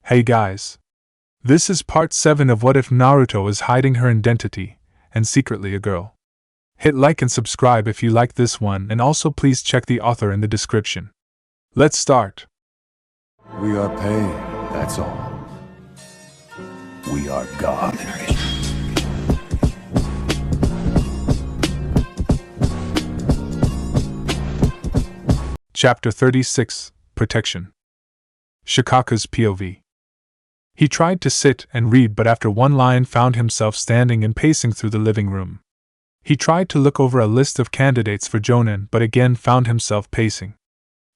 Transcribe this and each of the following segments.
Hey guys. This is part 7 of What If Naruto is hiding her identity and secretly a girl. Hit like and subscribe if you like this one, and also please check the author in the description. Let's start. We are pain, that's all. We are God. Chapter 36, Protection. Shikaku's POV. He tried to sit and read, but after one line found himself standing and pacing through the living room. He tried to look over a list of candidates for Jonin, but again found himself pacing.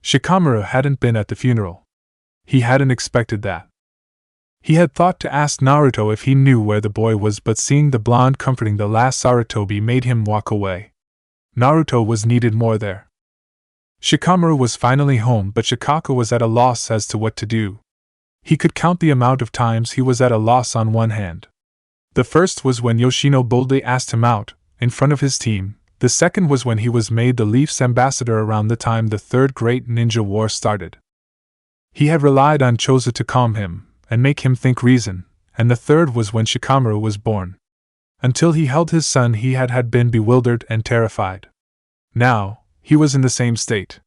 Shikamaru hadn't been at the funeral. He hadn't expected that. He had thought to ask Naruto if he knew where the boy was, but seeing the blonde comforting the last Sarutobi made him walk away. Naruto was needed more there. Shikamaru was finally home, but Shikaku was at a loss as to what to do. He could count the amount of times he was at a loss on one hand. The first was when Yoshino boldly asked him out, in front of his team. The second was when he was made the Leaf's ambassador around the time the Third Great Ninja War started. He had relied on Choza to calm him and make him think reason, and the third was when Shikamaru was born. Until he held his son, he had been bewildered and terrified. Now, he was in the same state.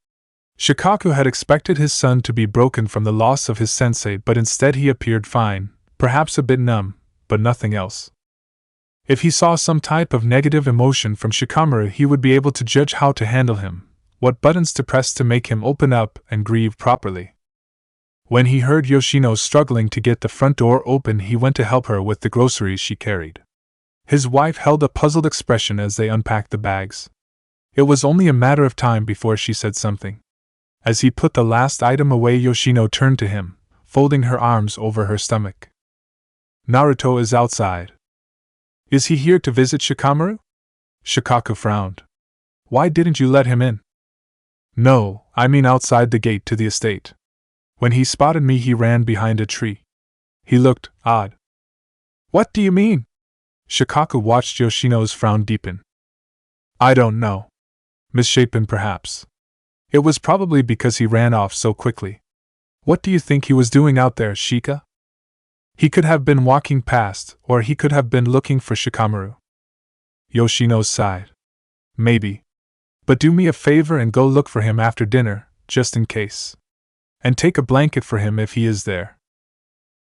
Shikaku had expected his son to be broken from the loss of his sensei, but instead he appeared fine, perhaps a bit numb, but nothing else. If he saw some type of negative emotion from Shikamaru, he would be able to judge how to handle him, what buttons to press to make him open up and grieve properly. When he heard Yoshino struggling to get the front door open, he went to help her with the groceries she carried. His wife held a puzzled expression as they unpacked the bags. It was only a matter of time before she said something. As he put the last item away, Yoshino turned to him, folding her arms over her stomach. Naruto is outside. Is he here to visit Shikamaru? Shikaku frowned. Why didn't you let him in? No, I mean outside the gate to the estate. When he spotted me, he ran behind a tree. He looked odd. What do you mean? Shikaku watched Yoshino's frown deepen. I don't know. Misshapen perhaps. It was probably because he ran off so quickly. What do you think he was doing out there, Shika? He could have been walking past, or he could have been looking for Shikamaru. Yoshino sighed. Maybe. But do me a favor and go look for him after dinner, just in case. And take a blanket for him if he is there.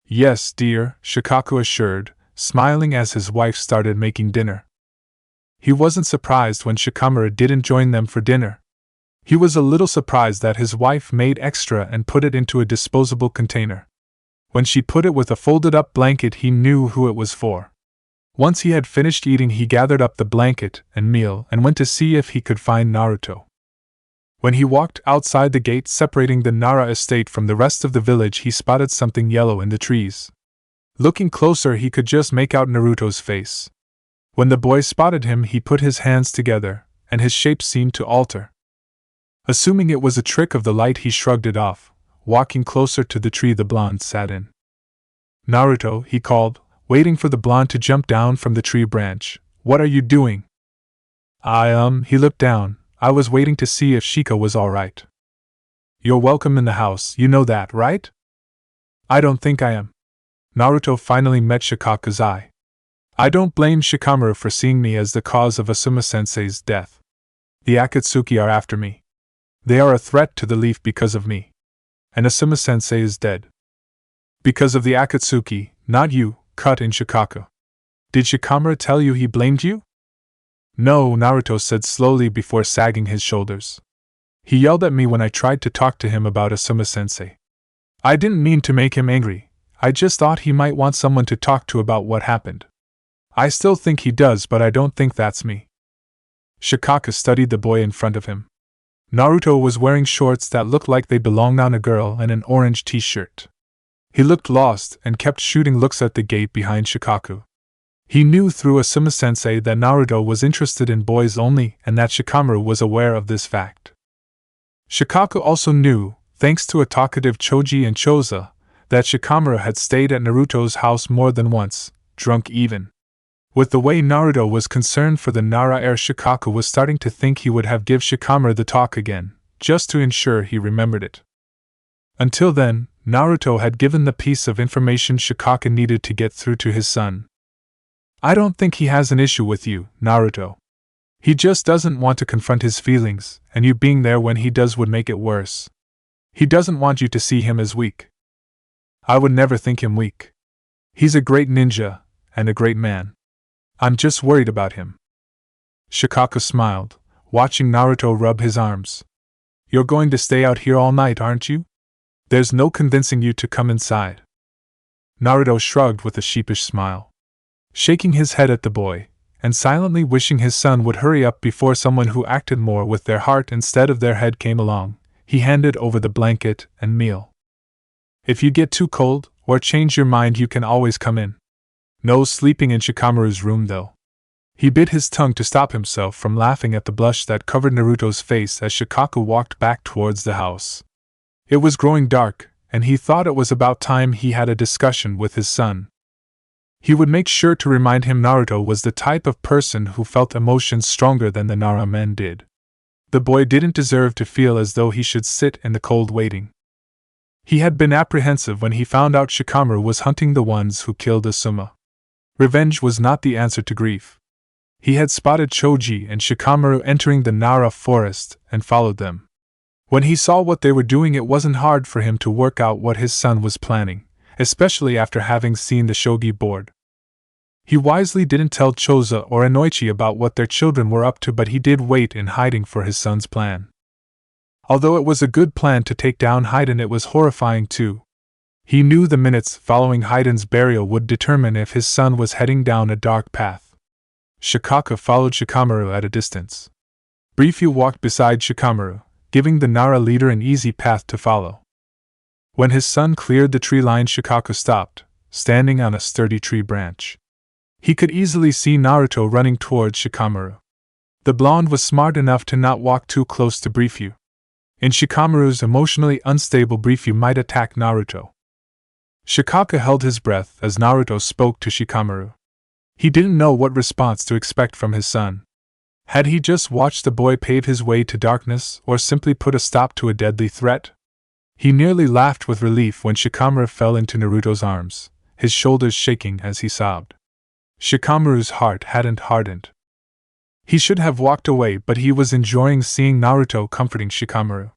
Yes, dear, Shikaku assured, smiling as his wife started making dinner. He wasn't surprised when Shikamaru didn't join them for dinner. He was a little surprised that his wife made extra and put it into a disposable container. When she put it with a folded-up blanket, he knew who it was for. Once he had finished eating, he gathered up the blanket and meal and went to see if he could find Naruto. When he walked outside the gate separating the Nara estate from the rest of the village, he spotted something yellow in the trees. Looking closer, he could just make out Naruto's face. When the boy spotted him, he put his hands together, and his shape seemed to alter. Assuming it was a trick of the light, he shrugged it off, walking closer to the tree the blonde sat in. Naruto, he called, waiting for the blonde to jump down from the tree branch. What are you doing? He looked down. I was waiting to see if Shika was alright. You're welcome in the house, you know that, right? I don't think I am. Naruto finally met Shikaku's eye. I don't blame Shikamaru for seeing me as the cause of Asuma-sensei's death. The Akatsuki are after me. They are a threat to the Leaf because of me. And Asuma-sensei is dead. Because of the Akatsuki, not you, cut in Shikaku. Did Shikamaru tell you he blamed you? No, Naruto said slowly before sagging his shoulders. He yelled at me when I tried to talk to him about Asuma-sensei. I didn't mean to make him angry. I just thought he might want someone to talk to about what happened. I still think he does, but I don't think that's me. Shikaku studied the boy in front of him. Naruto was wearing shorts that looked like they belonged on a girl and an orange t-shirt. He looked lost and kept shooting looks at the gate behind Shikaku. He knew through Asuma-sensei that Naruto was interested in boys only, and that Shikamaru was aware of this fact. Shikaku also knew, thanks to a talkative Choji and Choza, that Shikamaru had stayed at Naruto's house more than once, drunk even. With the way Naruto was concerned for the Nara heir, Shikaku was starting to think he would have give Shikamaru the talk again, just to ensure he remembered it. Until then, Naruto had given the piece of information Shikaka needed to get through to his son. I don't think he has an issue with you, Naruto. He just doesn't want to confront his feelings, and you being there when he does would make it worse. He doesn't want you to see him as weak. I would never think him weak. He's a great ninja, and a great man. I'm just worried about him. Shikaka smiled, watching Naruto rub his arms. You're going to stay out here all night, aren't you? There's no convincing you to come inside. Naruto shrugged with a sheepish smile. Shaking his head at the boy, and silently wishing his son would hurry up before someone who acted more with their heart instead of their head came along, he handed over the blanket and meal. If you get too cold, or change your mind, you can always come in. No sleeping in Shikamaru's room, though. He bit his tongue to stop himself from laughing at the blush that covered Naruto's face as Shikaku walked back towards the house. It was growing dark, and he thought it was about time he had a discussion with his son. He would make sure to remind him Naruto was the type of person who felt emotions stronger than the Nara men did. The boy didn't deserve to feel as though he should sit in the cold waiting. He had been apprehensive when he found out Shikamaru was hunting the ones who killed Asuma. Revenge was not the answer to grief. He had spotted Choji and Shikamaru entering the Nara forest and followed them. When he saw what they were doing, it wasn't hard for him to work out what his son was planning, especially after having seen the shogi board. He wisely didn't tell Choza or Inoichi about what their children were up to, but he did wait in hiding for his son's plan. Although it was a good plan to take down Haiden, it was horrifying too. He knew the minutes following Haiden's burial would determine if his son was heading down a dark path. Shikaka followed Shikamaru at a distance. Briefly walked beside Shikamaru, giving the Nara leader an easy path to follow. When his son cleared the tree line, Shikaka stopped, standing on a sturdy tree branch. He could easily see Naruto running towards Shikamaru. The blonde was smart enough to not walk too close to Briefyu. In Shikamaru's emotionally unstable, Briefyu might attack Naruto. Shikaka held his breath as Naruto spoke to Shikamaru. He didn't know what response to expect from his son. Had he just watched the boy pave his way to darkness, or simply put a stop to a deadly threat? He nearly laughed with relief when Shikamaru fell into Naruto's arms, his shoulders shaking as he sobbed. Shikamaru's heart hadn't hardened. He should have walked away, but he was enjoying seeing Naruto comforting Shikamaru.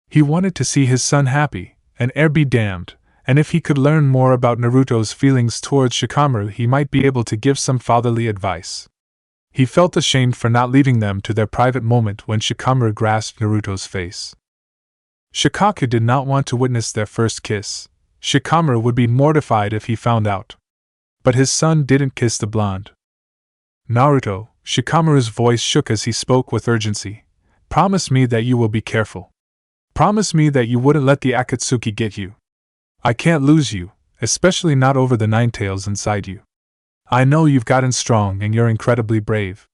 He wanted to see his son happy, and be damned, and if he could learn more about Naruto's feelings towards Shikamaru, he might be able to give some fatherly advice. He felt ashamed for not leaving them to their private moment when Shikamaru grasped Naruto's face. Shikaku did not want to witness their first kiss. Shikamaru would be mortified if he found out. But his son didn't kiss the blonde. Naruto, Shikamaru's voice shook as he spoke with urgency. Promise me that you will be careful. Promise me that you wouldn't let the Akatsuki get you. I can't lose you, especially not over the Ninetales inside you. I know you've gotten strong and you're incredibly brave.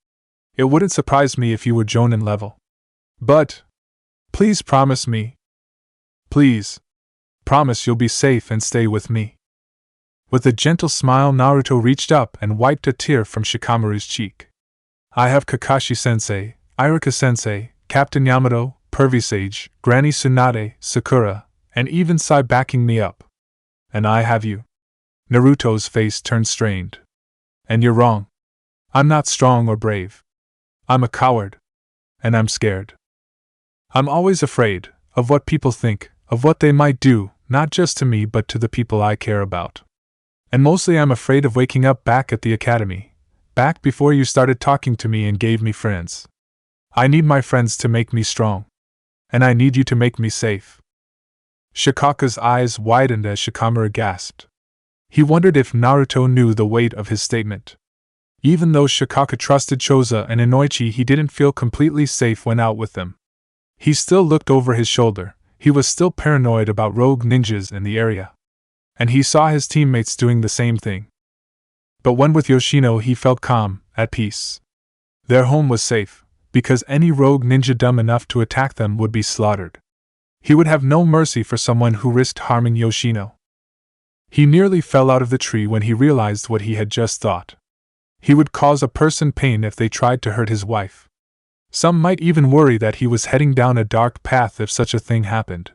It wouldn't surprise me if you were Jonin level. But please promise me. Please. Promise you'll be safe and stay with me. With a gentle smile, Naruto reached up and wiped a tear from Shikamaru's cheek. I have Kakashi-sensei, Iruka-sensei, Captain Yamato, Pervisage, Granny Tsunade, Sakura, and even Sai backing me up. And I have you. Naruto's face turned strained. And you're wrong. I'm not strong or brave. I'm a coward. And I'm scared. I'm always afraid of what people think, of what they might do, not just to me but to the people I care about. And mostly I'm afraid of waking up back at the academy, back before you started talking to me and gave me friends. I need my friends to make me strong. And I need you to make me safe. Shikaka's eyes widened as Shikamaru gasped. He wondered if Naruto knew the weight of his statement. Even though Shikaka trusted Choza and Inoichi, he didn't feel completely safe when out with them. He still looked over his shoulder. He was still paranoid about rogue ninjas in the area. And he saw his teammates doing the same thing. But when with Yoshino, he felt calm, at peace. Their home was safe, because any rogue ninja dumb enough to attack them would be slaughtered. He would have no mercy for someone who risked harming Yoshino. He nearly fell out of the tree when he realized what he had just thought. He would cause a person pain if they tried to hurt his wife. Some might even worry that he was heading down a dark path if such a thing happened.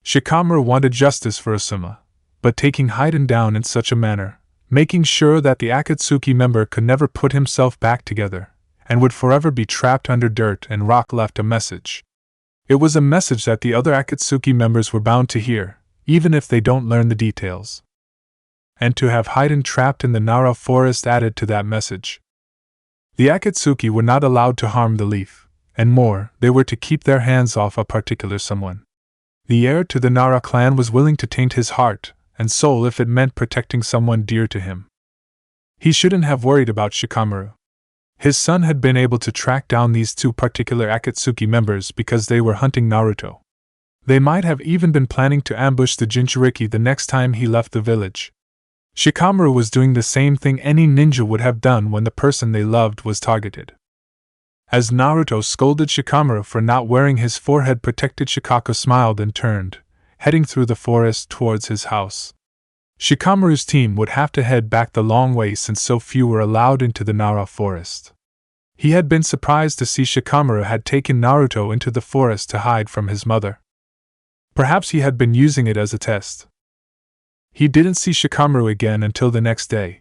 Shikamaru wanted justice for Asuma, but taking Haiden down in such a manner, making sure that the Akatsuki member could never put himself back together, and would forever be trapped under dirt and rock, left a message. It was a message that the other Akatsuki members were bound to hear, even if they don't learn the details. And to have Haiden trapped in the Nara forest added to that message. The Akatsuki were not allowed to harm the leaf, and more, they were to keep their hands off a particular someone. The heir to the Nara clan was willing to taint his heart and soul if it meant protecting someone dear to him. He shouldn't have worried about Shikamaru. His son had been able to track down these two particular Akatsuki members because they were hunting Naruto. They might have even been planning to ambush the Jinchuriki the next time he left the village. Shikamaru was doing the same thing any ninja would have done when the person they loved was targeted. As Naruto scolded Shikamaru for not wearing his forehead protector, Shikaku smiled and turned, heading through the forest towards his house. Shikamaru's team would have to head back the long way since so few were allowed into the Nara forest. He had been surprised to see Shikamaru had taken Naruto into the forest to hide from his mother. Perhaps he had been using it as a test. He didn't see Shikamaru again until the next day.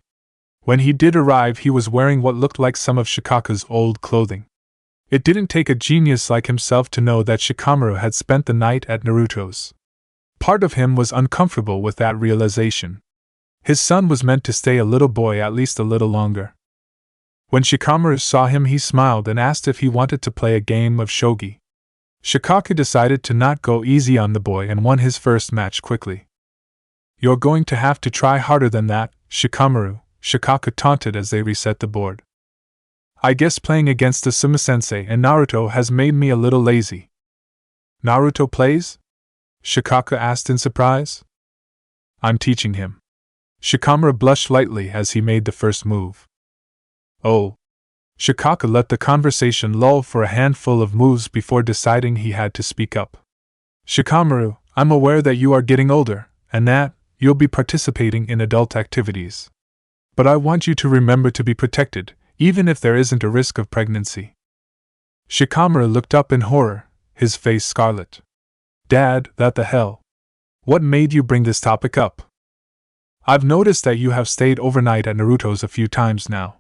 When he did arrive, he was wearing what looked like some of Shikaku's old clothing. It didn't take a genius like himself to know that Shikamaru had spent the night at Naruto's. Part of him was uncomfortable with that realization. His son was meant to stay a little boy at least a little longer. When Shikamaru saw him, he smiled and asked if he wanted to play a game of shogi. Shikaku decided to not go easy on the boy and won his first match quickly. "You're going to have to try harder than that, Shikamaru," Shikaku taunted as they reset the board. "I guess playing against Asuma-sensei and Naruto has made me a little lazy." "Naruto plays?" Shikaku asked in surprise. "I'm teaching him." Shikamaru blushed lightly as he made the first move. "Oh." Shikaku let the conversation lull for a handful of moves before deciding he had to speak up. "Shikamaru, I'm aware that you are getting older, and that you'll be participating in adult activities. But I want you to remember to be protected, even if there isn't a risk of pregnancy." Shikamaru looked up in horror, his face scarlet. "Dad, that the hell? What made you bring this topic up? I've noticed that you have stayed overnight at Naruto's a few times now.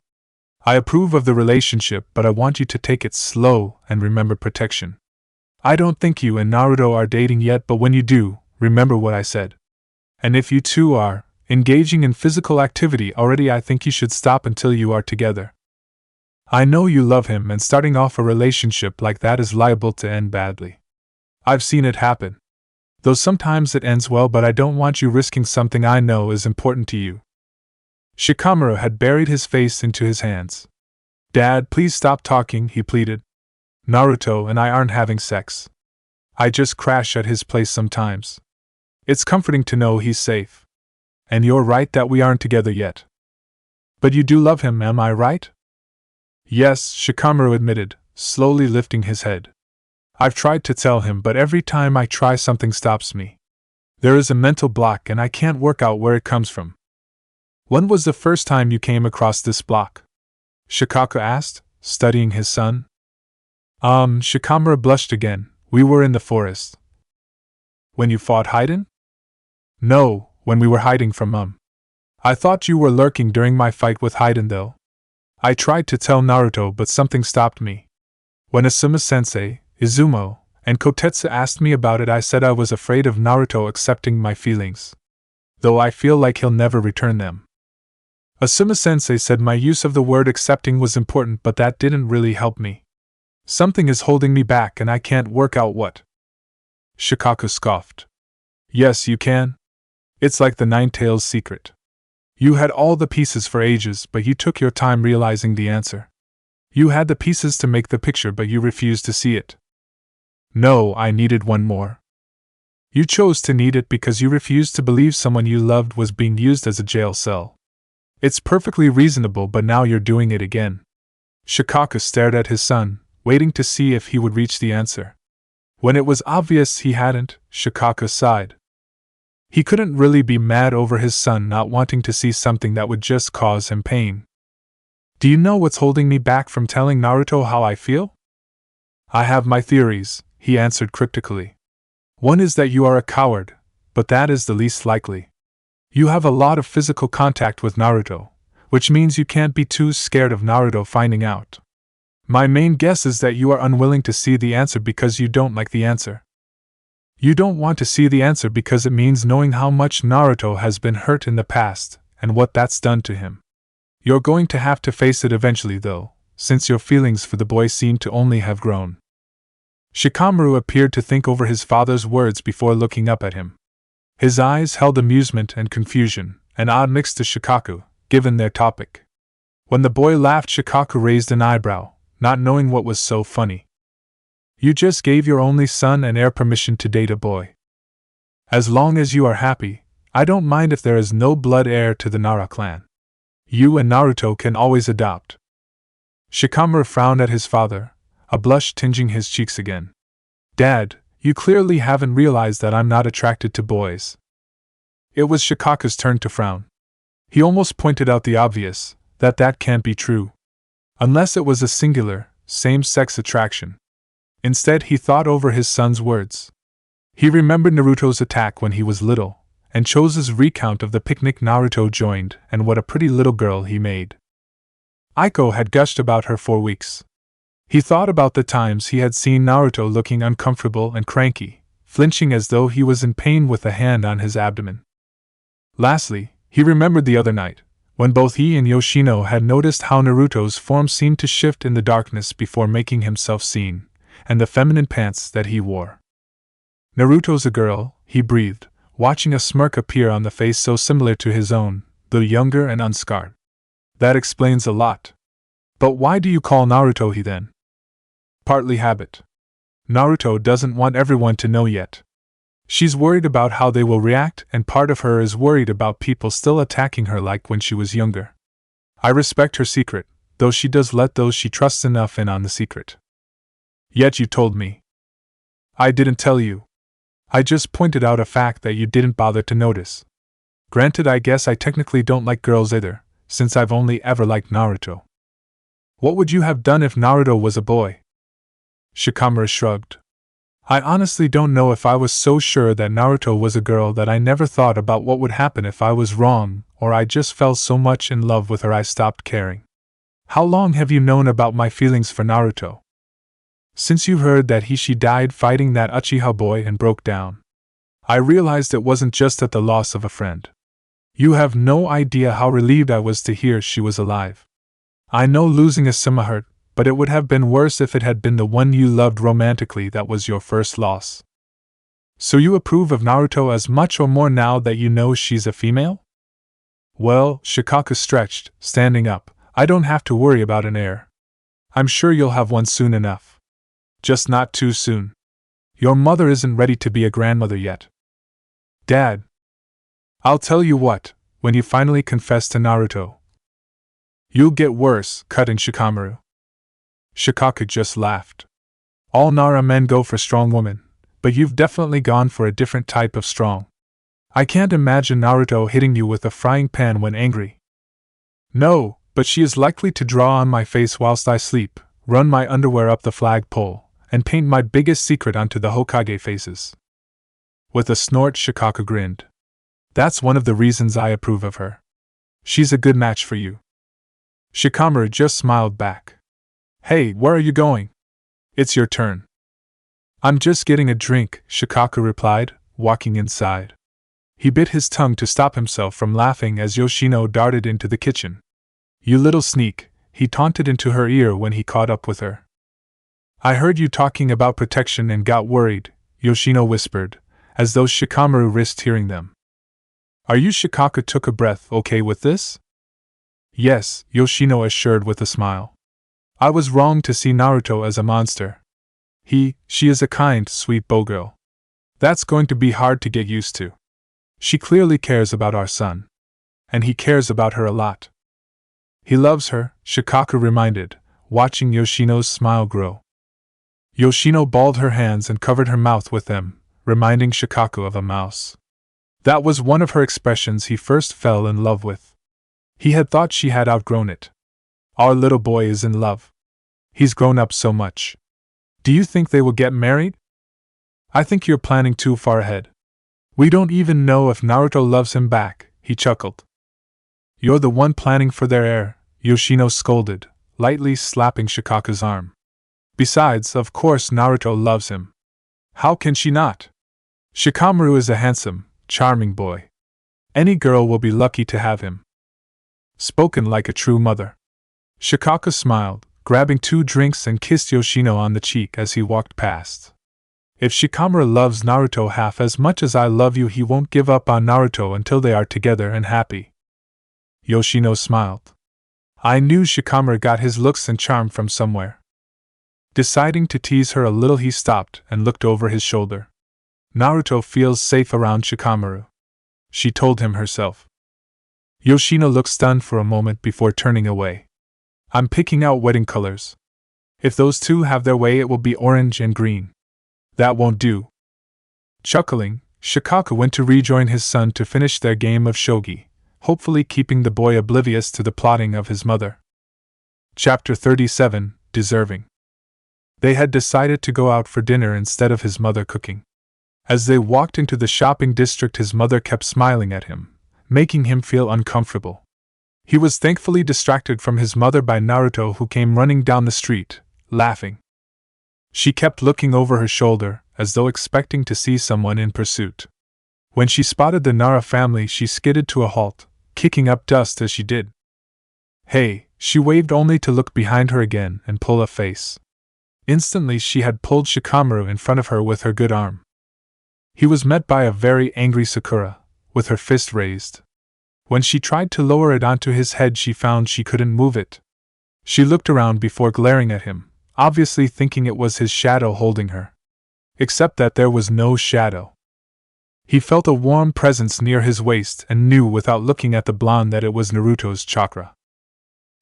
I approve of the relationship, but I want you to take it slow and remember protection. I don't think you and Naruto are dating yet, but when you do, remember what I said. And if you two are engaging in physical activity already, I think you should stop until you are together. I know you love him, and starting off a relationship like that is liable to end badly. I've seen it happen. Though sometimes it ends well, but I don't want you risking something I know is important to you." Shikamaru had buried his face into his hands. "Dad, please stop talking," he pleaded. "Naruto and I aren't having sex. I just crash at his place sometimes. It's comforting to know he's safe. And you're right that we aren't together yet. But you do love him, am I right?" "Yes," Shikamaru admitted, slowly lifting his head. "I've tried to tell him, but every time I try, something stops me. There is a mental block and I can't work out where it comes from." "When was the first time you came across this block?" Shikaku asked, studying his son. Shikamaru blushed again. "We were in the forest." "When you fought Haiden?" "No, when we were hiding from Mum. I thought you were lurking during my fight with Haiden though. I tried to tell Naruto, but something stopped me. When Asuma-sensei, Izumo, and Kotetsu asked me about it, I said I was afraid of Naruto accepting my feelings. Though I feel like he'll never return them. Asuma-sensei said my use of the word accepting was important, but that didn't really help me. Something is holding me back and I can't work out what." Shikaku scoffed. "Yes, you can. It's like the Nine-Tails secret. You had all the pieces for ages, but you took your time realizing the answer. You had the pieces to make the picture, but you refused to see it. No, I needed one more. You chose to need it because you refused to believe someone you loved was being used as a jail cell. It's perfectly reasonable, but now you're doing it again." Shikaku stared at his son, waiting to see if he would reach the answer. When it was obvious he hadn't, Shikaku sighed. He couldn't really be mad over his son not wanting to see something that would just cause him pain. "Do you know what's holding me back from telling Naruto how I feel?" "I have my theories," he answered cryptically. One is that you are a coward, but that is the least likely. You have a lot of physical contact with Naruto, which means you can't be too scared of Naruto finding out. My main guess is that you are unwilling to see the answer because you don't like the answer. You don't want to see the answer because it means knowing how much Naruto has been hurt in the past, and what that's done to him. You're going to have to face it eventually though, since your feelings for the boy seem to only have grown. Shikamaru appeared to think over his father's words before looking up at him. His eyes held amusement and confusion, an odd mix to Shikaku, given their topic. When the boy laughed, Shikaku raised an eyebrow, not knowing what was so funny. You just gave your only son and heir permission to date a boy. As long as you are happy, I don't mind if there is no blood heir to the Nara clan. You and Naruto can always adopt. Shikamaru frowned at his father, a blush tinging his cheeks again. Dad, you clearly haven't realized that I'm not attracted to boys. It was Shikaku's turn to frown. He almost pointed out the obvious, that can't be true. Unless it was a singular, same-sex attraction. Instead, he thought over his son's words. He remembered Naruto's attack when he was little, and Chose's recount of the picnic Naruto joined and what a pretty little girl he made. Aiko had gushed about her for weeks. He thought about the times he had seen Naruto looking uncomfortable and cranky, flinching as though he was in pain with a hand on his abdomen. Lastly, he remembered the other night, when both he and Yoshino had noticed how Naruto's form seemed to shift in the darkness before making himself seen, and the feminine pants that he wore. Naruto's a girl, he breathed, watching a smirk appear on the face so similar to his own, though younger and unscarred. That explains a lot. But why do you call Naruto he then? Partly habit. Naruto doesn't want everyone to know yet. She's worried about how they will react, and part of her is worried about people still attacking her like when she was younger. I respect her secret, though she does let those she trusts enough in on the secret. Yet you told me. I didn't tell you. I just pointed out a fact that you didn't bother to notice. Granted, I guess I technically don't like girls either, since I've only ever liked Naruto. What would you have done if Naruto was a boy? Shikamaru shrugged. I honestly don't know if I was so sure that Naruto was a girl that I never thought about what would happen if I was wrong, or I just fell so much in love with her I stopped caring. How long have you known about my feelings for Naruto? Since you heard that she died fighting that Uchiha boy and broke down. I realized it wasn't just at the loss of a friend. You have no idea how relieved I was to hear she was alive. I know losing a Sima hurt, but it would have been worse if it had been the one you loved romantically that was your first loss. So you approve of Naruto as much or more now that you know she's a female? Well, Shikaku stretched, standing up, I don't have to worry about an heir. I'm sure you'll have one soon enough. Just not too soon. Your mother isn't ready to be a grandmother yet. Dad. I'll tell you what, when you finally confess to Naruto. You'll get worse, cut in Shikamaru. Shikaku just laughed. All Nara men go for strong women, but you've definitely gone for a different type of strong. I can't imagine Naruto hitting you with a frying pan when angry. No, but she is likely to draw on my face whilst I sleep, run my underwear up the flagpole, and paint my biggest secret onto the Hokage faces. With a snort, Shikaku grinned. That's one of the reasons I approve of her. She's a good match for you. Shikamaru just smiled back. Hey, where are you going? It's your turn. I'm just getting a drink, Shikaku replied, walking inside. He bit his tongue to stop himself from laughing as Yoshino darted into the kitchen. You little sneak, he taunted into her ear when he caught up with her. I heard you talking about protection and got worried, Yoshino whispered, as though Shikamaru risked hearing them. Are you? Shikaku took a breath. Okay with this? Yes, Yoshino assured with a smile. I was wrong to see Naruto as a monster. She is a kind, sweet bogirl. That's going to be hard to get used to. She clearly cares about our son. And he cares about her a lot. He loves her, Shikaku reminded, watching Yoshino's smile grow. Yoshino balled her hands and covered her mouth with them, reminding Shikaku of a mouse. That was one of her expressions he first fell in love with. He had thought she had outgrown it. Our little boy is in love. He's grown up so much. Do you think they will get married? I think you're planning too far ahead. We don't even know if Naruto loves him back, he chuckled. You're the one planning for their heir, Yoshino scolded, lightly slapping Shikaku's arm. Besides, of course Naruto loves him. How can she not? Shikamaru is a handsome, charming boy. Any girl will be lucky to have him. Spoken like a true mother. Shikaku smiled, grabbing 2 drinks and kissed Yoshino on the cheek as he walked past. If Shikamaru loves Naruto half as much as I love you, he won't give up on Naruto until they are together and happy. Yoshino smiled. I knew Shikamaru got his looks and charm from somewhere. Deciding to tease her a little, he stopped and looked over his shoulder. Naruto feels safe around Shikamaru, she told him herself. Yoshino looked stunned for a moment before turning away. I'm picking out wedding colors. If those two have their way, it will be orange and green. That won't do. Chuckling, Shikaku went to rejoin his son to finish their game of shogi, hopefully keeping the boy oblivious to the plotting of his mother. Chapter 37, Deserving. They had decided to go out for dinner instead of his mother cooking. As they walked into the shopping district, his mother kept smiling at him, making him feel uncomfortable. He was thankfully distracted from his mother by Naruto, who came running down the street, laughing. She kept looking over her shoulder, as though expecting to see someone in pursuit. When she spotted the Nara family, she skidded to a halt, kicking up dust as she did. Hey, she waved only to look behind her again and pull a face. Instantly she had pulled Shikamaru in front of her with her good arm. He was met by a very angry Sakura, with her fist raised. When she tried to lower it onto his head, she found she couldn't move it. She looked around before glaring at him, obviously thinking it was his shadow holding her. Except that there was no shadow. He felt a warm presence near his waist and knew without looking at the blonde that it was Naruto's chakra.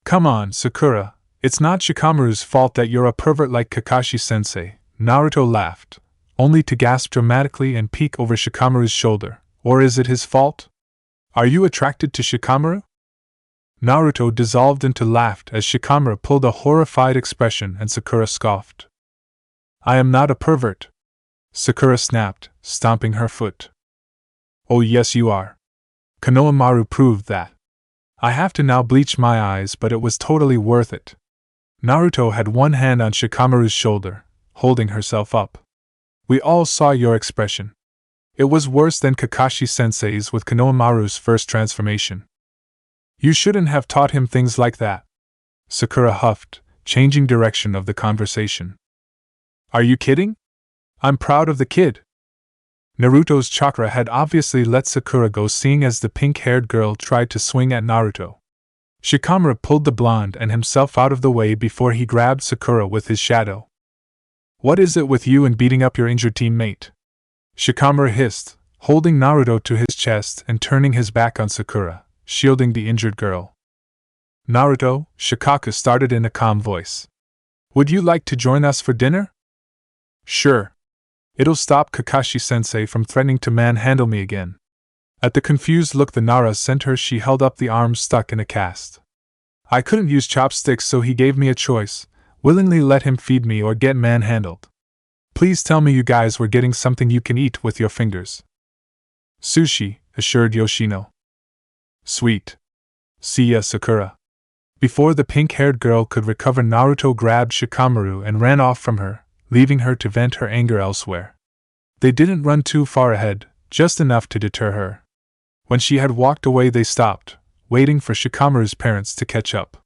Come on, Sakura, it's not Shikamaru's fault that you're a pervert like Kakashi-sensei, Naruto laughed, only to gasp dramatically and peek over Shikamaru's shoulder. Or is it his fault? Are you attracted to Shikamaru? Naruto dissolved into laughter as Shikamaru pulled a horrified expression and Sakura scoffed. I am not a pervert, Sakura snapped, stomping her foot. Oh yes you are. Konohamaru proved that. I have to now bleach my eyes, but it was totally worth it. Naruto had one hand on Shikamaru's shoulder, holding herself up. We all saw your expression. It was worse than Kakashi-sensei's with Konohamaru's first transformation. You shouldn't have taught him things like that, Sakura huffed, changing direction of the conversation. Are you kidding? I'm proud of the kid. Naruto's chakra had obviously let Sakura go, seeing as the pink-haired girl tried to swing at Naruto. Shikamaru pulled the blonde and himself out of the way before he grabbed Sakura with his shadow. What is it with you and beating up your injured teammate? Shikamaru hissed, holding Naruto to his chest and turning his back on Sakura, shielding the injured girl. Naruto, Shikaku started in a calm voice. Would you like to join us for dinner? Sure. It'll stop Kakashi-sensei from threatening to manhandle me again. At the confused look the Nara sent her, she held up the arms stuck in a cast. I couldn't use chopsticks, so he gave me a choice, willingly let him feed me or get manhandled. Please tell me you guys were getting something you can eat with your fingers. Sushi, assured Yoshino. Sweet. See ya, Sakura. Before the pink-haired girl could recover, Naruto grabbed Shikamaru and ran off from her, leaving her to vent her anger elsewhere. They didn't run too far ahead, just enough to deter her. When she had walked away, they stopped, waiting for Shikamaru's parents to catch up.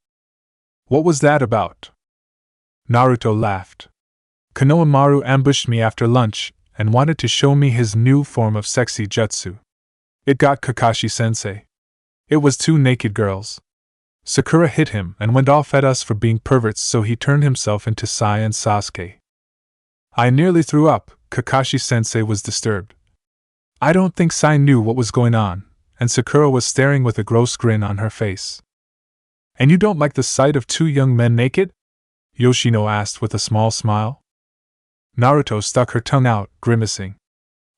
What was that about? Naruto laughed. Konohamaru ambushed me after lunch and wanted to show me his new form of sexy jutsu. It got Kakashi-sensei. It was 2 naked girls. Sakura hit him and went off at us for being perverts, so he turned himself into Sai and Sasuke. I nearly threw up. Kakashi-sensei was disturbed. I don't think Sai knew what was going on, and Sakura was staring with a gross grin on her face. And you don't like the sight of 2 young men naked? Yoshino asked with a small smile. Naruto stuck her tongue out, grimacing.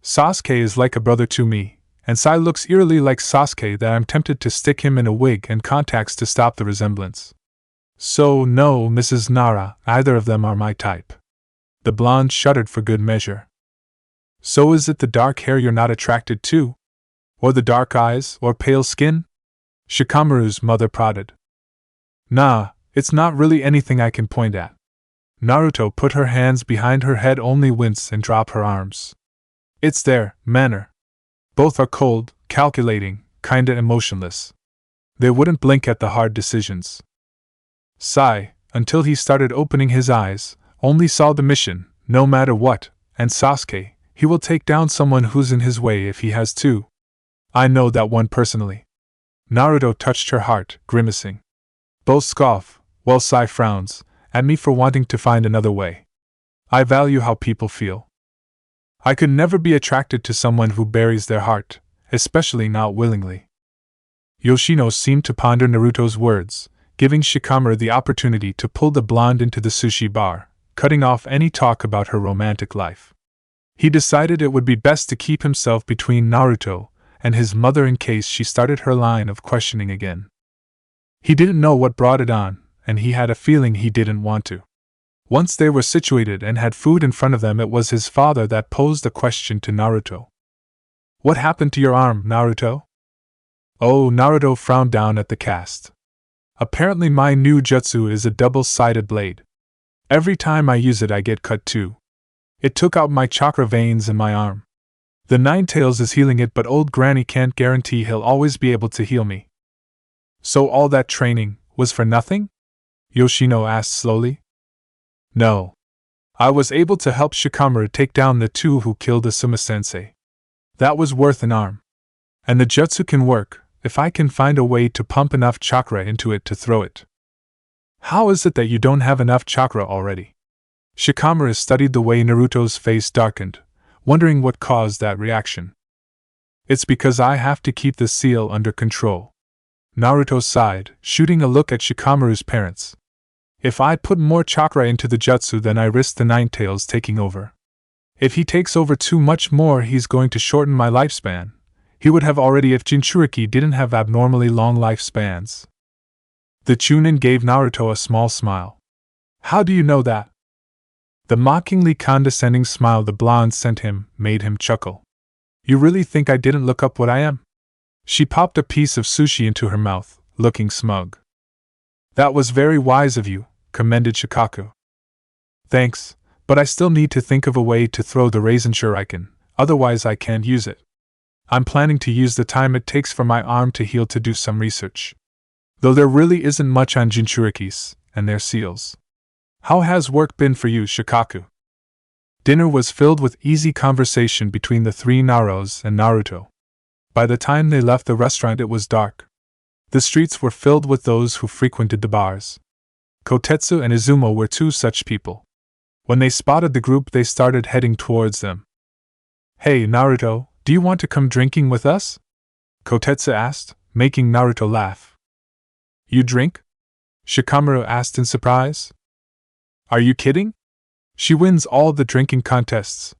Sasuke is like a brother to me, and Sai looks eerily like Sasuke that I'm tempted to stick him in a wig and contacts to stop the resemblance. So no, Mrs. Nara, either of them are my type. The blonde shuddered for good measure. So is it the dark hair you're not attracted to? Or the dark eyes, or pale skin? Shikamaru's mother prodded. Nah, it's not really anything I can point at. Naruto put her hands behind her head, only wince and drop her arms. It's their manner. Both are cold, calculating, kinda emotionless. They wouldn't blink at the hard decisions. Sai, until he started opening his eyes, only saw the mission, no matter what, and Sasuke, he will take down someone who's in his way if he has to. I know that one personally. Naruto touched her heart, grimacing. Both scoff, while Sai frowns, at me for wanting to find another way. I value how people feel. I could never be attracted to someone who buries their heart, especially not willingly. Yoshino seemed to ponder Naruto's words, giving Shikamaru the opportunity to pull the blonde into the sushi bar, cutting off any talk about her romantic life. He decided it would be best to keep himself between Naruto and his mother in case she started her line of questioning again. He didn't know what brought it on, and he had a feeling he didn't want to. Once they were situated and had food in front of them, it was his father that posed a question to Naruto. What happened to your arm, Naruto? Oh, Naruto frowned down at the cast. Apparently my new jutsu is a double-sided blade. Every time I use it I get cut too. It took out my chakra veins in my arm. The Ninetales is healing it, but old Granny can't guarantee he'll always be able to heal me. So all that training was for nothing? Yoshino asked slowly. No. I was able to help Shikamaru take down the two who killed Asuma-sensei. That was worth an arm. And the jutsu can work, if I can find a way to pump enough chakra into it to throw it. How is it that you don't have enough chakra already? Shikamaru studied the way Naruto's face darkened, wondering what caused that reaction. It's because I have to keep the seal under control. Naruto sighed, shooting a look at Shikamaru's parents. If I put more chakra into the jutsu, then I risk the Ninetales taking over. If he takes over too much more, he's going to shorten my lifespan. He would have already if Jinchuriki didn't have abnormally long lifespans. The Chunin gave Naruto a small smile. How do you know that? The mockingly condescending smile the blonde sent him made him chuckle. You really think I didn't look up what I am? She popped a piece of sushi into her mouth, looking smug. That was very wise of you, commended Shikaku. Thanks, but I still need to think of a way to throw the raisin shuriken, otherwise I can't use it. I'm planning to use the time it takes for my arm to heal to do some research. Though there really isn't much on Jinchurikis and their seals. How has work been for you, Shikaku? Dinner was filled with easy conversation between the three Naros and Naruto. By the time they left the restaurant it was dark. The streets were filled with those who frequented the bars. Kotetsu and Izumo were two such people. When they spotted the group they started heading towards them. Hey Naruto, do you want to come drinking with us? Kotetsu asked, making Naruto laugh. You drink? Shikamaru asked in surprise. Are you kidding? She wins all the drinking contests,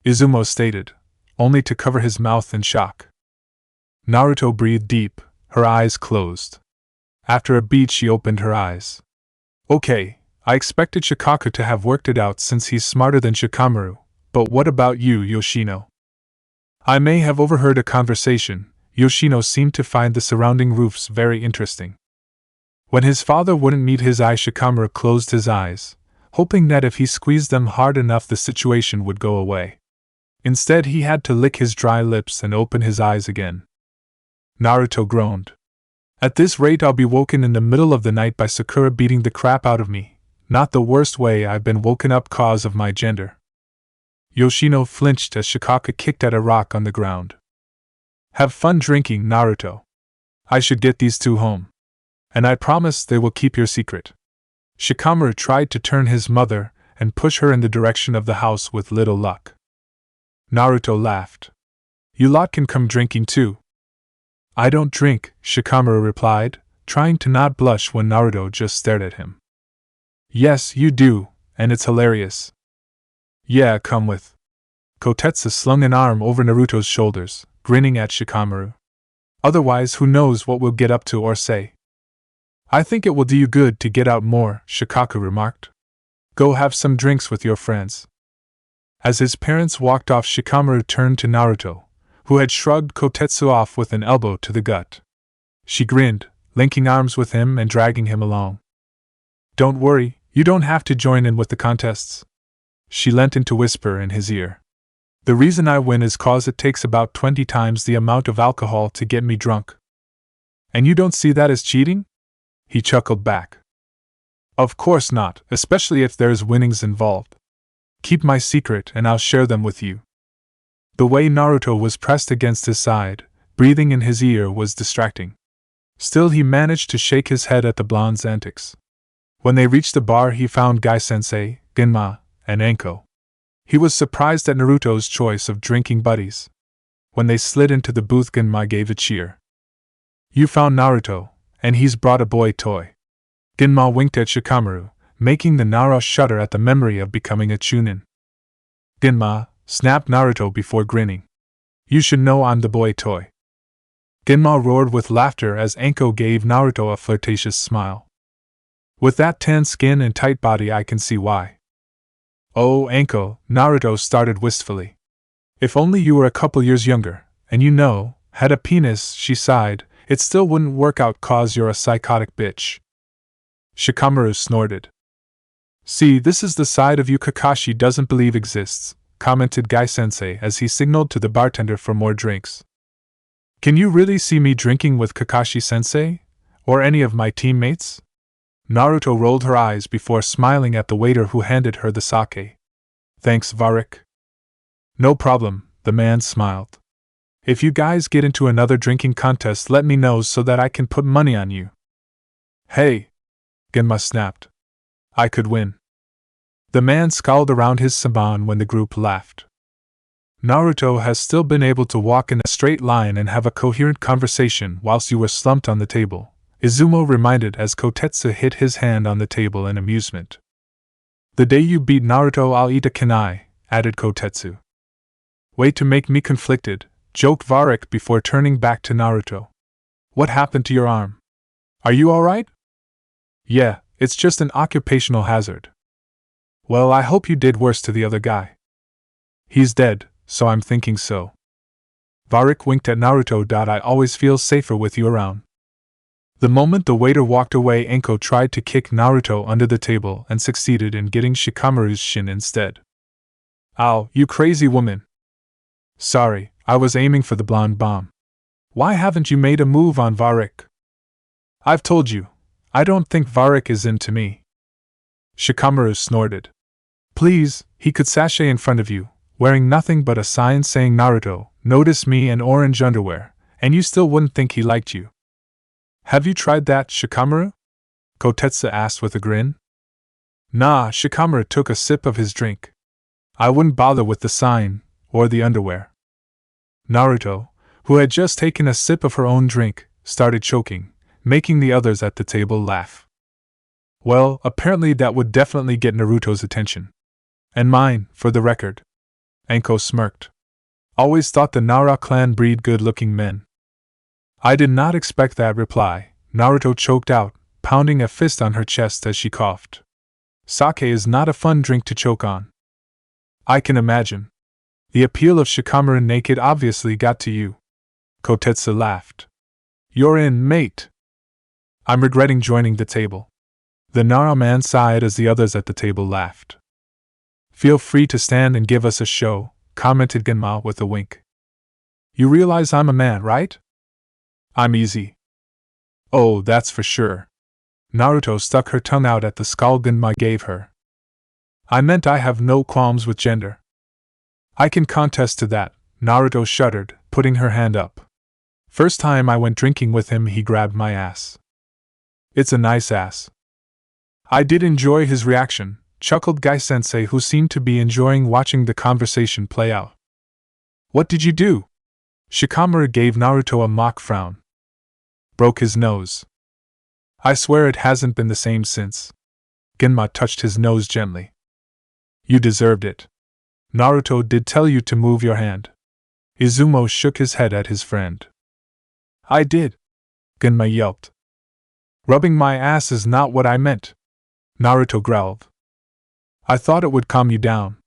Izumo stated, only to cover his mouth in shock. Naruto breathed deep, her eyes closed. After a beat she opened her eyes. Okay, I expected Shikaku to have worked it out since he's smarter than Shikamaru, but what about you, Yoshino? I may have overheard a conversation. Yoshino seemed to find the surrounding roofs very interesting. When his father wouldn't meet his eye, Shikamaru closed his eyes, hoping that if he squeezed them hard enough the situation would go away. Instead he had to lick his dry lips and open his eyes again. Naruto groaned. At this rate I'll be woken in the middle of the night by Sakura beating the crap out of me, not the worst way I've been woken up cause of my gender. Yoshino flinched as Shikaku kicked at a rock on the ground. Have fun drinking, Naruto. I should get these two home. And I promise they will keep your secret. Shikamaru tried to turn his mother and push her in the direction of the house with little luck. Naruto laughed. You lot can come drinking too. I don't drink, Shikamaru replied, trying to not blush when Naruto just stared at him. Yes, you do, and it's hilarious. Yeah, come with. Kotetsu slung an arm over Naruto's shoulders, grinning at Shikamaru. Otherwise who knows what we'll get up to or say. I think it will do you good to get out more, Shikaku remarked. Go have some drinks with your friends. As his parents walked off, Shikamaru turned to Naruto, who had shrugged Kotetsu off with an elbow to the gut. She grinned, linking arms with him and dragging him along. "Don't worry, you don't have to join in with the contests." She leant in to whisper in his ear. "The reason I win is 'cause it takes about 20 times the amount of alcohol to get me drunk." "And you don't see that as cheating?" He chuckled back. "Of course not, especially if there's winnings involved. Keep my secret and I'll share them with you." The way Naruto was pressed against his side, breathing in his ear, was distracting. Still, he managed to shake his head at the blonde's antics. When they reached the bar, he found Gai-sensei, Genma, and Anko. He was surprised at Naruto's choice of drinking buddies. When they slid into the booth, Genma gave a cheer. "You found Naruto, and he's brought a boy toy." Genma winked at Shikamaru, making the Nara shudder at the memory of becoming a Chunin. "Genma," snapped Naruto before grinning. "You should know I'm the boy toy." Genma roared with laughter as Anko gave Naruto a flirtatious smile. "With that tan skin and tight body, I can see why." "Oh, Anko," Naruto started wistfully. "If only you were a couple years younger, and had a penis," she sighed, "it still wouldn't work out 'cause you're a psychotic bitch." Shikamaru snorted. "See, this is the side of you Kakashi doesn't believe exists," commented Gai-sensei as he signaled to the bartender for more drinks. "Can you really see me drinking with Kakashi-sensei? Or any of my teammates?" Naruto rolled her eyes before smiling at the waiter who handed her the sake. "Thanks, Varric." "No problem," the man smiled. "If you guys get into another drinking contest, let me know so that I can put money on you." "Hey!" Genma snapped. "I could win." The man scowled around his saban when the group laughed. "Naruto has still been able to walk in a straight line and have a coherent conversation whilst you were slumped on the table," Izumo reminded as Kotetsu hit his hand on the table in amusement. "The day you beat Naruto, I'll eat a kunai," added Kotetsu. "Way to make me conflicted," joked Varric before turning back to Naruto. "What happened to your arm? Are you alright?" "Yeah, it's just an occupational hazard." "Well, I hope you did worse to the other guy." "He's dead, so I'm thinking so." Varric winked at Naruto. "I always feel safer with you around." The moment the waiter walked away, Anko tried to kick Naruto under the table and succeeded in getting Shikamaru's shin instead. "Ow, you crazy woman!" "Sorry, I was aiming for the blonde bomb." "Why haven't you made a move on Varric?" "I've told you, I don't think Varric is into me." Shikamaru snorted. "Please, he could sashay in front of you, wearing nothing but a sign saying Naruto, notice me, and orange underwear, and you still wouldn't think he liked you." "Have you tried that, Shikamaru?" Kotetsu asked with a grin. "Nah," Shikamaru took a sip of his drink. "I wouldn't bother with the sign, or the underwear." Naruto, who had just taken a sip of her own drink, started choking, making the others at the table laugh. "Well, apparently that would definitely get Naruto's attention. And mine, for the record." Anko smirked. "Always thought the Nara clan breed good-looking men." "I did not expect that reply," Naruto choked out, pounding a fist on her chest as she coughed. "Sake is not a fun drink to choke on." "I can imagine. The appeal of Shikamaru naked obviously got to you." Kotetsu laughed. "You're in, mate." "I'm regretting joining the table." The Nara man sighed as the others at the table laughed. "Feel free to stand and give us a show," commented Genma with a wink. "You realize I'm a man, right?" "I'm easy." "Oh, that's for sure." Naruto stuck her tongue out at the scowl Genma gave her. "I meant I have no qualms with gender." "I can contest to that," Naruto shuddered, putting her hand up. "First time I went drinking with him, he grabbed my ass." "It's a nice ass." "I did enjoy his reaction," chuckled Gai-sensei, who seemed to be enjoying watching the conversation play out. "What did you do?" Shikamaru gave Naruto a mock frown. "Broke his nose." "I swear it hasn't been the same since." Genma touched his nose gently. "You deserved it. Naruto did tell you to move your hand." Izumo shook his head at his friend. "I did," Genma yelped. "Rubbing my ass is not what I meant," Naruto growled. "I thought it would calm you down."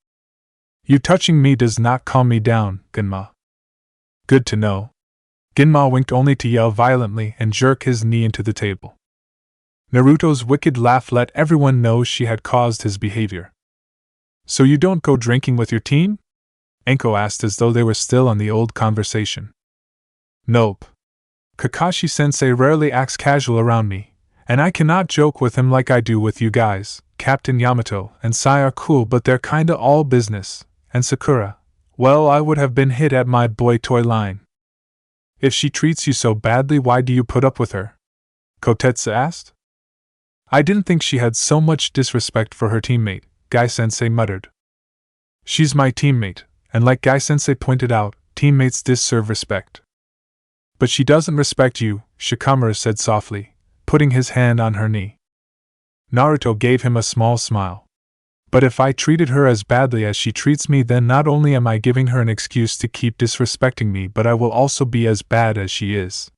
You touching me does not calm me down, Gunma. Good to know. Gunma winked only to yell violently and jerk his knee into the table. Naruto's wicked laugh let everyone know she had caused his behavior. So you don't go drinking with your team? Anko asked as though they were still on the old conversation. Nope. Kakashi-sensei rarely acts casual around me, and I cannot joke with him like I do with you guys. Captain Yamato and Sai are cool, but they're kinda all business, and Sakura, well, I would have been hit at my boy toy line. If she treats you so badly, why do you put up with her? Kotetsu asked. I didn't think she had so much disrespect for her teammate, Gai-sensei muttered. She's my teammate, and like Gai-sensei pointed out, teammates deserve respect. But she doesn't respect you, Shikamaru said softly, putting his hand on her knee. Naruto gave him a small smile. But if I treated her as badly as she treats me, then not only am I giving her an excuse to keep disrespecting me, but I will also be as bad as she is.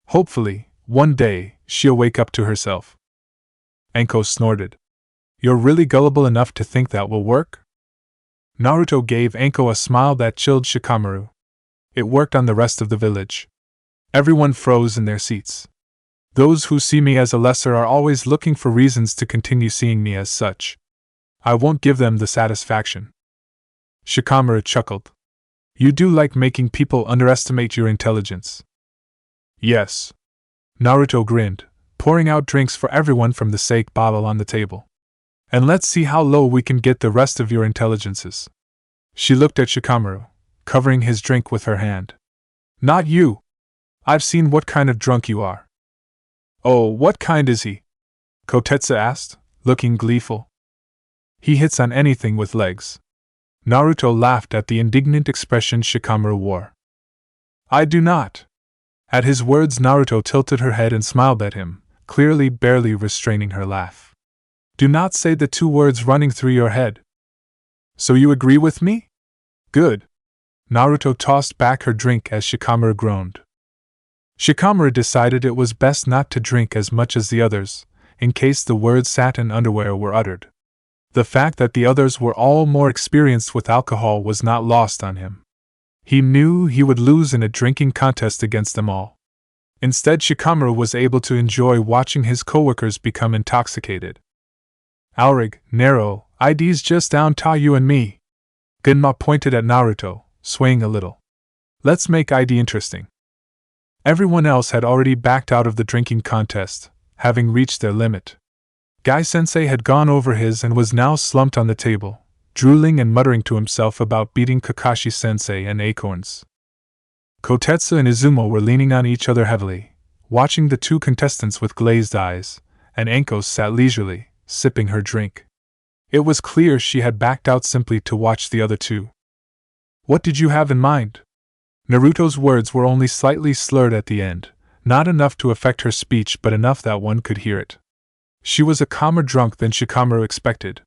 Hopefully, one day, she'll wake up to herself. Anko snorted. You're really gullible enough to think that will work? Naruto gave Anko a smile that chilled Shikamaru. It worked on the rest of the village. Everyone froze in their seats. Those who see me as a lesser are always looking for reasons to continue seeing me as such. I won't give them the satisfaction. Shikamaru chuckled. You do like making people underestimate your intelligence. Yes. Naruto grinned, pouring out drinks for everyone from the sake bottle on the table. And let's see how low we can get the rest of your intelligences. She looked at Shikamaru, covering his drink with her hand. Not you. I've seen what kind of drunk you are. Oh, what kind is he? Kotetsu asked, looking gleeful. He hits on anything with legs. Naruto laughed at the indignant expression Shikamaru wore. I do not. At his words, Naruto tilted her head and smiled at him, clearly barely restraining her laugh. Do not say the two words running through your head. So you agree with me? Good. Naruto tossed back her drink as Shikamaru groaned. Shikamaru decided it was best not to drink as much as the others, in case the words satin underwear were uttered. The fact that the others were all more experienced with alcohol was not lost on him. He knew he would lose in a drinking contest against them all. Instead, Shikamaru was able to enjoy watching his coworkers become intoxicated. Alrig, Nero, ID's just down to you and me. Gunma pointed at Naruto, swaying a little. Let's make ID interesting. Everyone else had already backed out of the drinking contest, having reached their limit. Gai-sensei had gone over his and was now slumped on the table, drooling and muttering to himself about beating Kakashi-sensei and acorns. Kotetsu and Izumo were leaning on each other heavily, watching the two contestants with glazed eyes, and Anko sat leisurely, sipping her drink. It was clear she had backed out simply to watch the other two. What did you have in mind? Naruto's words were only slightly slurred at the end, not enough to affect her speech but enough that one could hear it. She was a calmer drunk than Shikamaru expected.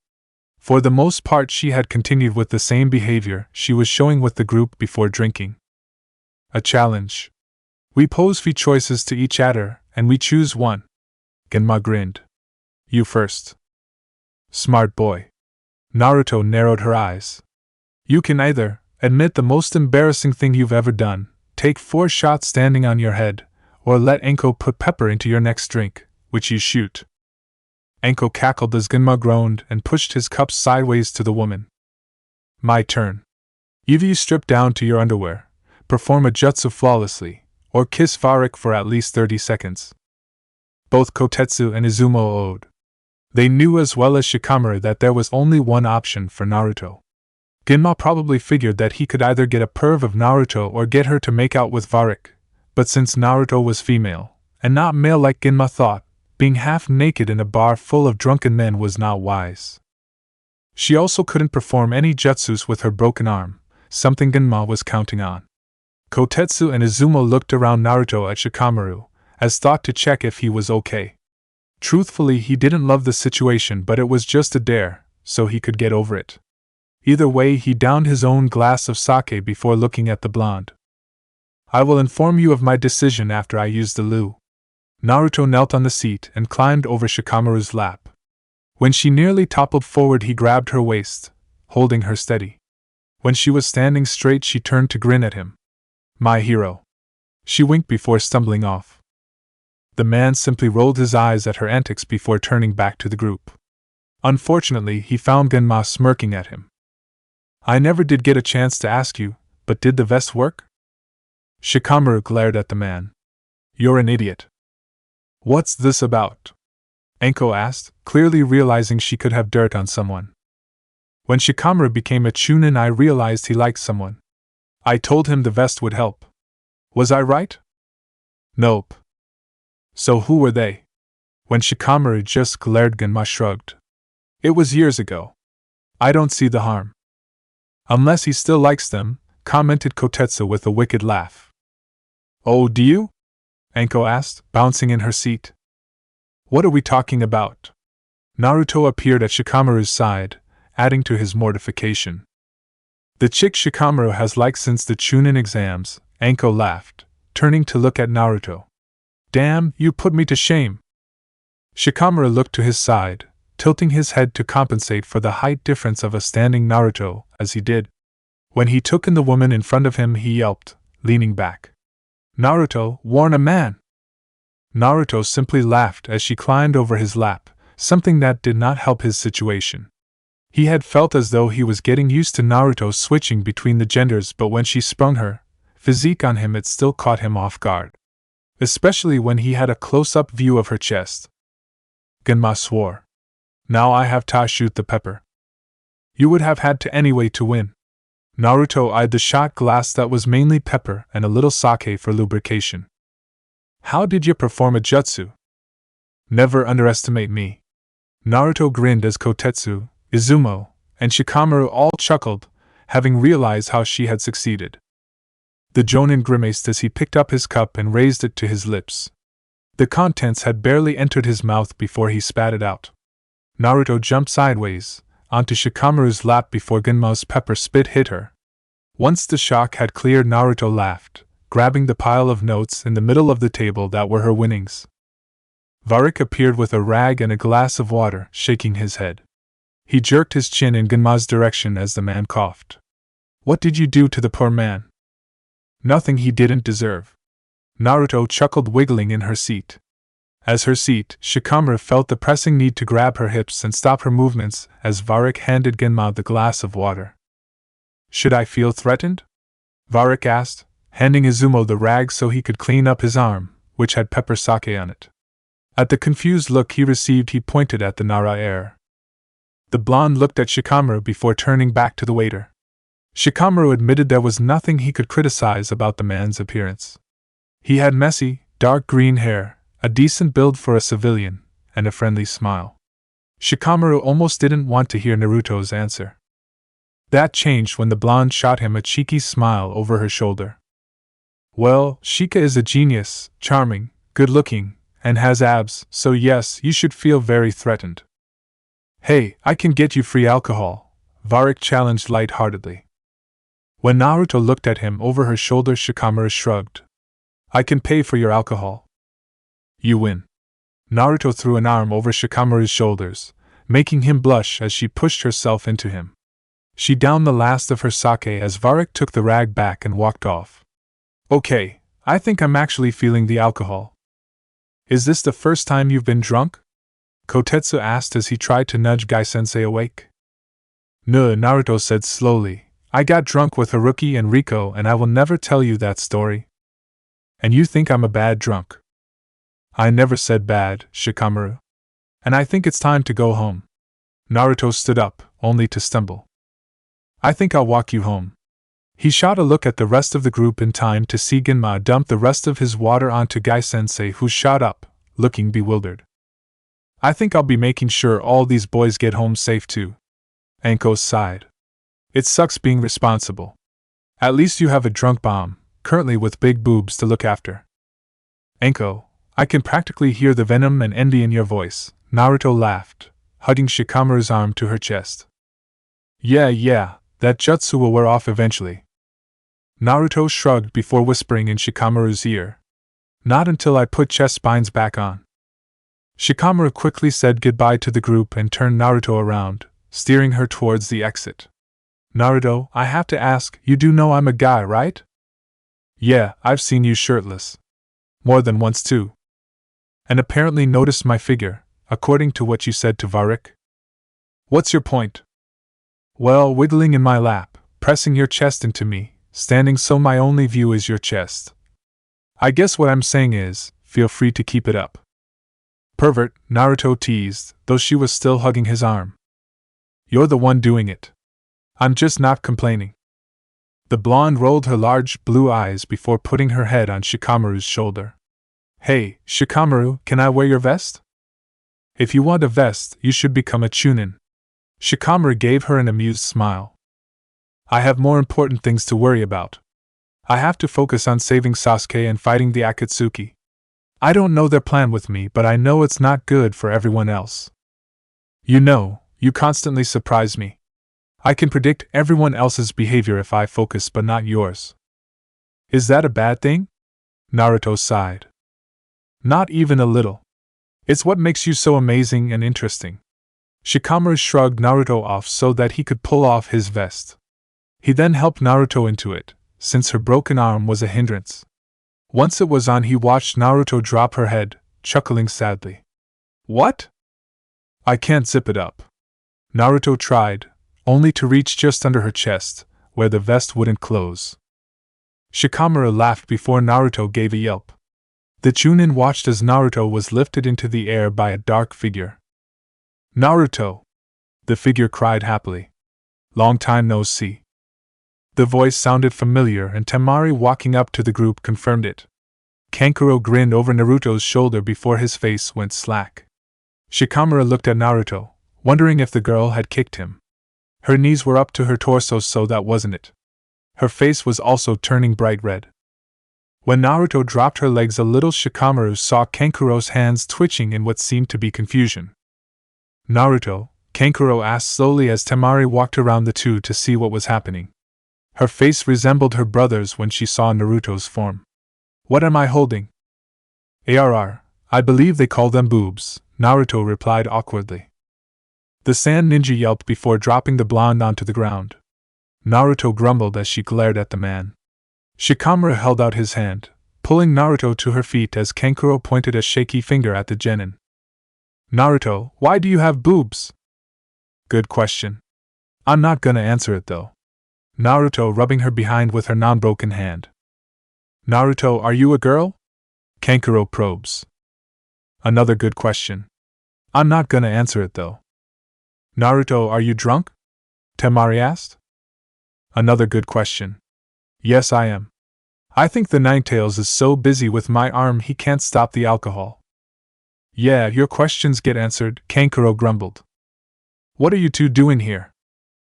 For the most part she had continued with the same behavior she was showing with the group before drinking. A challenge. We pose 3 choices to each adder, and we choose one. Genma grinned. You first. Smart boy. Naruto narrowed her eyes. You can either admit the most embarrassing thing you've ever done, take 4 shots standing on your head, or let Anko put pepper into your next drink, which you shoot. Anko cackled as Genma groaned and pushed his cup sideways to the woman. My turn. Either you strip down to your underwear, perform a jutsu flawlessly, or kiss Varik for at least 30 seconds. Both Kotetsu and Izumo owed. They knew as well as Shikamaru that there was only one option for Naruto. Genma probably figured that he could either get a perv of Naruto or get her to make out with Varik, but since Naruto was female, and not male like Genma thought, being half naked in a bar full of drunken men was not wise. She also couldn't perform any jutsus with her broken arm, something Genma was counting on. Kotetsu and Izumo looked around Naruto at Shikamaru, as thought to check if he was okay. Truthfully, he didn't love the situation, but it was just a dare, so he could get over it. Either way, he downed his own glass of sake before looking at the blonde. I will inform you of my decision after I use the loo. Naruto knelt on the seat and climbed over Shikamaru's lap. When she nearly toppled forward, he grabbed her waist, holding her steady. When she was standing straight, she turned to grin at him. My hero. She winked before stumbling off. The man simply rolled his eyes at her antics before turning back to the group. Unfortunately, he found Genma smirking at him. I never did get a chance to ask you, but did the vest work? Shikamaru glared at the man. You're an idiot. What's this about? Anko asked, clearly realizing she could have dirt on someone. When Shikamaru became a chunin, I realized he liked someone. I told him the vest would help. Was I right? Nope. So who were they? When Shikamaru just glared, Genma shrugged. It was years ago. I don't see the harm. Unless he still likes them, commented Kotetsu with a wicked laugh. Oh, do you? Anko asked, bouncing in her seat. What are we talking about? Naruto appeared at Shikamaru's side, adding to his mortification. The chick Shikamaru has liked since the Chunin exams, Anko laughed, turning to look at Naruto. Damn, you put me to shame. Shikamaru looked to his side, tilting his head to compensate for the height difference of a standing Naruto, as he did. When he took in the woman in front of him, he yelped, leaning back. Naruto, warn a man! Naruto simply laughed as she climbed over his lap, something that did not help his situation. He had felt as though he was getting used to Naruto switching between the genders, but when she sprung her physique on him, it still caught him off guard. Especially when he had a close-up view of her chest. Genma swore. Now I have to shoot the pepper. You would have had to anyway to win. Naruto eyed the shot glass that was mainly pepper and a little sake for lubrication. How did you perform a jutsu? Never underestimate me. Naruto grinned as Kotetsu, Izumo, and Shikamaru all chuckled, having realized how she had succeeded. The Jonin grimaced as he picked up his cup and raised it to his lips. The contents had barely entered his mouth before he spat it out. Naruto jumped sideways onto Shikamaru's lap before Genma's pepper spit hit her. Once the shock had cleared, Naruto laughed, grabbing the pile of notes in the middle of the table that were her winnings. Varrick appeared with a rag and a glass of water, shaking his head. He jerked his chin in Genma's direction as the man coughed. What did you do to the poor man? Nothing he didn't deserve. Naruto chuckled, wiggling in her seat. As her seat, Shikamaru felt the pressing need to grab her hips and stop her movements as Varrick handed Genma the glass of water. Should I feel threatened? Varrick asked, handing Izumo the rag so he could clean up his arm, which had pepper sake on it. At the confused look he received, he pointed at the Nara heir. The blonde looked at Shikamaru before turning back to the waiter. Shikamaru admitted there was nothing he could criticize about the man's appearance. He had messy, dark green hair, a decent build for a civilian, and a friendly smile. Shikamaru almost didn't want to hear Naruto's answer. That changed when the blonde shot him a cheeky smile over her shoulder. Well, Shika is a genius, charming, good-looking, and has abs, so yes, you should feel very threatened. Hey, I can get you free alcohol, Varrick challenged light-heartedly. When Naruto looked at him over her shoulder, Shikamaru shrugged. I can pay for your alcohol. You win. Naruto threw an arm over Shikamaru's shoulders, making him blush as she pushed herself into him. She downed the last of her sake as Varrick took the rag back and walked off. Okay, I think I'm actually feeling the alcohol. Is this the first time you've been drunk? Kotetsu asked as he tried to nudge Gai-sensei awake. No, Naruto said slowly. I got drunk with Haruki and Riko, and I will never tell you that story. And you think I'm a bad drunk? I never said bad, Shikamaru. And I think it's time to go home. Naruto stood up, only to stumble. I think I'll walk you home. He shot a look at the rest of the group in time to see Genma dump the rest of his water onto Gai-sensei, who shot up, looking bewildered. I think I'll be making sure all these boys get home safe too. Anko sighed. It sucks being responsible. At least you have a drunk bomb, currently with big boobs, to look after. Anko, I can practically hear the venom and envy in your voice, Naruto laughed, hugging Shikamaru's arm to her chest. Yeah, that jutsu will wear off eventually. Naruto shrugged before whispering in Shikamaru's ear. Not until I put chest spines back on. Shikamaru quickly said goodbye to the group and turned Naruto around, steering her towards the exit. Naruto, I have to ask, you do know I'm a guy, right? Yeah, I've seen you shirtless. More than once too. And apparently noticed my figure, according to what you said to Varric. What's your point? Well, wiggling in my lap, pressing your chest into me, standing so my only view is your chest. I guess what I'm saying is, feel free to keep it up. Pervert, Naruto teased, though she was still hugging his arm. You're the one doing it. I'm just not complaining. The blonde rolled her large blue eyes before putting her head on Shikamaru's shoulder. Hey, Shikamaru, can I wear your vest? If you want a vest, you should become a chunin. Shikamaru gave her an amused smile. I have more important things to worry about. I have to focus on saving Sasuke and fighting the Akatsuki. I don't know their plan with me, but I know it's not good for everyone else. You know, you constantly surprise me. I can predict everyone else's behavior if I focus, but not yours. Is that a bad thing? Naruto sighed. Not even a little. It's what makes you so amazing and interesting. Shikamaru shrugged Naruto off so that he could pull off his vest. He then helped Naruto into it, since her broken arm was a hindrance. Once it was on, he watched Naruto drop her head, chuckling sadly. What? I can't zip it up. Naruto tried, only to reach just under her chest, where the vest wouldn't close. Shikamaru laughed before Naruto gave a yelp. The Chunin watched as Naruto was lifted into the air by a dark figure. Naruto! The figure cried happily. Long time no see. The voice sounded familiar, and Temari walking up to the group confirmed it. Kankuro grinned over Naruto's shoulder before his face went slack. Shikamaru looked at Naruto, wondering if the girl had kicked him. Her knees were up to her torso, so that wasn't it. Her face was also turning bright red. When Naruto dropped her legs a little, Shikamaru saw Kankuro's hands twitching in what seemed to be confusion. Naruto, Kankuro asked slowly as Temari walked around the two to see what was happening. Her face resembled her brother's when she saw Naruto's form. What am I holding? I believe they call them boobs, Naruto replied awkwardly. The sand ninja yelped before dropping the blonde onto the ground. Naruto grumbled as she glared at the man. Shikamaru held out his hand, pulling Naruto to her feet as Kankuro pointed a shaky finger at the genin. Naruto, why do you have boobs? Good question. I'm not gonna answer it though. Naruto rubbing her behind with her non-broken hand. Naruto, are you a girl? Kankuro probes. Another good question. I'm not gonna answer it though. Naruto, are you drunk? Temari asked. Another good question. Yes, I am. I think the Ninetales is so busy with my arm he can't stop the alcohol. Yeah, your questions get answered, Kankuro grumbled. What are you two doing here?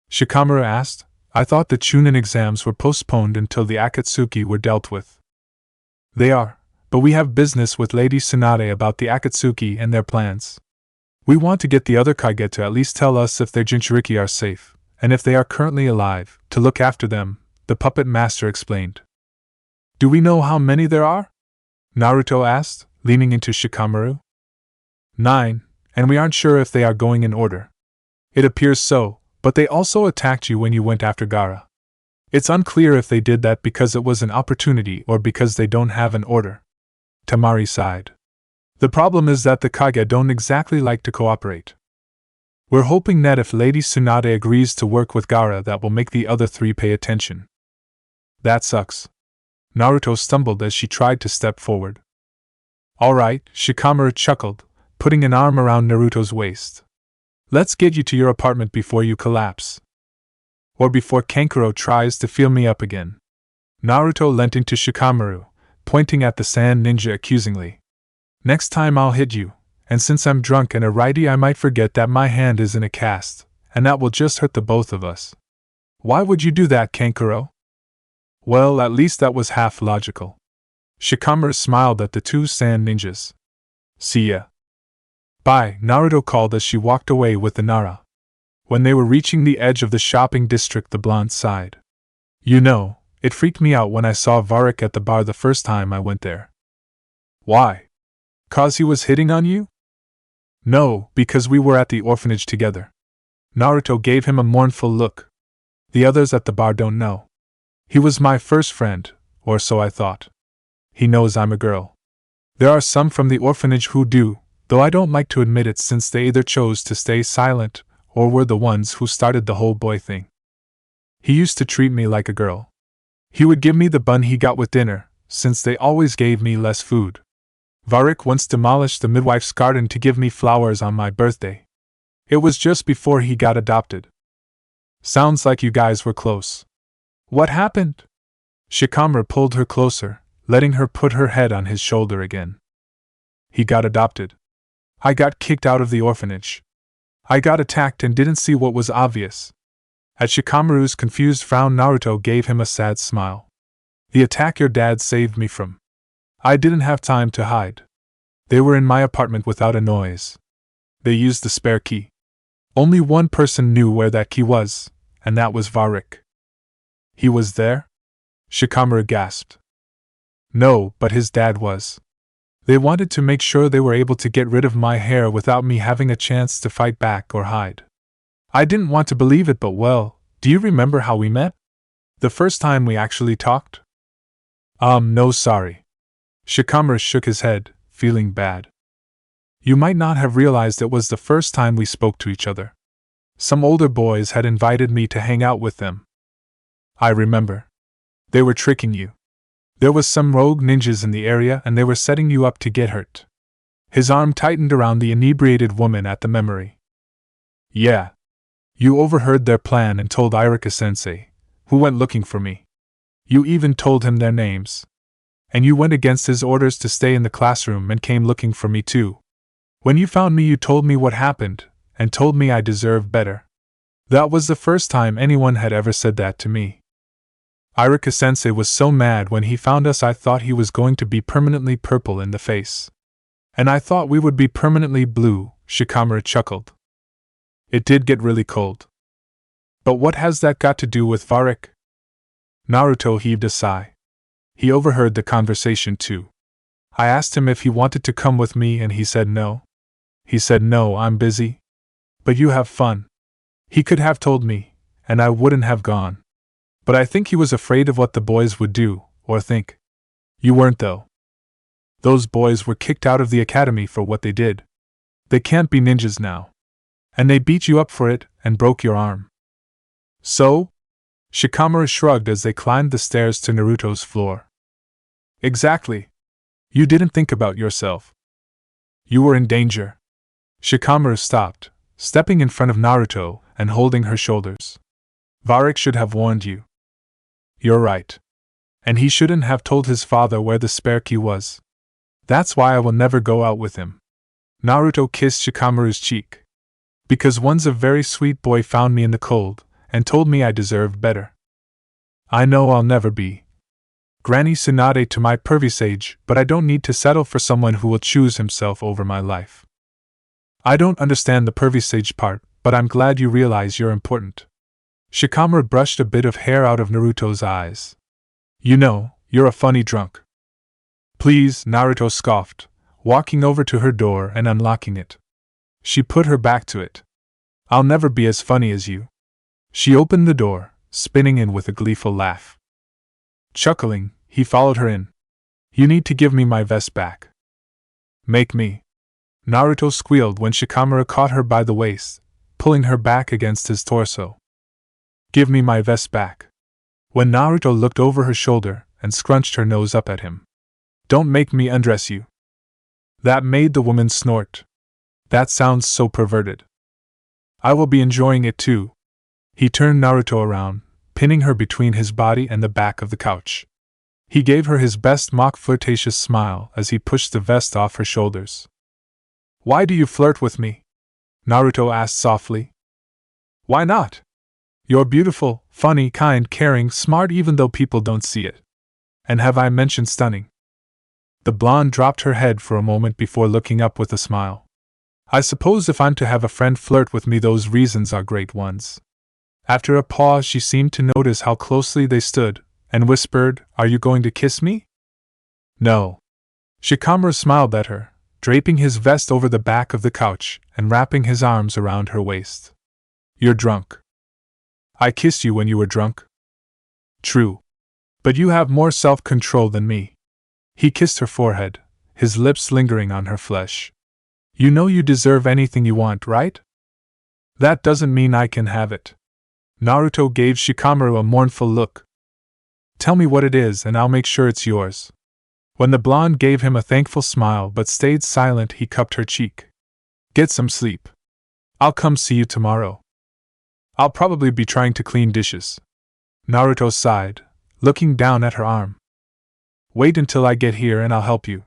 Shikamaru asked. I thought the Chunin exams were postponed until the Akatsuki were dealt with. They are, but we have business with Lady Tsunade about the Akatsuki and their plans. We want to get the other Kage to at least tell us if their Jinchuriki are safe, and if they are currently alive, to look after them, the puppet master explained. Do we know how many there are? Naruto asked, leaning into Shikamaru. 9, and we aren't sure if they are going in order. It appears so, but they also attacked you when you went after Gaara. It's unclear if they did that because it was an opportunity or because they don't have an order. Temari sighed. The problem is that the Kage don't exactly like to cooperate. We're hoping that if Lady Tsunade agrees to work with Gaara, that will make the other 3 pay attention. That sucks. Naruto stumbled as she tried to step forward. Alright, Shikamaru chuckled, putting an arm around Naruto's waist. Let's get you to your apartment before you collapse. Or before Kankuro tries to feel me up again. Naruto leant into Shikamaru, pointing at the sand ninja accusingly. Next time I'll hit you, and since I'm drunk and a righty I might forget that my hand is in a cast, and that will just hurt the both of us. Why would you do that, Kankuro? Well, at least that was half logical. Shikamaru smiled at the 2 sand ninjas. See ya. Bye, Naruto called as she walked away with the Nara. When they were reaching the edge of the shopping district, the blonde sighed. You know, it freaked me out when I saw Varric at the bar the first time I went there. Why? 'Cause he was hitting on you? No, because we were at the orphanage together. Naruto gave him a mournful look. The others at the bar don't know. He was my first friend, or so I thought. He knows I'm a girl. There are some from the orphanage who do, though I don't like to admit it since they either chose to stay silent or were the ones who started the whole boy thing. He used to treat me like a girl. He would give me the bun he got with dinner, since they always gave me less food. Varric once demolished the midwife's garden to give me flowers on my birthday. It was just before he got adopted. Sounds like you guys were close. What happened? Shikamaru pulled her closer, letting her put her head on his shoulder again. He got adopted. I got kicked out of the orphanage. I got attacked and didn't see what was obvious. At Shikamaru's confused frown, Naruto gave him a sad smile. The attack your dad saved me from. I didn't have time to hide. They were in my apartment without a noise. They used the spare key. Only one person knew where that key was, and that was Varric. He was there? Shikamaru gasped. No, but his dad was. They wanted to make sure they were able to get rid of my hair without me having a chance to fight back or hide. I didn't want to believe it, but well, do you remember how we met? The first time we actually talked? No, sorry. Shikamaru shook his head, feeling bad. You might not have realized it was the first time we spoke to each other. Some older boys had invited me to hang out with them. I remember. They were tricking you. There was some rogue ninjas in the area and they were setting you up to get hurt. His arm tightened around the inebriated woman at the memory. Yeah. You overheard their plan and told Irika-sensei, who went looking for me. You even told him their names. And you went against his orders to stay in the classroom and came looking for me too. When you found me, you told me what happened, and told me I deserved better. That was the first time anyone had ever said that to me. Irika-sensei was so mad when he found us, I thought he was going to be permanently purple in the face. And I thought we would be permanently blue, Shikamaru chuckled. It did get really cold. But what has that got to do with Varric? Naruto heaved a sigh. He overheard the conversation too. I asked him if he wanted to come with me and he said no. He said no, I'm busy. But you have fun. He could have told me, and I wouldn't have gone. But I think he was afraid of what the boys would do, or think. You weren't though. Those boys were kicked out of the academy for what they did. They can't be ninjas now. And they beat you up for it, and broke your arm. So? Shikamaru shrugged as they climbed the stairs to Naruto's floor. Exactly. You didn't think about yourself. You were in danger. Shikamaru stopped, stepping in front of Naruto and holding her shoulders. Varric should have warned you. You're right. And he shouldn't have told his father where the spare key was. That's why I will never go out with him. Naruto kissed Shikamaru's cheek. Because one's a very sweet boy found me in the cold, and told me I deserved better. I know I'll never be Granny Tsunade to my pervy sage, but I don't need to settle for someone who will choose himself over my life. I don't understand the pervy sage part, but I'm glad you realize you're important. Shikamaru brushed a bit of hair out of Naruto's eyes. You know, you're a funny drunk. Please, Naruto scoffed, walking over to her door and unlocking it. She put her back to it. I'll never be as funny as you. She opened the door, spinning in with a gleeful laugh. Chuckling, he followed her in. You need to give me my vest back. Make me. Naruto squealed when Shikamaru caught her by the waist, pulling her back against his torso. Give me my vest back. When Naruto looked over her shoulder and scrunched her nose up at him. Don't make me undress you. That made the woman snort. That sounds so perverted. I will be enjoying it too. He turned Naruto around, pinning her between his body and the back of the couch. He gave her his best mock flirtatious smile as he pushed the vest off her shoulders. Why do you flirt with me? Naruto asked softly. Why not? You're beautiful, funny, kind, caring, smart even though people don't see it. And have I mentioned stunning? The blonde dropped her head for a moment before looking up with a smile. I suppose if I'm to have a friend flirt with me, those reasons are great ones. After a pause, she seemed to notice how closely they stood, and whispered, Are you going to kiss me? No. Shikamaru smiled at her, draping his vest over the back of the couch and wrapping his arms around her waist. You're drunk. I kissed you when you were drunk. True. But you have more self-control than me. He kissed her forehead, his lips lingering on her flesh. You know you deserve anything you want, right? That doesn't mean I can have it. Naruto gave Shikamaru a mournful look. Tell me what it is and I'll make sure it's yours. When the blonde gave him a thankful smile but stayed silent, he cupped her cheek. Get some sleep. I'll come see you tomorrow. I'll probably be trying to clean dishes. Naruto sighed, looking down at her arm. Wait until I get here and I'll help you.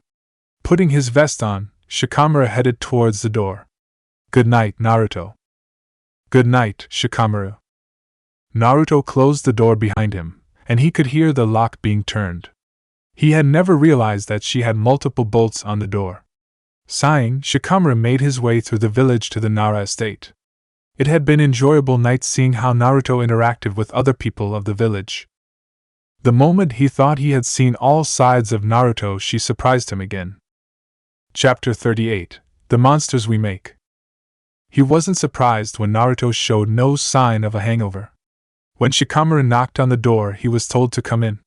Putting his vest on, Shikamaru headed towards the door. Good night, Naruto. Good night, Shikamaru. Naruto closed the door behind him, and he could hear the lock being turned. He had never realized that she had multiple bolts on the door. Sighing, Shikamaru made his way through the village to the Nara estate. It had been an enjoyable night seeing how Naruto interacted with other people of the village. The moment he thought he had seen all sides of Naruto, she surprised him again. Chapter 38: The Monsters We Make. He wasn't surprised when Naruto showed no sign of a hangover. When Shikamaru knocked on the door, he was told to come in.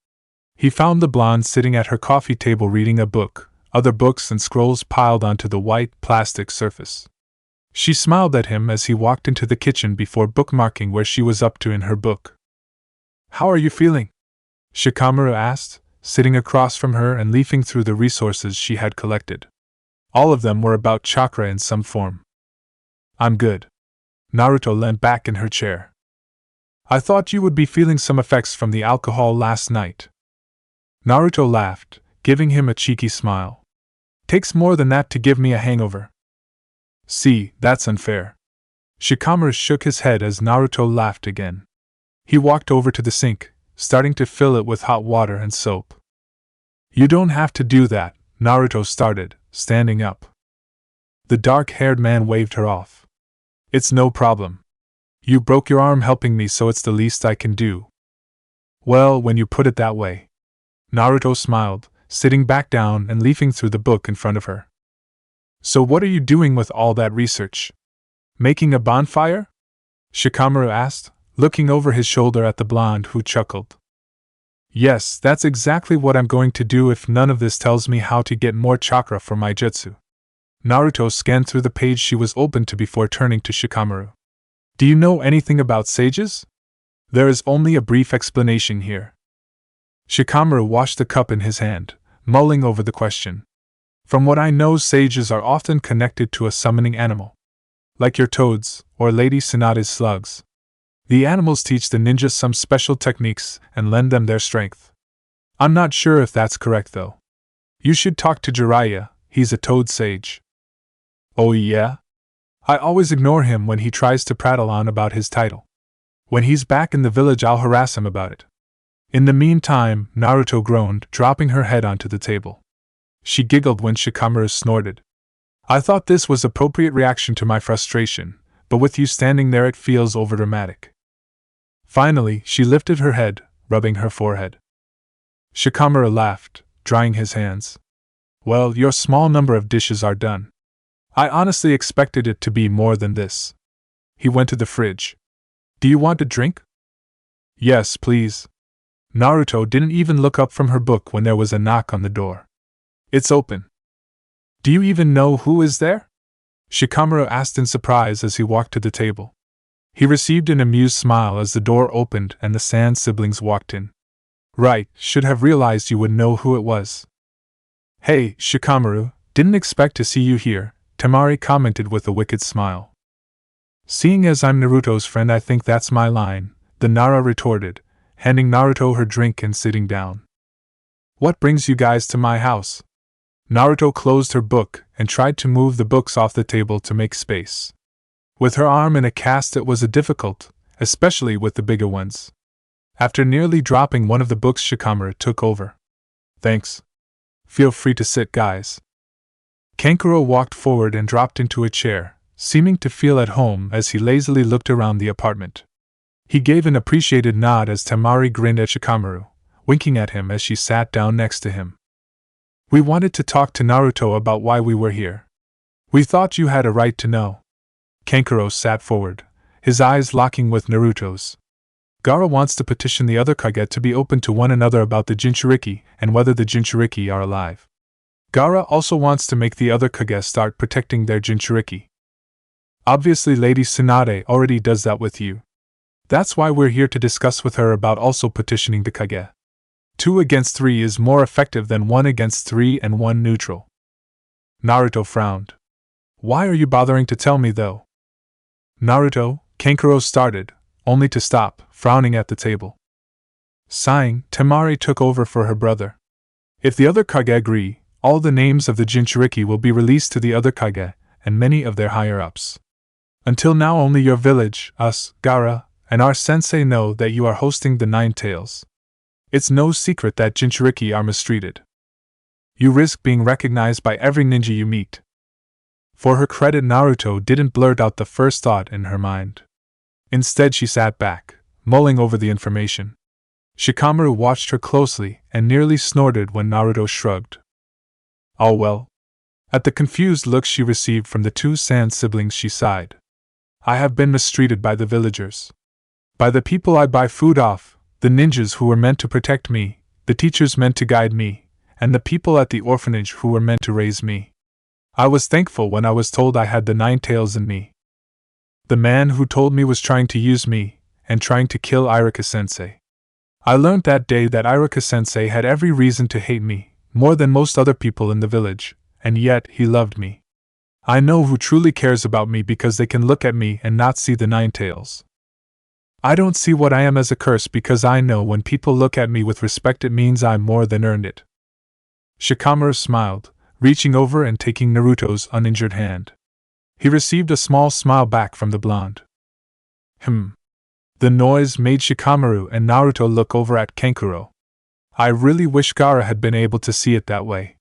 He found the blonde sitting at her coffee table reading a book, other books and scrolls piled onto the white plastic surface. She smiled at him as he walked into the kitchen before bookmarking where she was up to in her book. How are you feeling? Shikamaru asked, sitting across from her and leafing through the resources she had collected. All of them were about chakra in some form. I'm good. Naruto leant back in her chair. I thought you would be feeling some effects from the alcohol last night. Naruto laughed, giving him a cheeky smile. Takes more than that to give me a hangover. See, that's unfair. Shikamaru shook his head as Naruto laughed again. He walked over to the sink, starting to fill it with hot water and soap. You don't have to do that, Naruto started, standing up. The dark-haired man waved her off. It's no problem. You broke your arm helping me, so it's the least I can do. Well, when you put it that way. Naruto smiled, sitting back down and leafing through the book in front of her. So what are you doing with all that research? Making a bonfire? Shikamaru asked, looking over his shoulder at the blonde who chuckled. Yes, that's exactly what I'm going to do if none of this tells me how to get more chakra for my jutsu. Naruto scanned through the page she was open to before turning to Shikamaru. Do you know anything about sages? There is only a brief explanation here. Shikamaru washed the cup in his hand, mulling over the question. From what I know, sages are often connected to a summoning animal. Like your toads, or Lady Tsunade's slugs. The animals teach the ninjas some special techniques and lend them their strength. I'm not sure if that's correct though. You should talk to Jiraiya, he's a toad sage. Oh yeah? I always ignore him when he tries to prattle on about his title. When he's back in the village, I'll harass him about it. In the meantime, Naruto groaned, dropping her head onto the table. She giggled when Shikamaru snorted. I thought this was appropriate reaction to my frustration, but with you standing there it feels overdramatic. Finally, she lifted her head, rubbing her forehead. Shikamaru laughed, drying his hands. Well, your small number of dishes are done. I honestly expected it to be more than this. He went to the fridge. Do you want a drink? Yes, please. Naruto didn't even look up from her book when there was a knock on the door. It's open. Do you even know who is there? Shikamaru asked in surprise as he walked to the table. He received an amused smile as the door opened and the Sand siblings walked in. Right, should have realized you would know who it was. Hey, Shikamaru, didn't expect to see you here, Temari commented with a wicked smile. Seeing as I'm Naruto's friend, I think that's my line, the Nara retorted, handing Naruto her drink and sitting down. What brings you guys to my house? Naruto closed her book and tried to move the books off the table to make space. With her arm in a cast it was difficult, especially with the bigger ones. After nearly dropping one of the books, Shikamaru took over. Thanks. Feel free to sit, guys. Kankuro walked forward and dropped into a chair, seeming to feel at home as he lazily looked around the apartment. He gave an appreciated nod as Temari grinned at Shikamaru, winking at him as she sat down next to him. We wanted to talk to Naruto about why we were here. We thought you had a right to know. Kankuro sat forward, his eyes locking with Naruto's. Gaara wants to petition the other Kage to be open to one another about the Jinchuriki and whether the Jinchuriki are alive. Gaara also wants to make the other Kage start protecting their Jinchuriki. Obviously Lady Tsunade already does that with you. That's why we're here to discuss with her about also petitioning the Kage. 2 against 3 is more effective than 1 against 3 and 1 neutral. Naruto frowned. Why are you bothering to tell me though? Naruto, Kankuro started, only to stop, frowning at the table. Sighing, Temari took over for her brother. If the other Kage agree, all the names of the Jinchuriki will be released to the other Kage, and many of their higher-ups. Until now only your village, us, Gaara, and our sensei know that you are hosting the Nine Tails. It's no secret that Jinchuriki are mistreated. You risk being recognized by every ninja you meet. For her credit, Naruto didn't blurt out the first thought in her mind. Instead she sat back, mulling over the information. Shikamaru watched her closely and nearly snorted when Naruto shrugged. Oh well. At the confused look she received from the 2 Sand siblings she sighed. I have been mistreated by the villagers. By the people I buy food off, the ninjas who were meant to protect me, the teachers meant to guide me, and the people at the orphanage who were meant to raise me. I was thankful when I was told I had the 9 tails in me. The man who told me was trying to use me, and trying to kill Iruka-sensei. I learned that day that Iruka-sensei had every reason to hate me, more than most other people in the village, and yet he loved me. I know who truly cares about me because they can look at me and not see the 9 tails. I don't see what I am as a curse because I know when people look at me with respect it means I more than earned it. Shikamaru smiled, reaching over and taking Naruto's uninjured hand. He received a small smile back from the blonde. The noise made Shikamaru and Naruto look over at Kankuro. I really wish Gaara had been able to see it that way.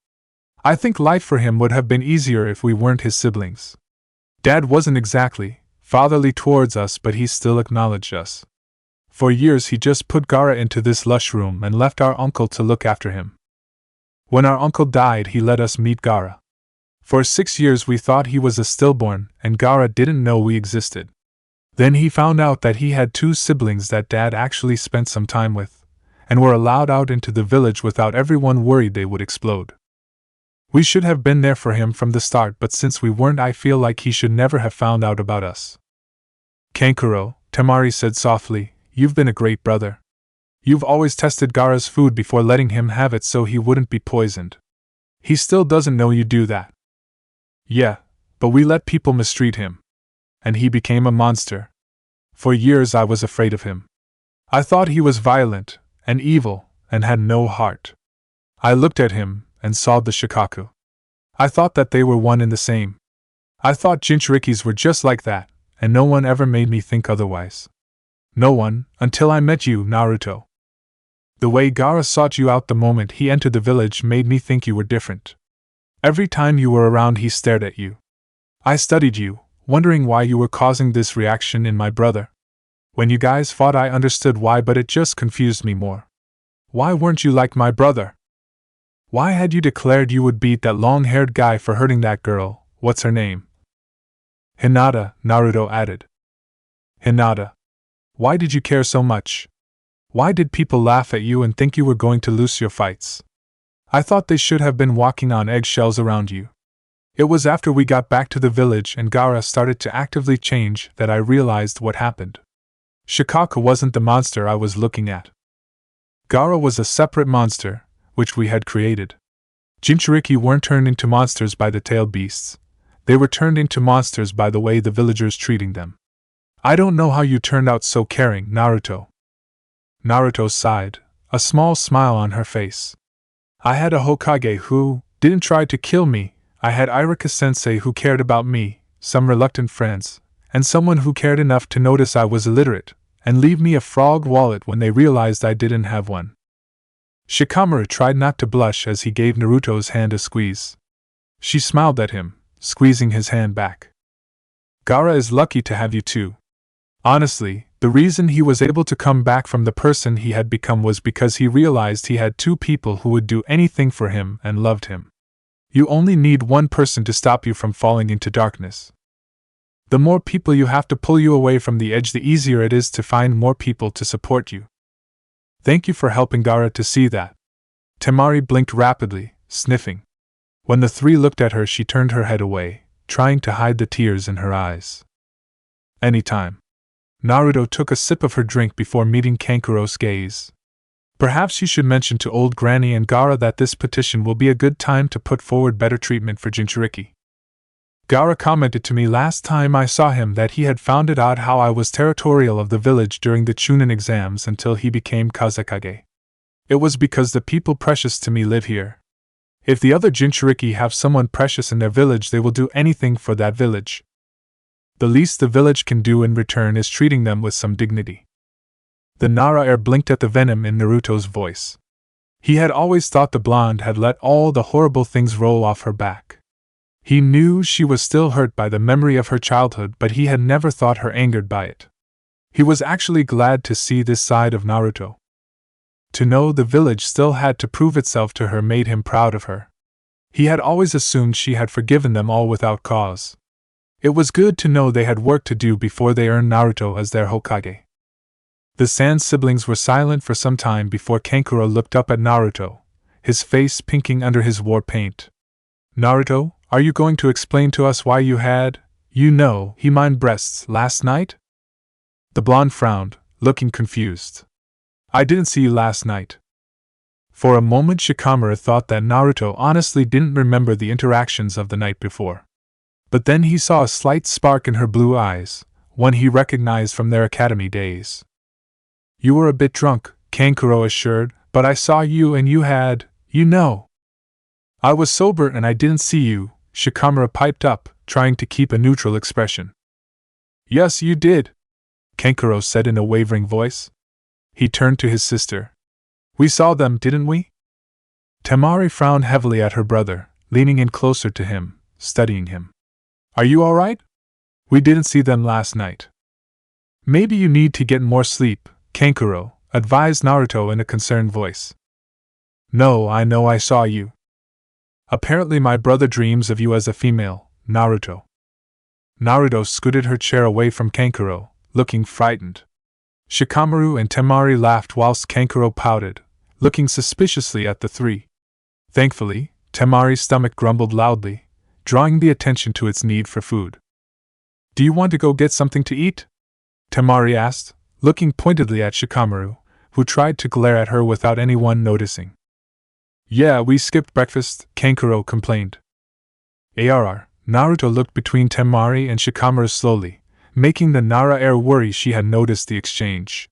I think life for him would have been easier if we weren't his siblings. Dad wasn't exactly fatherly towards us, but he still acknowledged us. For years he just put Gaara into this lush room and left our uncle to look after him. When our uncle died he let us meet Gaara. For 6 years we thought he was a stillborn and Gaara didn't know we existed. Then he found out that he had 2 siblings that Dad actually spent some time with, and were allowed out into the village without everyone worried they would explode. We should have been there for him from the start, but since we weren't I feel like he should never have found out about us. Kankuro, Temari said softly, you've been a great brother. You've always tested Gaara's food before letting him have it so he wouldn't be poisoned. He still doesn't know you do that. Yeah, but we let people mistreat him. And he became a monster. For years I was afraid of him. I thought he was violent and evil and had no heart. I looked at him and saw the Shikaku. I thought that they were one and the same. I thought Jinchurikis were just like that, and no one ever made me think otherwise. No one, until I met you, Naruto. The way Gaara sought you out the moment he entered the village made me think you were different. Every time you were around he stared at you. I studied you, wondering why you were causing this reaction in my brother. When you guys fought I understood why, but it just confused me more. Why weren't you like my brother? Why had you declared you would beat that long-haired guy for hurting that girl, what's her name? Hinata, Naruto added. Hinata. Why did you care so much? Why did people laugh at you and think you were going to lose your fights? I thought they should have been walking on eggshells around you. It was after we got back to the village and Gaara started to actively change that I realized what happened. Shikaku wasn't the monster I was looking at. Gaara was a separate monster, which we had created. Jinchuriki weren't turned into monsters by the tailed beasts. They were turned into monsters by the way the villagers treating them. I don't know how you turned out so caring, Naruto. Naruto sighed, a small smile on her face. I had a Hokage who didn't try to kill me. I had Iruka-sensei who cared about me, some reluctant friends, and someone who cared enough to notice I was illiterate, and leave me a frog wallet when they realized I didn't have one. Shikamaru tried not to blush as he gave Naruto's hand a squeeze. She smiled at him, squeezing his hand back. Gaara is lucky to have you too. Honestly, the reason he was able to come back from the person he had become was because he realized he had 2 people who would do anything for him and loved him. You only need one person to stop you from falling into darkness. The more people you have to pull you away from the edge, the easier it is to find more people to support you. Thank you for helping Gaara to see that. Temari blinked rapidly, sniffing. When the three looked at her, she turned her head away, trying to hide the tears in her eyes. Anytime. Naruto took a sip of her drink before meeting Kankuro's gaze. Perhaps you should mention to old Granny and Gaara that this petition will be a good time to put forward better treatment for Jinchuriki. Gaara commented to me last time I saw him that he had found it odd how I was territorial of the village during the Chunin exams until he became Kazekage. It was because the people precious to me live here. If the other Jinchuriki have someone precious in their village, they will do anything for that village. The least the village can do in return is treating them with some dignity. The Nara heir blinked at the venom in Naruto's voice. He had always thought the blonde had let all the horrible things roll off her back. He knew she was still hurt by the memory of her childhood, but he had never thought her angered by it. He was actually glad to see this side of Naruto. To know the village still had to prove itself to her made him proud of her. He had always assumed she had forgiven them all without cause. It was good to know they had work to do before they earned Naruto as their Hokage. The Sand siblings were silent for some time before Kankuro looked up at Naruto, his face pinking under his war paint. Naruto, are you going to explain to us why you had, he mined breasts last night? The blonde frowned, looking confused. I didn't see you last night. For a moment Shikamaru thought that Naruto honestly didn't remember the interactions of the night before. But then he saw a slight spark in her blue eyes, one he recognized from their academy days. You were a bit drunk, Kankuro assured, but I saw you and you had, I was sober and I didn't see you, Shikamaru piped up, trying to keep a neutral expression. Yes, you did, Kankuro said in a wavering voice. He turned to his sister. We saw them, didn't we? Temari frowned heavily at her brother, leaning in closer to him, studying him. Are you all right? We didn't see them last night. Maybe you need to get more sleep, Kankuro advised Naruto in a concerned voice. No, I know I saw you. Apparently my brother dreams of you as a female, Naruto. Naruto scooted her chair away from Kankuro, looking frightened. Shikamaru and Temari laughed whilst Kankuro pouted, looking suspiciously at the three. Thankfully, Temari's stomach grumbled loudly, drawing the attention to its need for food. Do you want to go get something to eat? Temari asked, looking pointedly at Shikamaru, who tried to glare at her without anyone noticing. Yeah, we skipped breakfast, Kankuro complained. Naruto looked between Temari and Shikamaru slowly, making the Nara heir worry she had noticed the exchange.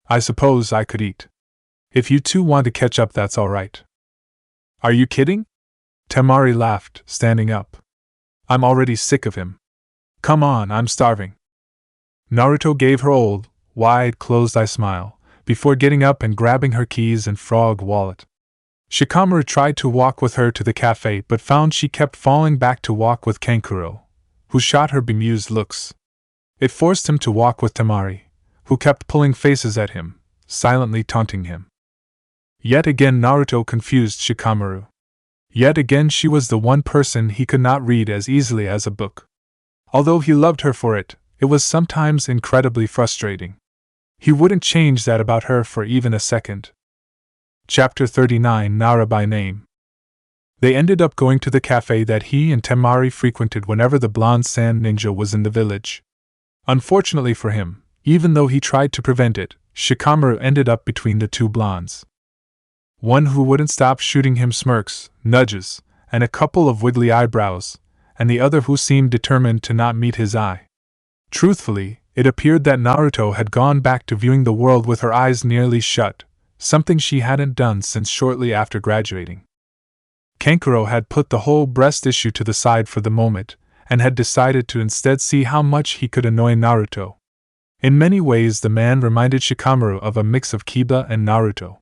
I suppose I could eat. If you two want to catch up, that's all right. Are you kidding? Temari laughed, standing up. I'm already sick of him. Come on, I'm starving. Naruto gave her old, wide, closed-eye smile, before getting up and grabbing her keys and frog wallet. Shikamaru tried to walk with her to the cafe but found she kept falling back to walk with Kankuro, who shot her bemused looks. It forced him to walk with Temari, who kept pulling faces at him, silently taunting him. Yet again Naruto confused Shikamaru. Yet again she was the one person he could not read as easily as a book. Although he loved her for it, it was sometimes incredibly frustrating. He wouldn't change that about her for even a second. Chapter 39 Nara by Name. They ended up going to the cafe that he and Temari frequented whenever the blonde sand ninja was in the village. Unfortunately for him, even though he tried to prevent it, Shikamaru ended up between the two blondes. One who wouldn't stop shooting him smirks, nudges, and a couple of wiggly eyebrows, and the other who seemed determined to not meet his eye. Truthfully, it appeared that Naruto had gone back to viewing the world with her eyes nearly shut, something she hadn't done since shortly after graduating. Kankuro had put the whole breast issue to the side for the moment, and had decided to instead see how much he could annoy Naruto. In many ways the man reminded Shikamaru of a mix of Kiba and Naruto.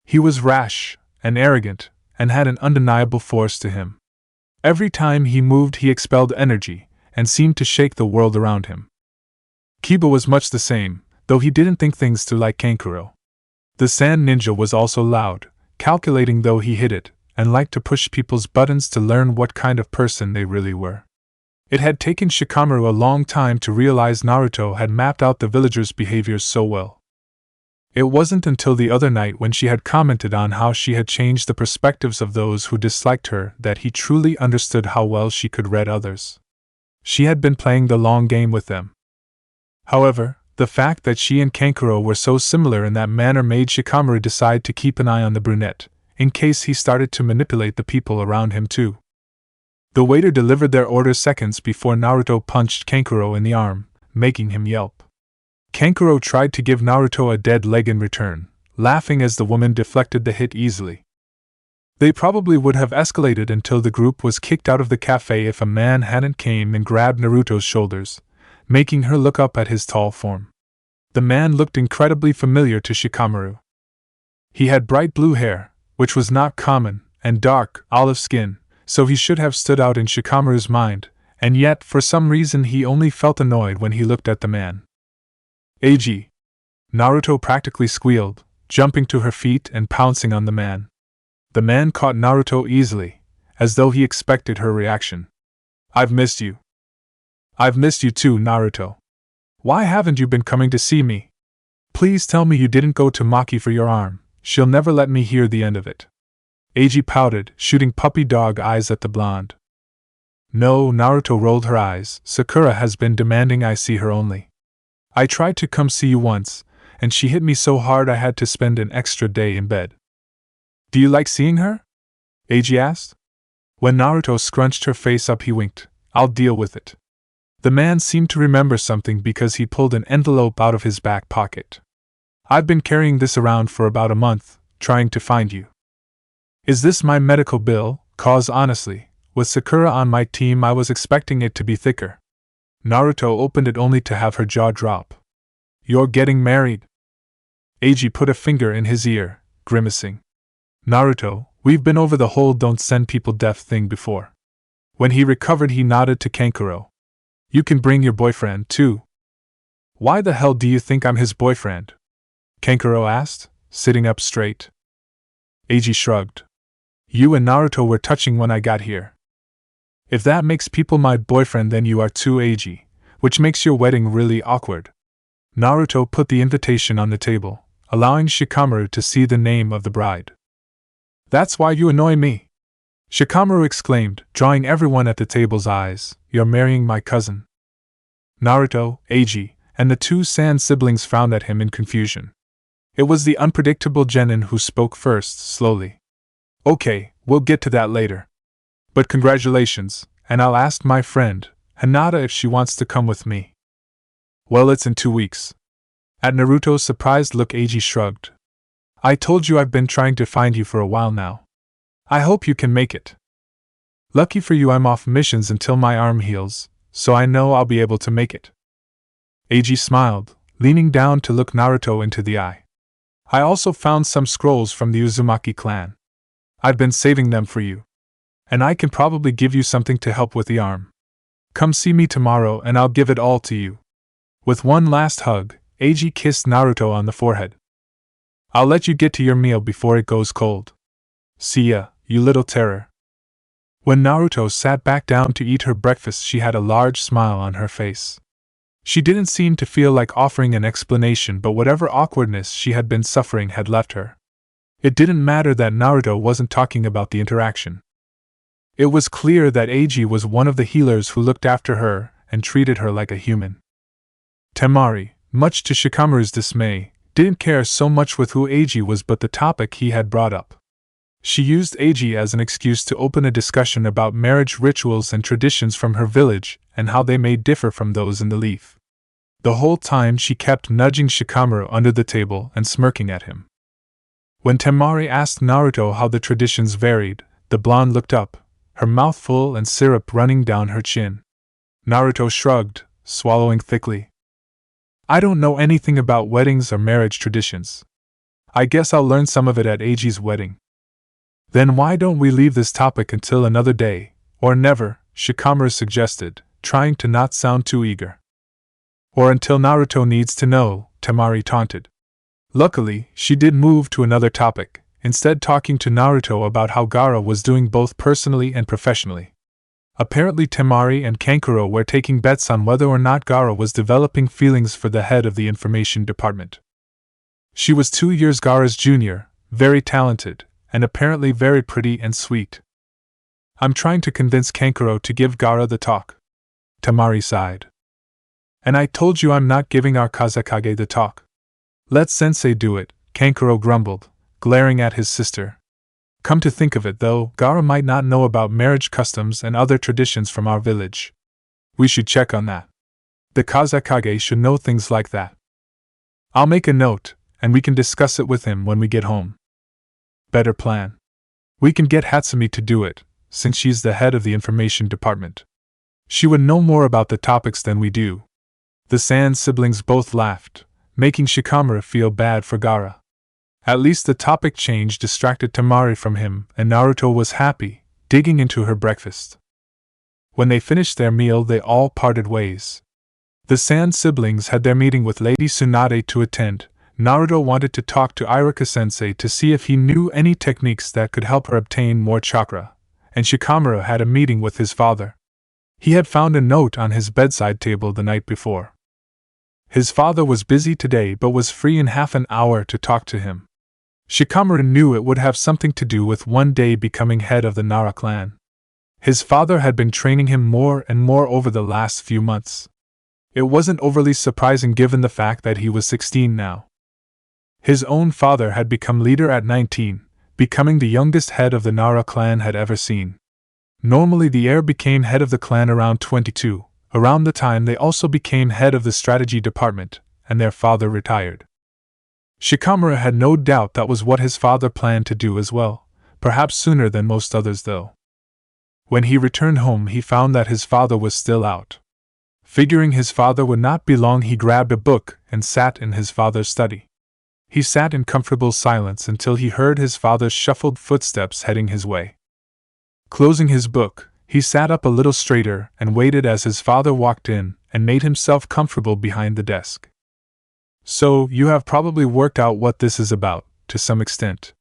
He was rash and arrogant, and had an undeniable force to him. Every time he moved he expelled energy, and seemed to shake the world around him. Kiba was much the same, though he didn't think things through like Kankuro. The sand ninja was also loud, calculating though he hid it, and liked to push people's buttons to learn what kind of person they really were. It had taken Shikamaru a long time to realize Naruto had mapped out the villagers' behaviors so well. It wasn't until the other night when she had commented on how she had changed the perspectives of those who disliked her that he truly understood how well she could read others. She had been playing the long game with them. However, the fact that she and Kankuro were so similar in that manner made Shikamaru decide to keep an eye on the brunette, in case he started to manipulate the people around him too. The waiter delivered their order seconds before Naruto punched Kankuro in the arm, making him yelp. Kankuro tried to give Naruto a dead leg in return, laughing as the woman deflected the hit easily. They probably would have escalated until the group was kicked out of the cafe if a man hadn't came and grabbed Naruto's shoulders, making her look up at his tall form. The man looked incredibly familiar to Shikamaru. He had bright blue hair, which was not common, and dark, olive skin, so he should have stood out in Shikamaru's mind, and yet for some reason he only felt annoyed when he looked at the man. "Ag!" Naruto practically squealed, jumping to her feet and pouncing on the man. The man caught Naruto easily, as though he expected her reaction. "I've missed you." "I've missed you too, Naruto. Why haven't you been coming to see me? Please tell me you didn't go to Maki for your arm, she'll never let me hear the end of it." Ag pouted, shooting puppy dog eyes at the blonde. "No," Naruto rolled her eyes, "Sakura has been demanding I see her only. I tried to come see you once, and she hit me so hard I had to spend an extra day in bed." "Do you like seeing her?" Ag asked. When Naruto scrunched her face up he winked. "I'll deal with it." The man seemed to remember something because he pulled an envelope out of his back pocket. "I've been carrying this around for about a month, trying to find you. Is this my medical bill? Cause honestly, with Sakura on my team I was expecting it to be thicker." Naruto opened it only to have her jaw drop. "You're getting married?" Ag put a finger in his ear, grimacing. "Naruto, we've been over the whole don't send people deaf thing before." When he recovered he nodded to Kankuro. "You can bring your boyfriend too." "Why the hell do you think I'm his boyfriend?" Kankuro asked, sitting up straight. Ag shrugged. "You and Naruto were touching when I got here. If that makes people my boyfriend then you are too, Ag, which makes your wedding really awkward." Naruto put the invitation on the table, allowing Shikamaru to see the name of the bride. "That's why you annoy me!" Shikamaru exclaimed, drawing everyone at the table's eyes. "You're marrying my cousin." Naruto, Ag, and the two Sand siblings frowned at him in confusion. It was the unpredictable Genin who spoke first, slowly. "Okay, we'll get to that later. But congratulations, and I'll ask my friend, Hinata, if she wants to come with me." "Well, it's in 2 weeks." At Naruto's surprised look Ag shrugged. "I told you I've been trying to find you for a while now. I hope you can make it." "Lucky for you I'm off missions until my arm heals, so I know I'll be able to make it." Ag smiled, leaning down to look Naruto into the eye. "I also found some scrolls from the Uzumaki clan. I've been saving them for you. And I can probably give you something to help with the arm. Come see me tomorrow and I'll give it all to you." With one last hug, Ag kissed Naruto on the forehead. "I'll let you get to your meal before it goes cold. See ya, you little terror." When Naruto sat back down to eat her breakfast she had a large smile on her face. She didn't seem to feel like offering an explanation, but whatever awkwardness she had been suffering had left her. It didn't matter that Naruto wasn't talking about the interaction. It was clear that Ag was one of the healers who looked after her and treated her like a human. Temari, much to Shikamaru's dismay, didn't care so much with who Ag was but the topic he had brought up. She used Ag as an excuse to open a discussion about marriage rituals and traditions from her village and how they may differ from those in the Leaf. The whole time she kept nudging Shikamaru under the table and smirking at him. When Temari asked Naruto how the traditions varied, the blonde looked up, her mouth full and syrup running down her chin. Naruto shrugged, swallowing thickly. "I don't know anything about weddings or marriage traditions. I guess I'll learn some of it at Eiji's wedding." "Then why don't we leave this topic until another day, or never," Shikamaru suggested, trying to not sound too eager. "Or until Naruto needs to know," Temari taunted. Luckily, she did move to another topic, instead talking to Naruto about how Gaara was doing both personally and professionally. Apparently Temari and Kankuro were taking bets on whether or not Gaara was developing feelings for the head of the information department. She was 2 years Gaara's junior, very talented, and apparently very pretty and sweet. I'm trying to convince Kankuro to give Gaara the talk. Temari sighed. And I told you I'm not giving our Kazekage the talk. Let Sensei do it, Kankuro grumbled, glaring at his sister. Come to think of it though, Gaara might not know about marriage customs and other traditions from our village. We should check on that. The Kazekage should know things like that. I'll make a note, and we can discuss it with him when we get home. Better plan. We can get Hatsumi to do it, since she's the head of the information department. She would know more about the topics than we do. The Sand siblings both laughed, making Shikamaru feel bad for Gaara. At least the topic change distracted Temari from him, and Naruto was happy, digging into her breakfast. When they finished their meal, they all parted ways. The Sand siblings had their meeting with Lady Tsunade to attend. Naruto wanted to talk to Iruka-sensei to see if he knew any techniques that could help her obtain more chakra, and Shikamaru had a meeting with his father. He had found a note on his bedside table the night before. His father was busy today but was free in half an hour to talk to him. Shikamaru knew it would have something to do with one day becoming head of the Nara clan. His father had been training him more and more over the last few months. It wasn't overly surprising given the fact that he was 16 now. His own father had become leader at 19, becoming the youngest head of the Nara clan had ever seen. Normally the heir became head of the clan around 22, around the time they also became head of the strategy department, and their father retired. Shikamaru had no doubt that was what his father planned to do as well, perhaps sooner than most others though. When he returned home he found that his father was still out. Figuring his father would not be long, he grabbed a book and sat in his father's study. He sat in comfortable silence until he heard his father's shuffled footsteps heading his way. Closing his book, he sat up a little straighter and waited as his father walked in and made himself comfortable behind the desk. So, you have probably worked out what this is about, to some extent.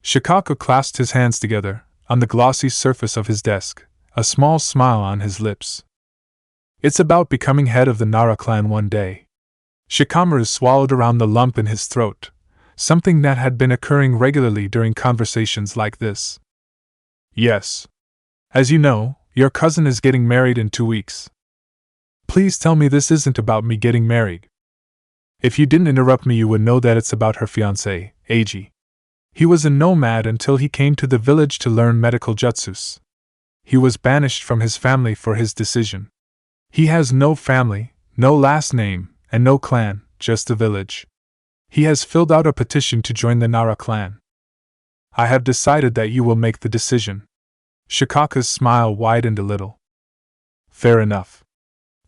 Shikaku clasped his hands together, on the glossy surface of his desk, a small smile on his lips. It's about becoming head of the Nara clan one day. Shikamaru swallowed around the lump in his throat, something that had been occurring regularly during conversations like this. Yes. As you know, your cousin is getting married in 2 weeks. Please tell me this isn't about me getting married. If you didn't interrupt me, you would know that it's about her fiancé, Eiji. He was a nomad until he came to the village to learn medical jutsus. He was banished from his family for his decision. He has no family, no last name, and no clan, just a village. He has filled out a petition to join the Nara clan. I have decided that you will make the decision. Shikaku's smile widened a little. Fair enough.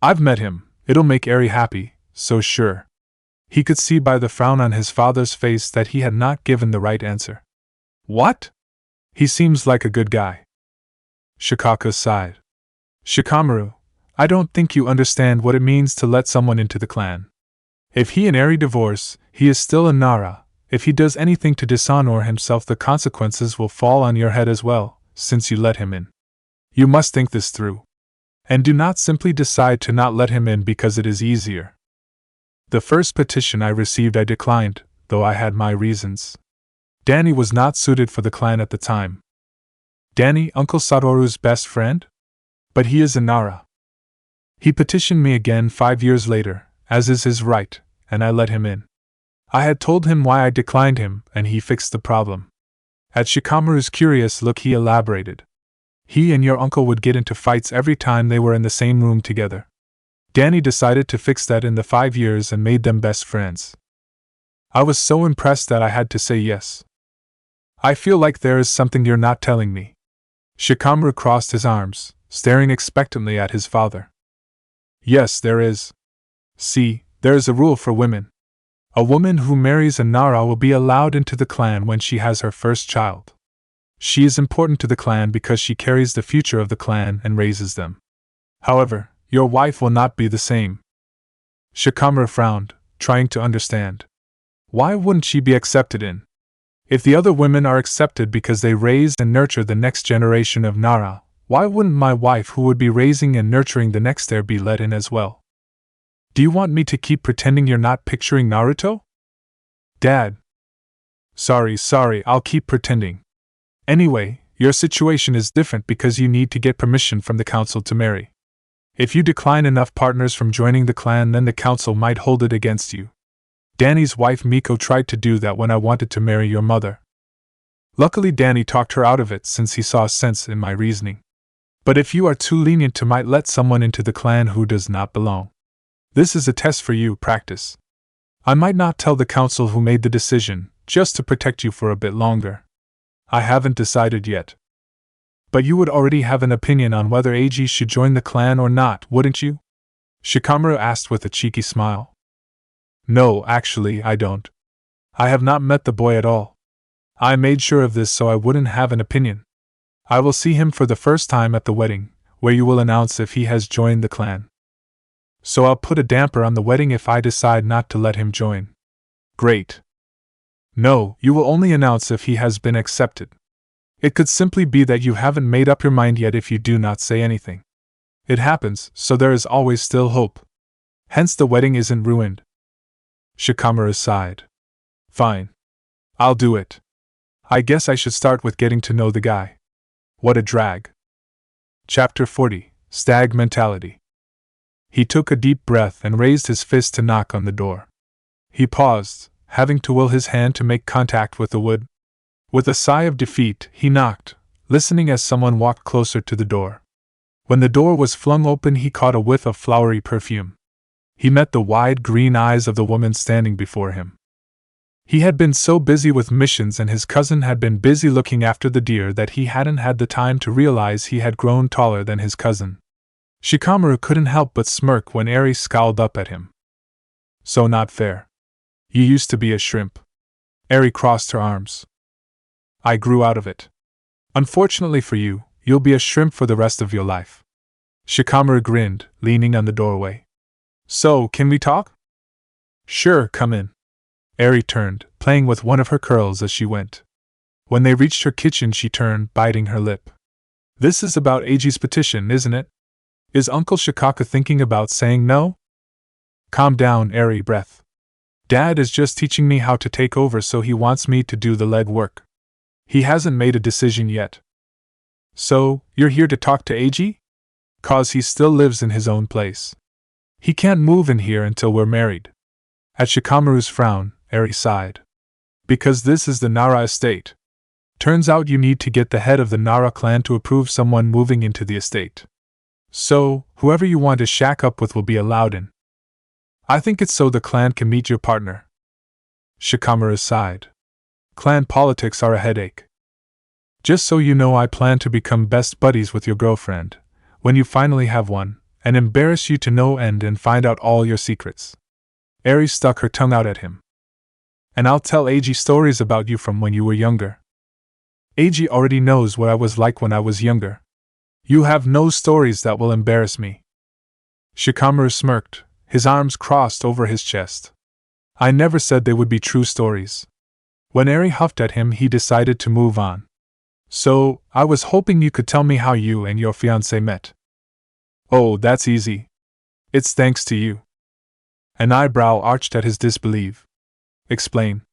I've met him, it'll make Eri happy, so sure. He could see by the frown on his father's face that he had not given the right answer. What? He seems like a good guy. Shikaku sighed. Shikamaru, I don't think you understand what it means to let someone into the clan. If he and Eri divorce, he is still a Nara. If he does anything to dishonor himself, the consequences will fall on your head as well, since you let him in. You must think this through. And do not simply decide to not let him in because it is easier. The first petition I received I declined, though I had my reasons. Danny was not suited for the clan at the time. Danny, Uncle Satoru's best friend? But he is a Nara. He petitioned me again 5 years later, as is his right, and I let him in. I had told him why I declined him, and he fixed the problem. At Shikamaru's curious look he elaborated. He and your uncle would get into fights every time they were in the same room together. Danny decided to fix that in the 5 years and made them best friends. I was so impressed that I had to say yes. I feel like there is something you're not telling me. Shikamaru crossed his arms, staring expectantly at his father. Yes, there is. See, there is a rule for women. A woman who marries a Nara will be allowed into the clan when she has her first child. She is important to the clan because she carries the future of the clan and raises them. However, your wife will not be the same. Shikamaru frowned, trying to understand. Why wouldn't she be accepted in? If the other women are accepted because they raise and nurture the next generation of Nara, Why wouldn't my wife, who would be raising and nurturing the next heir, be let in as well? Do you want me to keep pretending you're not picturing Naruto? Dad. Sorry, I'll keep pretending. Anyway, your situation is different because you need to get permission from the council to marry. If you decline enough partners from joining the clan, then the council might hold it against you. Danny's wife Miko tried to do that when I wanted to marry your mother. Luckily, Danny talked her out of it since he saw sense in my reasoning. But if you are too lenient, you might let someone into the clan who does not belong. This is a test for you, practice. I might not tell the council who made the decision, just to protect you for a bit longer. I haven't decided yet. But you would already have an opinion on whether Eiji should join the clan or not, wouldn't you? Shikamaru asked with a cheeky smile. No, actually, I don't. I have not met the boy at all. I made sure of this so I wouldn't have an opinion. I will see him for the first time at the wedding, where you will announce if he has joined the clan. So I'll put a damper on the wedding if I decide not to let him join. Great. No, you will only announce if he has been accepted. It could simply be that you haven't made up your mind yet if you do not say anything. It happens, so there is always still hope. Hence the wedding isn't ruined. Shikamaru sighed. Fine. I'll do it. I guess I should start with getting to know the guy. What a drag. Chapter 40, Stag Mentality. He took a deep breath and raised his fist to knock on the door. He paused, having to will his hand to make contact with the wood. With a sigh of defeat, he knocked, listening as someone walked closer to the door. When the door was flung open, he caught a whiff of flowery perfume. He met the wide green eyes of the woman standing before him. He had been so busy with missions and his cousin had been busy looking after the deer that he hadn't had the time to realize he had grown taller than his cousin. Shikamaru couldn't help but smirk when Eri scowled up at him. So not fair. You used to be a shrimp. Eri crossed her arms. I grew out of it. Unfortunately for you, you'll be a shrimp for the rest of your life. Shikamaru grinned, leaning on the doorway. So, can we talk? Sure, come in. Eri turned, playing with one of her curls as she went. When they reached her kitchen, she turned, biting her lip. This is about Eiji's petition, isn't it? Is Uncle Shikaku thinking about saying no? Calm down, Eri, breath. Dad is just teaching me how to take over, so he wants me to do the leg work. He hasn't made a decision yet. So, you're here to talk to Eiji? 'Cause he still lives in his own place. He can't move in here until we're married. At Shikamaru's frown, Eri sighed. Because this is the Nara estate. Turns out you need to get the head of the Nara clan to approve someone moving into the estate. So, whoever you want to shack up with will be allowed in. I think it's so the clan can meet your partner. Shikamaru sighed. Clan politics are a headache. Just so you know, I plan to become best buddies with your girlfriend, when you finally have one, and embarrass you to no end and find out all your secrets. Eri stuck her tongue out at him. And I'll tell Eiji stories about you from when you were younger. Eiji already knows what I was like when I was younger. You have no stories that will embarrass me. Shikamaru smirked, his arms crossed over his chest. I never said they would be true stories. When Eri huffed at him, he decided to move on. So, I was hoping you could tell me how you and your fiancé met. Oh, that's easy. It's thanks to you. An eyebrow arched at his disbelief. Explain.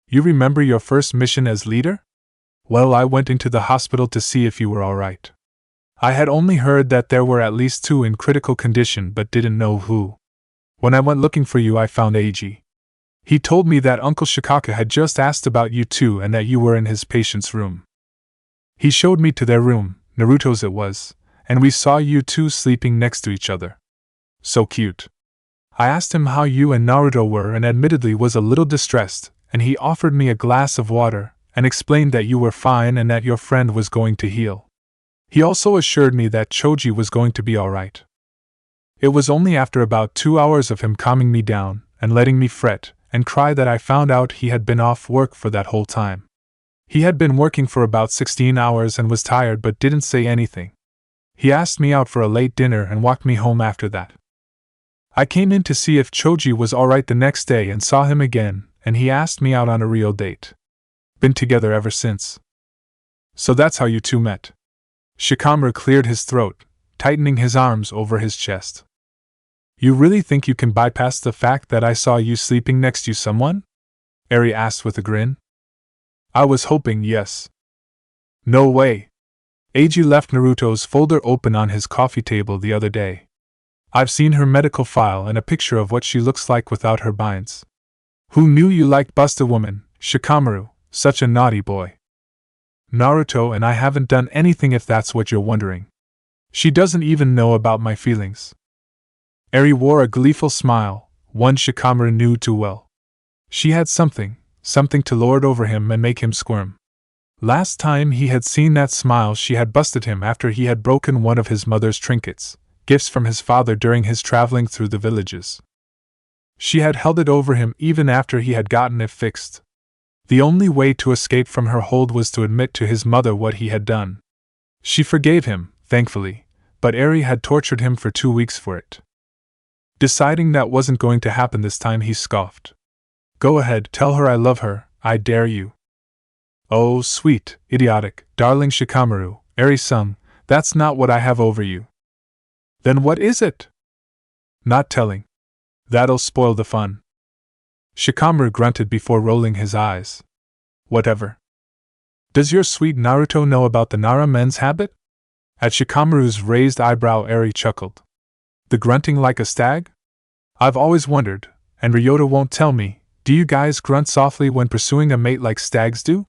You remember your first mission as leader? Well, I went into the hospital to see if you were alright. I had only heard that there were at least 2 in critical condition but didn't know who. When I went looking for you, I found Eiji. He told me that Uncle Shikaku had just asked about you too and that you were in his patient's room. He showed me to their room, Naruto's it was, and we saw you two sleeping next to each other. So cute. I asked him how you and Naruto were and admittedly was a little distressed, and he offered me a glass of water and explained that you were fine and that your friend was going to heal. He also assured me that Choji was going to be alright. It was only after about 2 hours of him calming me down and letting me fret and cry that I found out he had been off work for that whole time. He had been working for about 16 hours and was tired but didn't say anything. He asked me out for a late dinner and walked me home after that. I came in to see if Choji was alright the next day and saw him again, and he asked me out on a real date. Been together ever since. So that's how you two met. Shikamaru cleared his throat, tightening his arms over his chest. You really think you can bypass the fact that I saw you sleeping next to someone? Eri asked with a grin. I was hoping yes. No way. Eiji left Naruto's folder open on his coffee table the other day. I've seen her medical file and a picture of what she looks like without her binds. Who knew you liked busted woman, Shikamaru, such a naughty boy. Naruto and I haven't done anything if that's what you're wondering. She doesn't even know about my feelings. Eri wore a gleeful smile, one Shikamaru knew too well. She had something to lord over him and make him squirm. Last time he had seen that smile she had busted him after he had broken one of his mother's trinkets, gifts from his father during his traveling through the villages. She had held it over him even after he had gotten it fixed. The only way to escape from her hold was to admit to his mother what he had done. She forgave him, thankfully, but Eri had tortured him for 2 weeks for it. Deciding that wasn't going to happen this time, he scoffed. Go ahead, tell her I love her, I dare you. Oh, sweet, idiotic, darling Shikamaru, Eri-san, that's not what I have over you. Then what is it? Not telling. That'll spoil the fun. Shikamaru grunted before rolling his eyes. Whatever. Does your sweet Naruto know about the Nara men's habit? At Shikamaru's raised eyebrow, Eri chuckled. The grunting like a stag? I've always wondered, and Ryota won't tell me, do you guys grunt softly when pursuing a mate like stags do?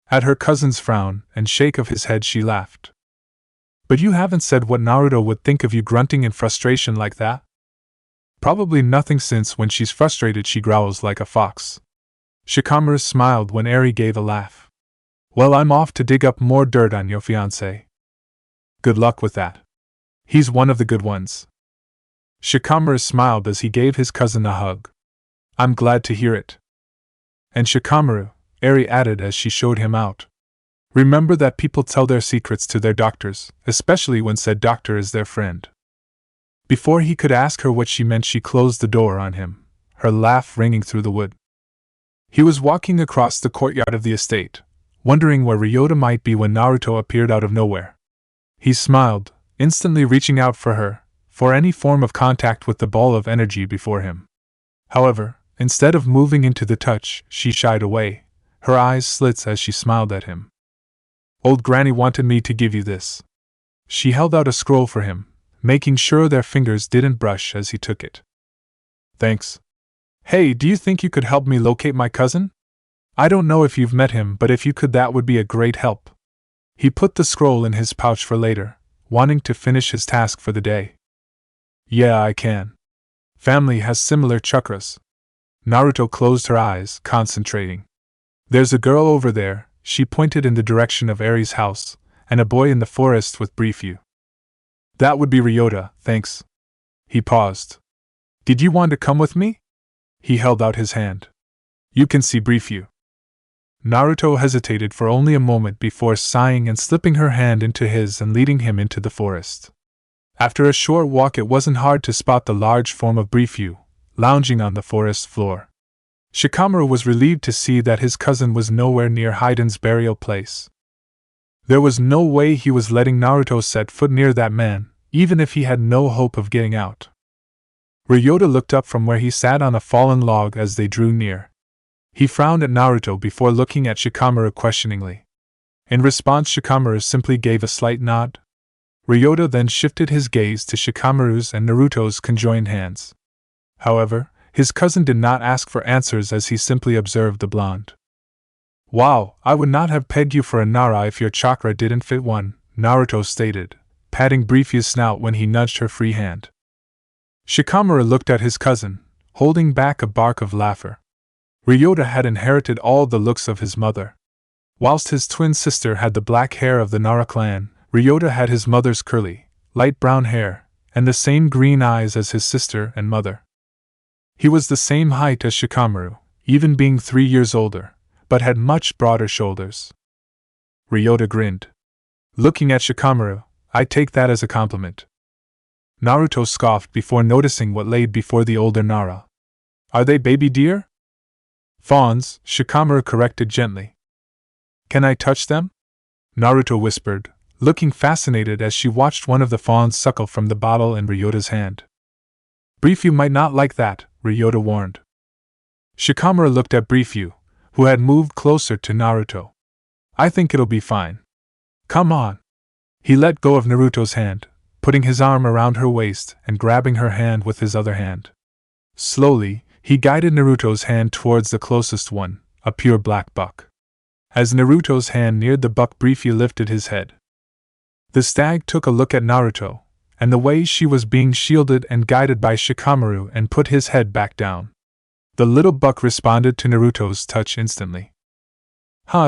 At her cousin's frown and shake of his head, she laughed. But you haven't said what Naruto would think of you grunting in frustration like that? Probably nothing, since when she's frustrated she growls like a fox. Shikamaru smiled when Eri gave a laugh. Well, I'm off to dig up more dirt on your fiancé. Good luck with that. He's one of the good ones. Shikamaru smiled as he gave his cousin a hug. I'm glad to hear it. And Shikamaru, Eri added as she showed him out. Remember that people tell their secrets to their doctors, especially when said doctor is their friend. Before he could ask her what she meant, she closed the door on him, her laugh ringing through the wood. He was walking across the courtyard of the estate, wondering where Ryota might be when Naruto appeared out of nowhere. He smiled, instantly reaching out for her, for any form of contact with the ball of energy before him. However, instead of moving into the touch, she shied away, her eyes slits as she smiled at him. Old Granny wanted me to give you this. She held out a scroll for him, making sure their fingers didn't brush as he took it. Thanks. Hey, do you think you could help me locate my cousin? I don't know if you've met him, but if you could, that would be a great help. He put the scroll in his pouch for later, wanting to finish his task for the day. Yeah, I can. Family has similar chakras. Naruto closed her eyes, concentrating. There's a girl over there, she pointed in the direction of Eri's house, and a boy in the forest with Briefyu. That would be Ryota, thanks. He paused. Did you want to come with me? He held out his hand. You can see Briefyu. Naruto hesitated for only a moment before sighing and slipping her hand into his and leading him into the forest. After a short walk, it wasn't hard to spot the large form of Briefyu, lounging on the forest floor. Shikamaru was relieved to see that his cousin was nowhere near Haiden's burial place. There was no way he was letting Naruto set foot near that man, even if he had no hope of getting out. Ryota looked up from where he sat on a fallen log as they drew near. He frowned at Naruto before looking at Shikamaru questioningly. In response, Shikamaru simply gave a slight nod. Ryota then shifted his gaze to Shikamaru's and Naruto's conjoined hands. However, his cousin did not ask for answers as he simply observed the blonde. Wow, I would not have pegged you for a Nara if your chakra didn't fit one, Naruto stated, patting Briefyu's snout when he nudged her free hand. Shikamaru looked at his cousin, holding back a bark of laughter. Ryota had inherited all the looks of his mother. Whilst his twin sister had the black hair of the Nara clan, Ryota had his mother's curly, light brown hair, and the same green eyes as his sister and mother. He was the same height as Shikamaru, even being 3 years older, but had much broader shoulders. Ryota grinned. Looking at Shikamaru, I take that as a compliment. Naruto scoffed before noticing what laid before the older Nara. Are they baby deer? Fawns, Shikamaru corrected gently. Can I touch them? Naruto whispered, looking fascinated as she watched one of the fawns suckle from the bottle in Ryota's hand. Briefyu might not like that, Ryota warned. Shikamaru looked at Briefyu, who had moved closer to Naruto. I think it'll be fine. Come on. He let go of Naruto's hand, putting his arm around her waist and grabbing her hand with his other hand. Slowly, he guided Naruto's hand towards the closest one, a pure black buck. As Naruto's hand neared the buck, Briefyu lifted his head. The stag took a look at Naruto, and the way she was being shielded and guided by Shikamaru, and put his head back down. The little buck responded to Naruto's touch instantly.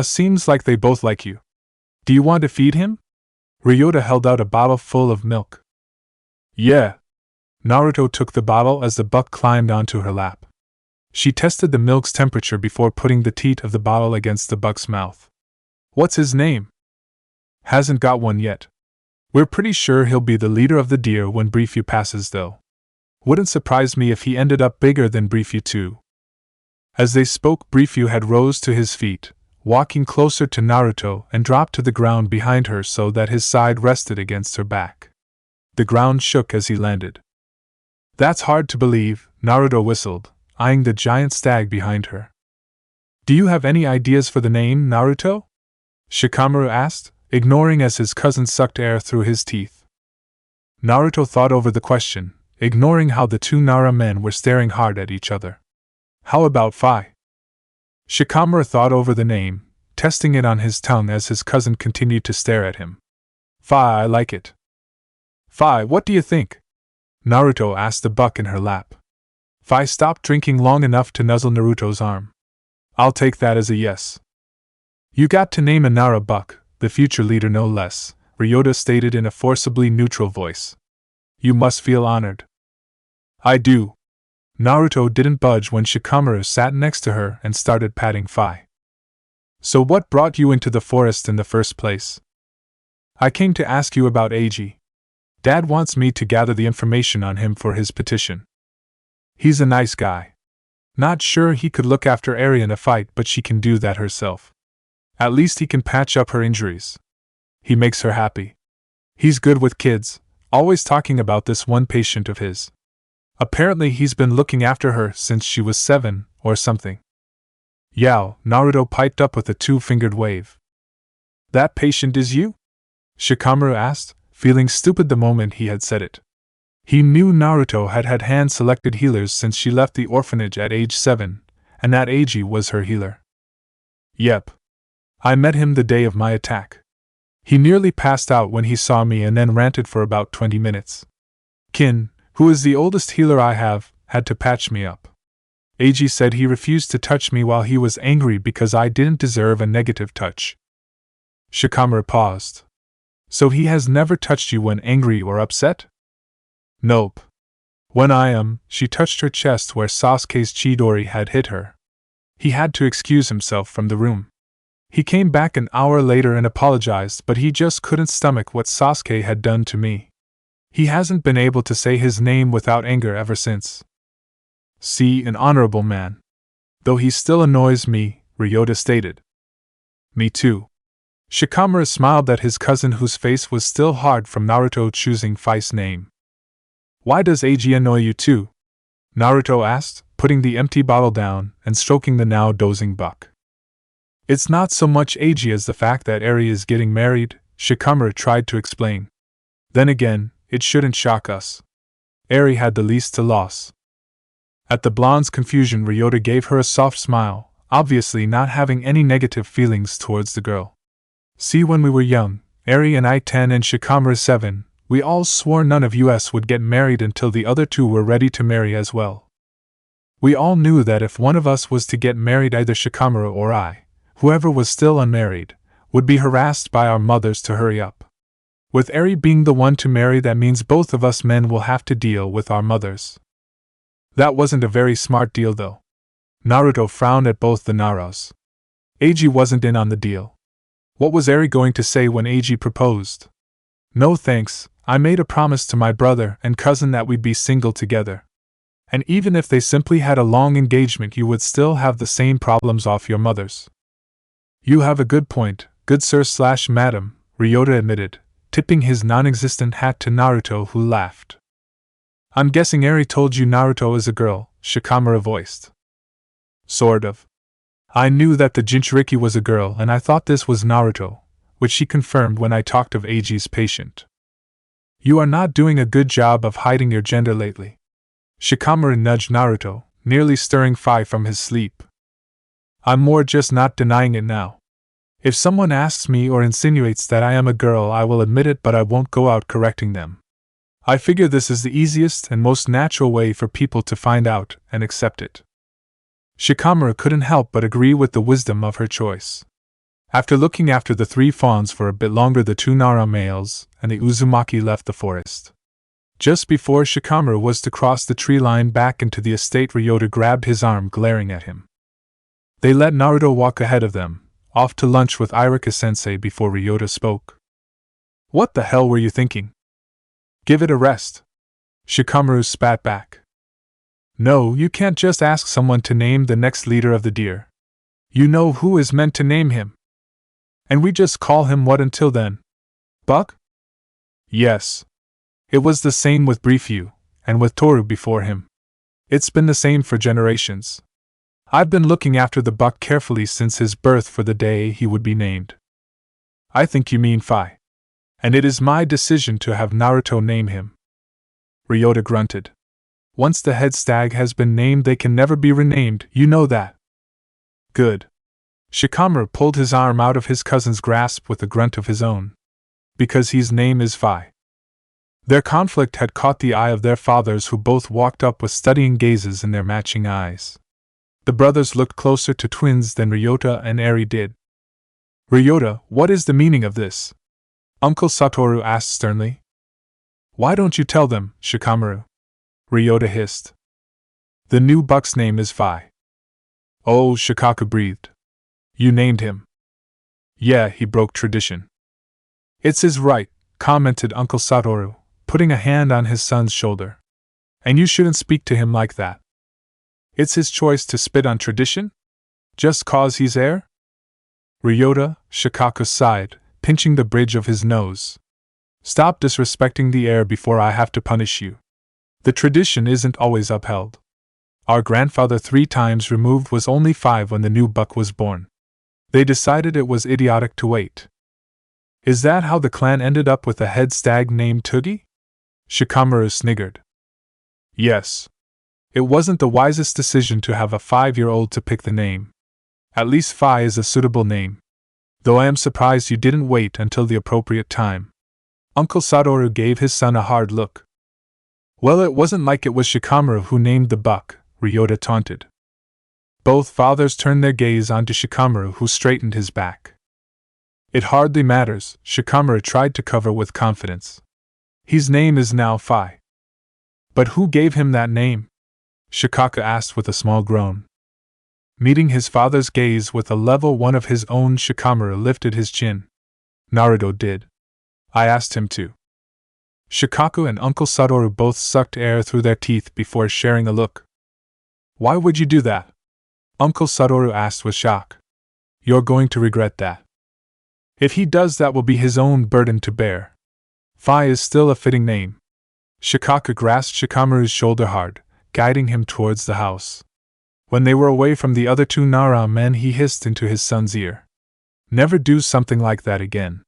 Seems like they both like you. Do you want to feed him? Ryota held out a bottle full of milk. Yeah. Naruto took the bottle as the buck climbed onto her lap. She tested the milk's temperature before putting the teat of the bottle against the buck's mouth. What's his name? Hasn't got one yet. We're pretty sure he'll be the leader of the deer when Briefyu passes, though. Wouldn't surprise me if he ended up bigger than Briefyu too. As they spoke, Briefyu had rose to his feet, walking closer to Naruto, and dropped to the ground behind her so that his side rested against her back. The ground shook as he landed. That's hard to believe, Naruto whistled, eyeing the giant stag behind her. Do you have any ideas for the name, Naruto? Shikamaru asked, ignoring as his cousin sucked air through his teeth. Naruto thought over the question, ignoring how the two Nara men were staring hard at each other. How about Phi? Shikamaru thought over the name, testing it on his tongue as his cousin continued to stare at him. Phi, I like it. Phi, what do you think? Naruto asked the buck in her lap. Phi stopped drinking long enough to nuzzle Naruto's arm. I'll take that as a yes. You got to name a Nara buck, the future leader no less, Ryota stated in a forcibly neutral voice. You must feel honored. I do. Naruto didn't budge when Shikamaru sat next to her and started patting Phi. So what brought you into the forest in the first place? I came to ask you about Eiji. Dad wants me to gather the information on him for his petition. He's a nice guy. Not sure he could look after Eri in a fight, but she can do that herself. At least he can patch up her injuries. He makes her happy. He's good with kids, always talking about this one patient of his. Apparently he's been looking after her since she was 7, or something. Yow, Naruto piped up with a two-fingered wave. That patient is you? Shikamaru asked, feeling stupid the moment he had said it. He knew Naruto had had hand-selected healers since she left the orphanage at age 7, and that Eiji was her healer. Yep. I met him the day of my attack. He nearly passed out when he saw me and then ranted for about 20 minutes. Kin, who is the oldest healer I have, had to patch me up. Eiji said he refused to touch me while he was angry because I didn't deserve a negative touch. Shikamaru paused. So he has never touched you when angry or upset? Nope. When I am, she touched her chest where Sasuke's Chidori had hit her. He had to excuse himself from the room. He came back an hour later and apologized, but he just couldn't stomach what Sasuke had done to me. He hasn't been able to say his name without anger ever since. See, an honorable man. Though he still annoys me, Ryota stated. Me too. Shikamaru smiled at his cousin, whose face was still hard from Naruto choosing Phi's name. Why does Eiji annoy you too? Naruto asked, putting the empty bottle down and stroking the now dozing buck. It's not so much Eiji as the fact that Eri is getting married, Shikamaru tried to explain. Then again, it shouldn't shock us. Eri had the least to lose. At the blonde's confusion, Ryota gave her a soft smile, obviously not having any negative feelings towards the girl. See, when we were young, Eri and I 10 and Shikamaru 7, we all swore none of us would get married until the other two were ready to marry as well. We all knew that if one of us was to get married, either Shikamaru or I, whoever was still unmarried, would be harassed by our mothers to hurry up. With Eri being the one to marry, that means both of us men will have to deal with our mothers. That wasn't a very smart deal though. Naruto frowned at both the Naras. Eiji wasn't in on the deal. What was Eri going to say when Eiji proposed? No thanks, I made a promise to my brother and cousin that we'd be single together. And even if they simply had a long engagement, you would still have the same problems off your mothers. You have a good point, good sir/madam, Ryota admitted, tipping his non-existent hat to Naruto, who laughed. I'm guessing Eri told you Naruto is a girl, Shikamaru voiced. Sort of. I knew that the Jinchuriki was a girl and I thought this was Naruto, which she confirmed when I talked of Eiji's patient. You are not doing a good job of hiding your gender lately. Shikamaru nudged Naruto, nearly stirring Phi from his sleep. I'm more just not denying it now. If someone asks me or insinuates that I am a girl, I will admit it, but I won't go out correcting them. I figure this is the easiest and most natural way for people to find out and accept it. Shikamaru couldn't help but agree with the wisdom of her choice. After looking after the 3 fawns for a bit longer, the 2 Nara males and the Uzumaki left the forest. Just before Shikamaru was to cross the tree line back into the estate, Ryota grabbed his arm, glaring at him. They let Naruto walk ahead of them, off to lunch with Irika-sensei, before Ryota spoke. What the hell were you thinking? Give it a rest. Shikamaru spat back. No, you can't just ask someone to name the next leader of the deer. You know who is meant to name him. And we just call him what until then? Buck? Yes. It was the same with Briefyu, and with Toru before him. It's been the same for generations. I've been looking after the buck carefully since his birth for the day he would be named. I think you mean Phi. And it is my decision to have Naruto name him. Ryota grunted. Once the head stag has been named, they can never be renamed, you know that. Good. Shikamaru pulled his arm out of his cousin's grasp with a grunt of his own. Because his name is Phi. Their conflict had caught the eye of their fathers, who both walked up with studying gazes in their matching eyes. The brothers looked closer to twins than Ryota and Eri did. Ryota, what is the meaning of this? Uncle Satoru asked sternly. Why don't you tell them, Shikamaru? Ryota hissed. The new buck's name is Phi. Oh, Shikaku breathed. You named him. Yeah, he broke tradition. It's his right, commented Uncle Satoru, putting a hand on his son's shoulder. And you shouldn't speak to him like that. It's his choice to spit on tradition? Just cause he's heir? Ryota, Shikaku sighed, pinching the bridge of his nose. Stop disrespecting the heir before I have to punish you. The tradition isn't always upheld. Our grandfather 3 times removed was only 5 when the new buck was born. They decided it was idiotic to wait. Is that how the clan ended up with a head stag named Tugi? Shikamaru sniggered. Yes. It wasn't the wisest decision to have a 5-year-old to pick the name. At least Phi is a suitable name. Though I am surprised you didn't wait until the appropriate time. Uncle Satoru gave his son a hard look. Well, it wasn't like it was Shikamaru who named the buck, Ryota taunted. Both fathers turned their gaze onto Shikamaru, who straightened his back. It hardly matters, Shikamaru tried to cover with confidence. His name is now Phi. But who gave him that name? Shikaku asked with a small groan. Meeting his father's gaze with a level one of his own, Shikamaru lifted his chin. Naruto did. I asked him to. Shikaku and Uncle Satoru both sucked air through their teeth before sharing a look. Why would you do that? Uncle Satoru asked with shock. You're going to regret that. If he does, that will be his own burden to bear. Phi is still a fitting name. Shikaku grasped Shikamaru's shoulder hard, guiding him towards the house. When they were away from the other 2 Nara men, he hissed into his son's ear. Never do something like that again.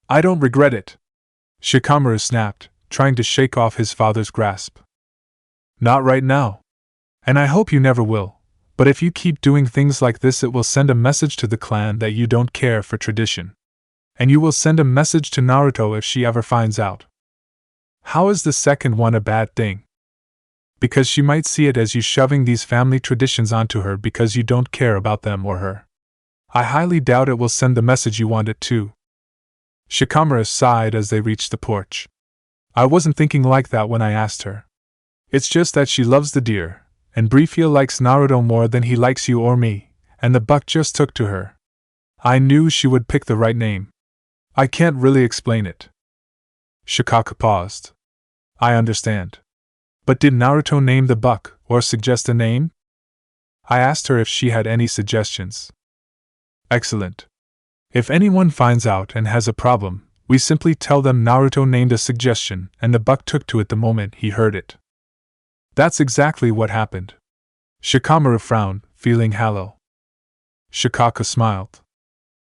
I don't regret it. Shikamaru snapped, trying to shake off his father's grasp. Not right now. And I hope you never will, but if you keep doing things like this, it will send a message to the clan that you don't care for tradition. And you will send a message to Naruto if she ever finds out. How is the second one a bad thing? Because she might see it as you shoving these family traditions onto her because you don't care about them or her. I highly doubt it will send the message you want it to. Shikamaru sighed as they reached the porch. I wasn't thinking like that when I asked her. It's just that she loves the deer, and Briefyu likes Naruto more than he likes you or me, and the buck just took to her. I knew she would pick the right name. I can't really explain it. Shikaku paused. I understand. But did Naruto name the buck, or suggest a name? I asked her if she had any suggestions. Excellent. If anyone finds out and has a problem, We simply tell them Naruto named a suggestion, and the buck took to it the moment he heard it. That's exactly what happened. Shikamaru frowned, feeling hollow. Shikaku smiled.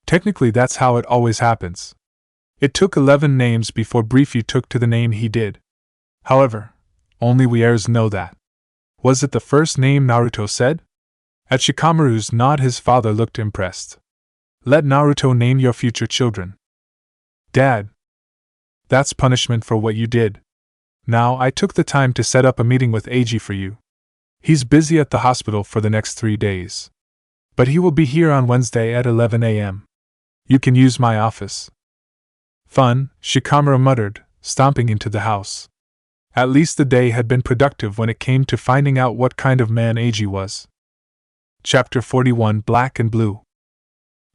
Technically, that's how it always happens. It took 11 names before Briefy took to the name he did. However, only we heirs know that. Was it the first name Naruto said? At Shikamaru's nod, his father looked impressed. Let Naruto name your future children. Dad. That's punishment for what you did. Now, I took the time to set up a meeting with Eiji for you. He's busy at the hospital for the next 3 days. But he will be here on Wednesday at 11 a.m. You can use my office. Fun, Shikamaru muttered, stomping into the house. At least the day had been productive when it came to finding out what kind of man Eiji was. Chapter 41 Black and Blue.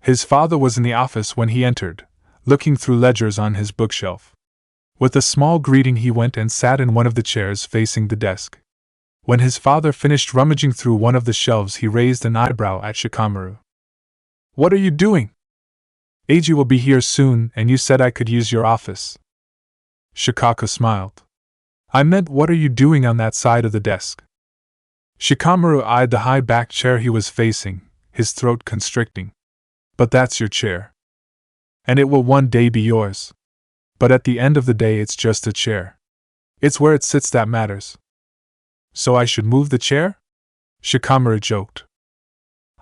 His father was in the office when he entered, looking through ledgers on his bookshelf. With a small greeting, he went and sat in one of the chairs facing the desk. When his father finished rummaging through one of the shelves, he raised an eyebrow at Shikamaru. What are you doing? Eiji will be here soon, and you said I could use your office. Shikaku smiled. I meant, what are you doing on that side of the desk? Shikamaru eyed the high-backed chair he was facing, his throat constricting. But that's your chair. And it will one day be yours. But at the end of the day, it's just a chair. It's where it sits that matters. So I should move the chair? Shikamaru joked.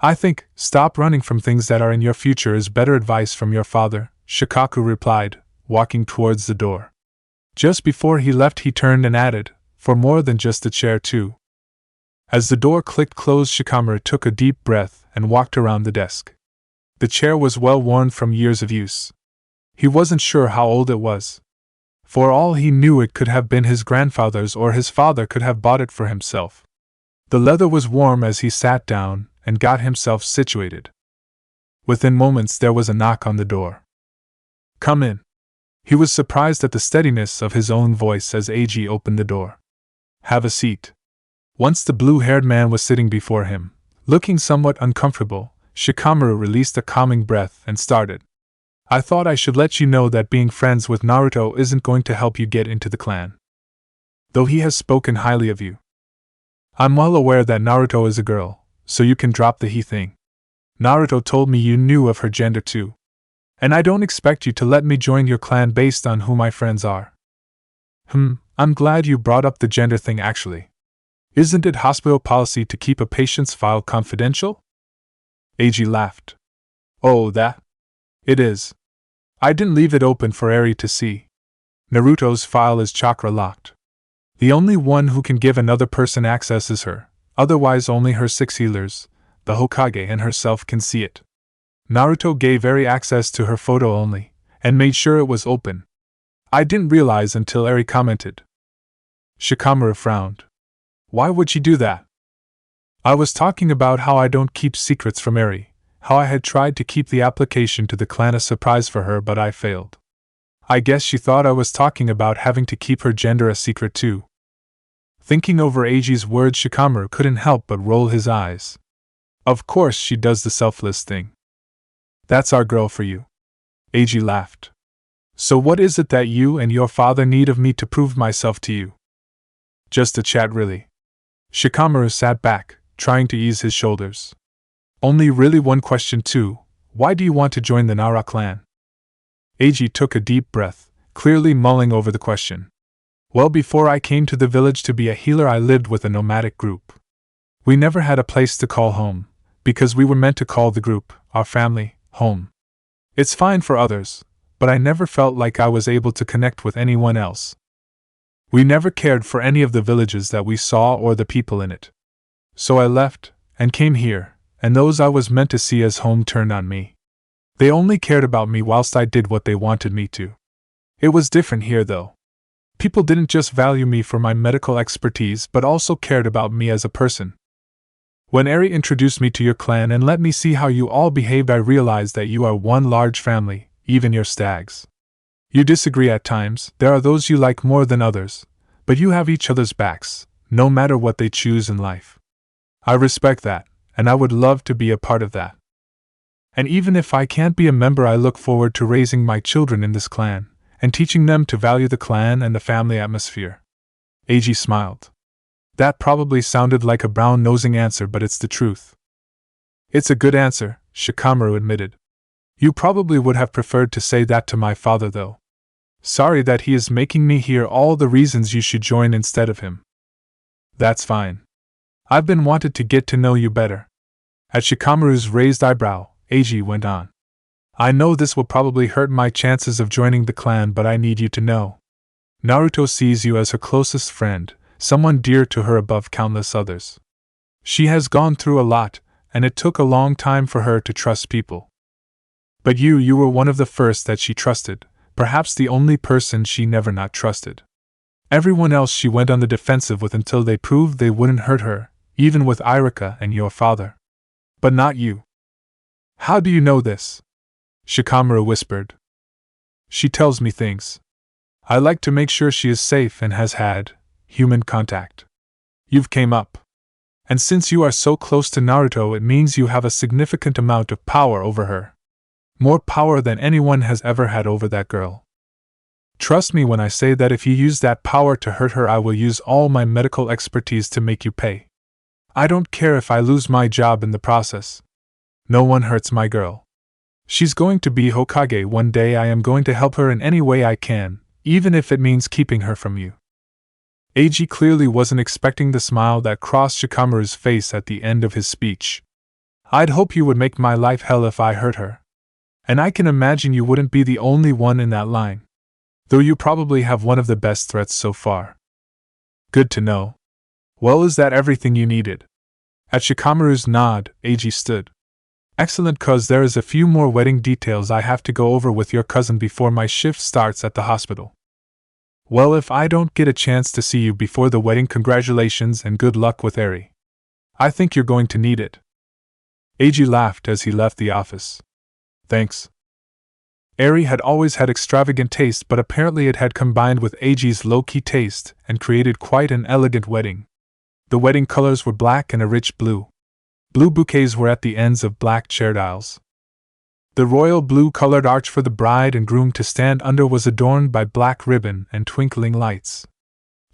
I think, stop running from things that are in your future is better advice from your father, Shikaku replied, walking towards the door. Just before he left, he turned and added, for more than just a chair too. As the door clicked closed, Shikamaru took a deep breath and walked around the desk. The chair was well worn from years of use. He wasn't sure how old it was. For all he knew, it could have been his grandfather's, or his father could have bought it for himself. The leather was warm as he sat down and got himself situated. Within moments there was a knock on the door. Come in. He was surprised at the steadiness of his own voice as Eiji opened the door. Have a seat. Once the blue-haired man was sitting before him, looking somewhat uncomfortable, Shikamaru released a calming breath and started. I thought I should let you know that being friends with Naruto isn't going to help you get into the clan. Though he has spoken highly of you. I'm well aware that Naruto is a girl, so you can drop the he thing. Naruto told me you knew of her gender too. And I don't expect you to let me join your clan based on who my friends are. I'm glad you brought up the gender thing actually. Isn't it hospital policy to keep a patient's file confidential? Eiji laughed. Oh, that? It is. I didn't leave it open for Eri to see. Naruto's file is chakra locked. The only one who can give another person access is her, otherwise only her 6 healers, the Hokage and herself can see it. Naruto gave Eri access to her photo only, and made sure it was open. I didn't realize until Eri commented. Shikamaru frowned. Why would she do that? I was talking about how I don't keep secrets from Eri, how I had tried to keep the application to the clan a surprise for her but I failed. I guess she thought I was talking about having to keep her gender a secret too. Thinking over Eiji's words, Shikamaru couldn't help but roll his eyes. Of course she does the selfless thing. That's our girl for you. Eiji laughed. So what is it that you and your father need of me to prove myself to you? Just a chat really. Shikamaru sat back, trying to ease his shoulders. Only really one question too, why do you want to join the Nara clan? Eiji took a deep breath, clearly mulling over the question. Well, before I came to the village to be a healer, I lived with a nomadic group. We never had a place to call home, because we were meant to call the group, our family, home. It's fine for others, but I never felt like I was able to connect with anyone else. We never cared for any of the villages that we saw or the people in it. So I left, and came here, and those I was meant to see as home turned on me. They only cared about me whilst I did what they wanted me to. It was different here though. People didn't just value me for my medical expertise but also cared about me as a person. When Eri introduced me to your clan and let me see how you all behaved, I realized that you are one large family, even your stags. You disagree at times, there are those you like more than others, but you have each other's backs, no matter what they choose in life. I respect that, and I would love to be a part of that. And even if I can't be a member, I look forward to raising my children in this clan, and teaching them to value the clan and the family atmosphere. Eiji smiled. That probably sounded like a brown-nosing answer, but it's the truth. It's a good answer, Shikamaru admitted. You probably would have preferred to say that to my father, though. Sorry that he is making me hear all the reasons you should join instead of him. That's fine. I've been wanted to get to know you better. At Shikamaru's raised eyebrow, Eiji went on. I know this will probably hurt my chances of joining the clan, but I need you to know. Naruto sees you as her closest friend, someone dear to her above countless others. She has gone through a lot, and it took a long time for her to trust people. But you were one of the first that she trusted, perhaps the only person she never not trusted. Everyone else she went on the defensive with until they proved they wouldn't hurt her, even with Irika and your father. But not you. How do you know this? Shikamaru whispered. She tells me things. I like to make sure she is safe and has had human contact. You've came up. And since you are so close to Naruto, it means you have a significant amount of power over her. More power than anyone has ever had over that girl. Trust me when I say that if you use that power to hurt her, I will use all my medical expertise to make you pay. I don't care if I lose my job in the process. No one hurts my girl. She's going to be Hokage one day. I am going to help her in any way I can, even if it means keeping her from you. Eiji clearly wasn't expecting the smile that crossed Shikamaru's face at the end of his speech. I'd hope you would make my life hell if I hurt her. And I can imagine you wouldn't be the only one in that line. Though you probably have one of the best threats so far. Good to know. Well, is that everything you needed? At Shikamaru's nod, Eiji stood. Excellent, cause there is a few more wedding details I have to go over with your cousin before my shift starts at the hospital. Well, if I don't get a chance to see you before the wedding, congratulations and good luck with Eri. I think you're going to need it. Eiji laughed as he left the office. Thanks. Eri had always had extravagant taste, but apparently it had combined with Eiji's low-key taste and created quite an elegant wedding. The wedding colors were black and a rich blue. Blue bouquets were at the ends of black chaired aisles. The royal blue-colored arch for the bride and groom to stand under was adorned by black ribbon and twinkling lights.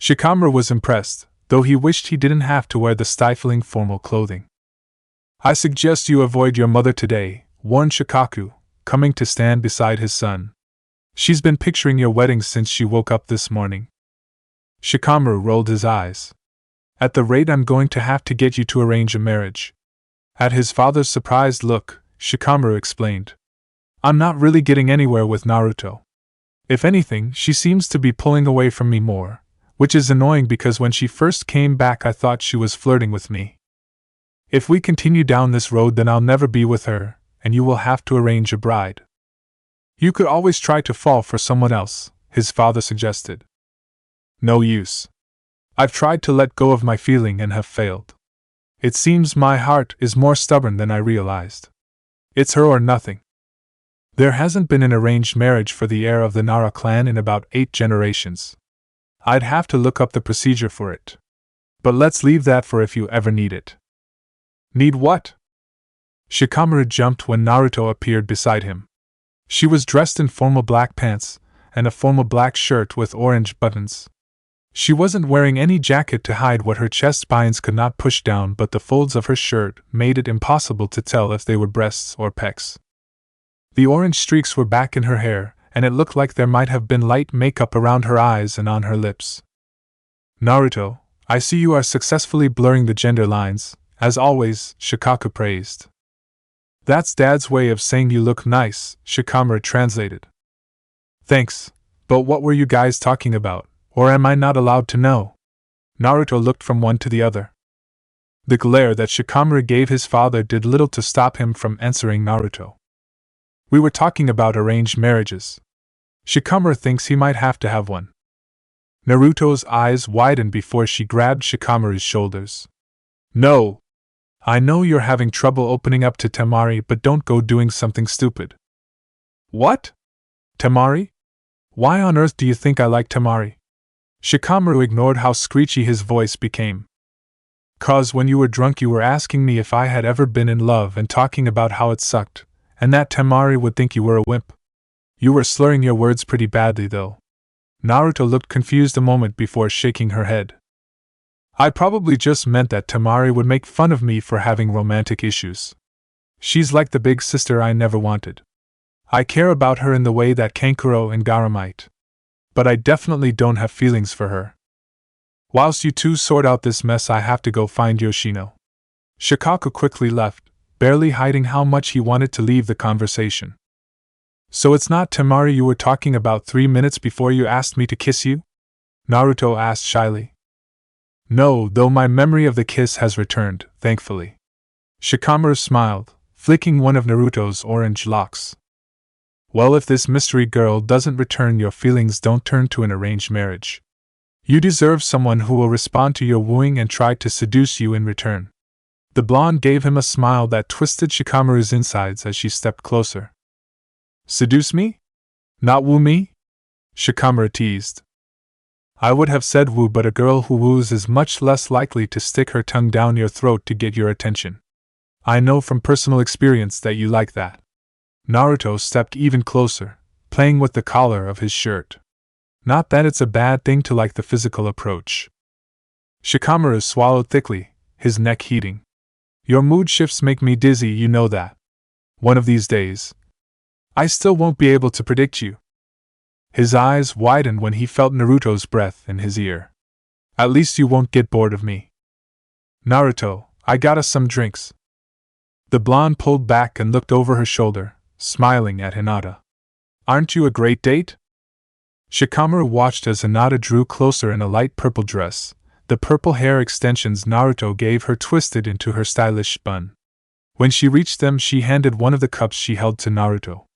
Shikamaru was impressed, though he wished he didn't have to wear the stifling formal clothing. I suggest you avoid your mother today, warned Shikaku, coming to stand beside his son. She's been picturing your wedding since she woke up this morning. Shikamaru rolled his eyes. At the rate I'm going to have to get you to arrange a marriage. At his father's surprised look, Shikamaru explained. I'm not really getting anywhere with Naruto. If anything, she seems to be pulling away from me more, which is annoying because when she first came back I thought she was flirting with me. If we continue down this road, then I'll never be with her, and you will have to arrange a bride. You could always try to fall for someone else, his father suggested. No use. I've tried to let go of my feeling and have failed. It seems my heart is more stubborn than I realized. It's her or nothing. There hasn't been an arranged marriage for the heir of the Nara clan in about 8 generations. I'd have to look up the procedure for it. But let's leave that for if you ever need it. Need what? Shikamaru jumped when Naruto appeared beside him. She was dressed in formal black pants and a formal black shirt with orange buttons. She wasn't wearing any jacket to hide what her chest spines could not push down, but the folds of her shirt made it impossible to tell if they were breasts or pecs. The orange streaks were back in her hair, and it looked like there might have been light makeup around her eyes and on her lips. Naruto, I see you are successfully blurring the gender lines, as always, Shikaku praised. That's Dad's way of saying you look nice, Shikamaru translated. Thanks, but what were you guys talking about, or am I not allowed to know? Naruto looked from one to the other. The glare that Shikamaru gave his father did little to stop him from answering Naruto. We were talking about arranged marriages. Shikamaru thinks he might have to have one. Naruto's eyes widened before she grabbed Shikamaru's shoulders. No! I know you're having trouble opening up to Temari, but don't go doing something stupid. What? Temari? Why on earth do you think I like Temari? Shikamaru ignored how screechy his voice became. 'Cause when you were drunk you were asking me if I had ever been in love and talking about how it sucked, and that Temari would think you were a wimp. You were slurring your words pretty badly, though. Naruto looked confused a moment before shaking her head. I probably just meant that Temari would make fun of me for having romantic issues. She's like the big sister I never wanted. I care about her in the way that Kankuro and Gaara might. But I definitely don't have feelings for her. Whilst you two sort out this mess, I have to go find Yoshino. Shikaku quickly left, barely hiding how much he wanted to leave the conversation. So it's not Temari you were talking about 3 minutes before you asked me to kiss you? Naruto asked shyly. No, though my memory of the kiss has returned, thankfully. Shikamaru smiled, flicking one of Naruto's orange locks. Well, if this mystery girl doesn't return, your feelings don't turn to an arranged marriage. You deserve someone who will respond to your wooing and try to seduce you in return. The blonde gave him a smile that twisted Shikamaru's insides as she stepped closer. Seduce me? Not woo me? Shikamaru teased. I would have said woo, but a girl who woos is much less likely to stick her tongue down your throat to get your attention. I know from personal experience that you like that. Naruto stepped even closer, playing with the collar of his shirt. Not that it's a bad thing to like the physical approach. Shikamaru swallowed thickly, his neck heating. Your mood shifts make me dizzy, you know that. One of these days, I still won't be able to predict you. His eyes widened when he felt Naruto's breath in his ear. At least you won't get bored of me. Naruto, I got us some drinks. The blonde pulled back and looked over her shoulder, smiling at Hinata. Aren't you a great date? Shikamaru watched as Hinata drew closer in a light purple dress, the purple hair extensions Naruto gave her twisted into her stylish bun. When she reached them, she handed one of the cups she held to Naruto.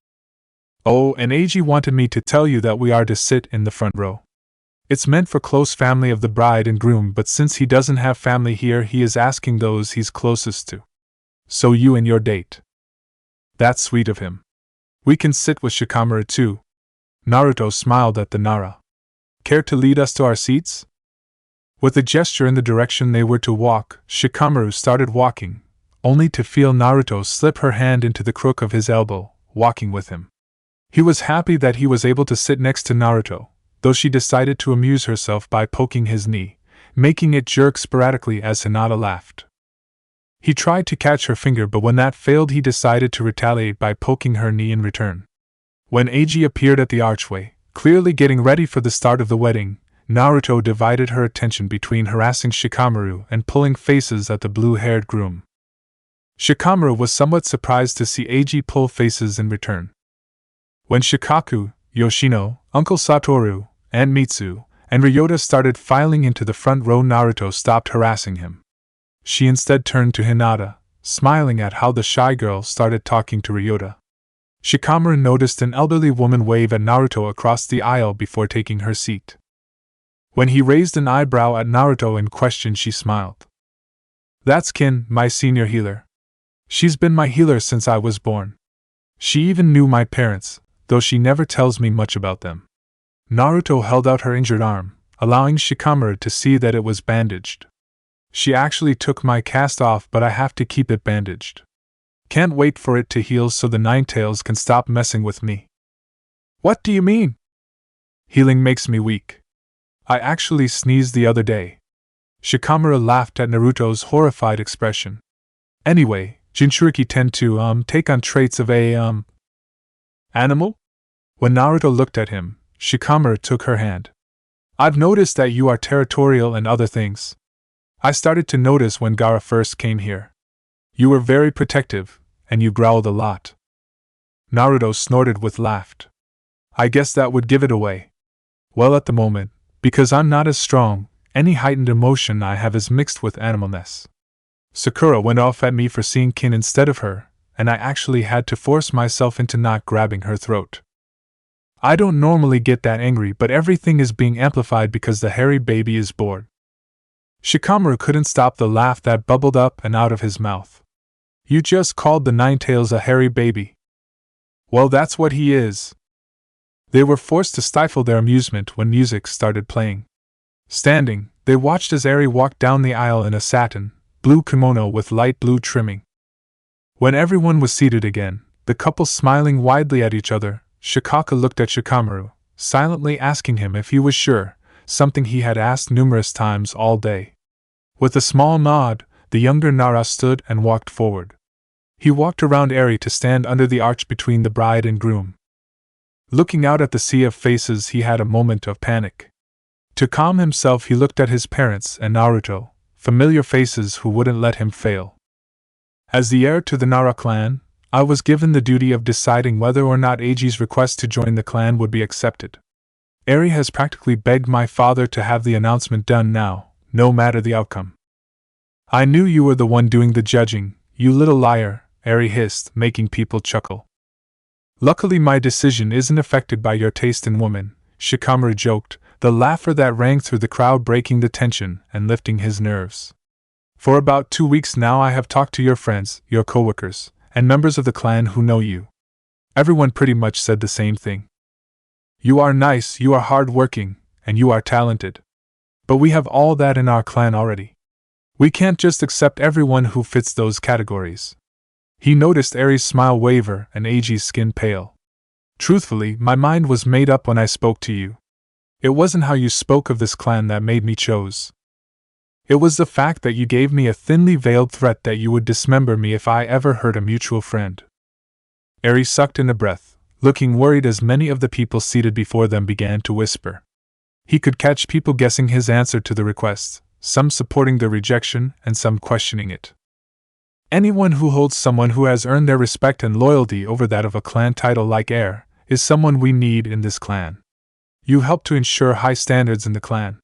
Oh, and Eiji wanted me to tell you that we are to sit in the front row. It's meant for close family of the bride and groom, but since he doesn't have family here, he is asking those he's closest to. So you and your date. That's sweet of him. We can sit with Shikamaru too. Naruto smiled at the Nara. Care to lead us to our seats? With a gesture in the direction they were to walk, Shikamaru started walking, only to feel Naruto slip her hand into the crook of his elbow, walking with him. He was happy that he was able to sit next to Naruto, though she decided to amuse herself by poking his knee, making it jerk sporadically as Hinata laughed. He tried to catch her finger, but when that failed, he decided to retaliate by poking her knee in return. When Eiji appeared at the archway, clearly getting ready for the start of the wedding, Naruto divided her attention between harassing Shikamaru and pulling faces at the blue-haired groom. Shikamaru was somewhat surprised to see Eiji pull faces in return. When Shikaku, Yoshino, Uncle Satoru, Aunt Mitsu, and Ryota started filing into the front row, Naruto stopped harassing him. She instead turned to Hinata, smiling at how the shy girl started talking to Ryota. Shikamaru noticed an elderly woman wave at Naruto across the aisle before taking her seat. When he raised an eyebrow at Naruto in question, she smiled. That's Kin, my senior healer. She's been my healer since I was born. She even knew my parents, though she never tells me much about them. Naruto held out her injured arm, allowing Shikamaru to see that it was bandaged. She actually took my cast off, but I have to keep it bandaged. Can't wait for it to heal so the Ninetales can stop messing with me. What do you mean? Healing makes me weak. I actually sneezed the other day. Shikamaru laughed at Naruto's horrified expression. Anyway, Jinchuriki tend to, take on traits of a, animal? When Naruto looked at him, Shikamaru took her hand. I've noticed that you are territorial and other things. I started to notice when Gaara first came here. You were very protective, and you growled a lot. Naruto snorted with laughter. I guess that would give it away. Well, at the moment, because I'm not as strong, any heightened emotion I have is mixed with animalness. Sakura went off at me for seeing Kin instead of her, and I actually had to force myself into not grabbing her throat. I don't normally get that angry, but everything is being amplified because the hairy baby is bored. Shikamaru couldn't stop the laugh that bubbled up and out of his mouth. You just called the Ninetales a hairy baby. Well, that's what he is. They were forced to stifle their amusement when music started playing. Standing, they watched as Eri walked down the aisle in a satin, blue kimono with light blue trimming. When everyone was seated again, the couple smiling widely at each other, Shikaku looked at Shikamaru, silently asking him if he was sure, something he had asked numerous times all day. With a small nod, the younger Nara stood and walked forward. He walked around Eri to stand under the arch between the bride and groom. Looking out at the sea of faces, he had a moment of panic. To calm himself, he looked at his parents and Naruto, familiar faces who wouldn't let him fail. As the heir to the Nara clan, I was given the duty of deciding whether or not Eiji's request to join the clan would be accepted. Eri has practically begged my father to have the announcement done now, no matter the outcome. I knew you were the one doing the judging, you little liar, Eri hissed, making people chuckle. Luckily my decision isn't affected by your taste in women, Shikamaru joked, the laughter that rang through the crowd breaking the tension and lifting his nerves. For about 2 weeks now I have talked to your friends, your coworkers, and members of the clan who know you. Everyone pretty much said the same thing. You are nice, you are hard-working, and you are talented. But we have all that in our clan already. We can't just accept everyone who fits those categories. He noticed Eri's smile waver and Eiji's skin pale. Truthfully, my mind was made up when I spoke to you. It wasn't how you spoke of this clan that made me choose. It was the fact that you gave me a thinly veiled threat that you would dismember me if I ever hurt a mutual friend. Eri sucked in a breath, looking worried as many of the people seated before them began to whisper. He could catch people guessing his answer to the request, some supporting the rejection and some questioning it. Anyone who holds someone who has earned their respect and loyalty over that of a clan title like heir is someone we need in this clan. You help to ensure high standards in the clan.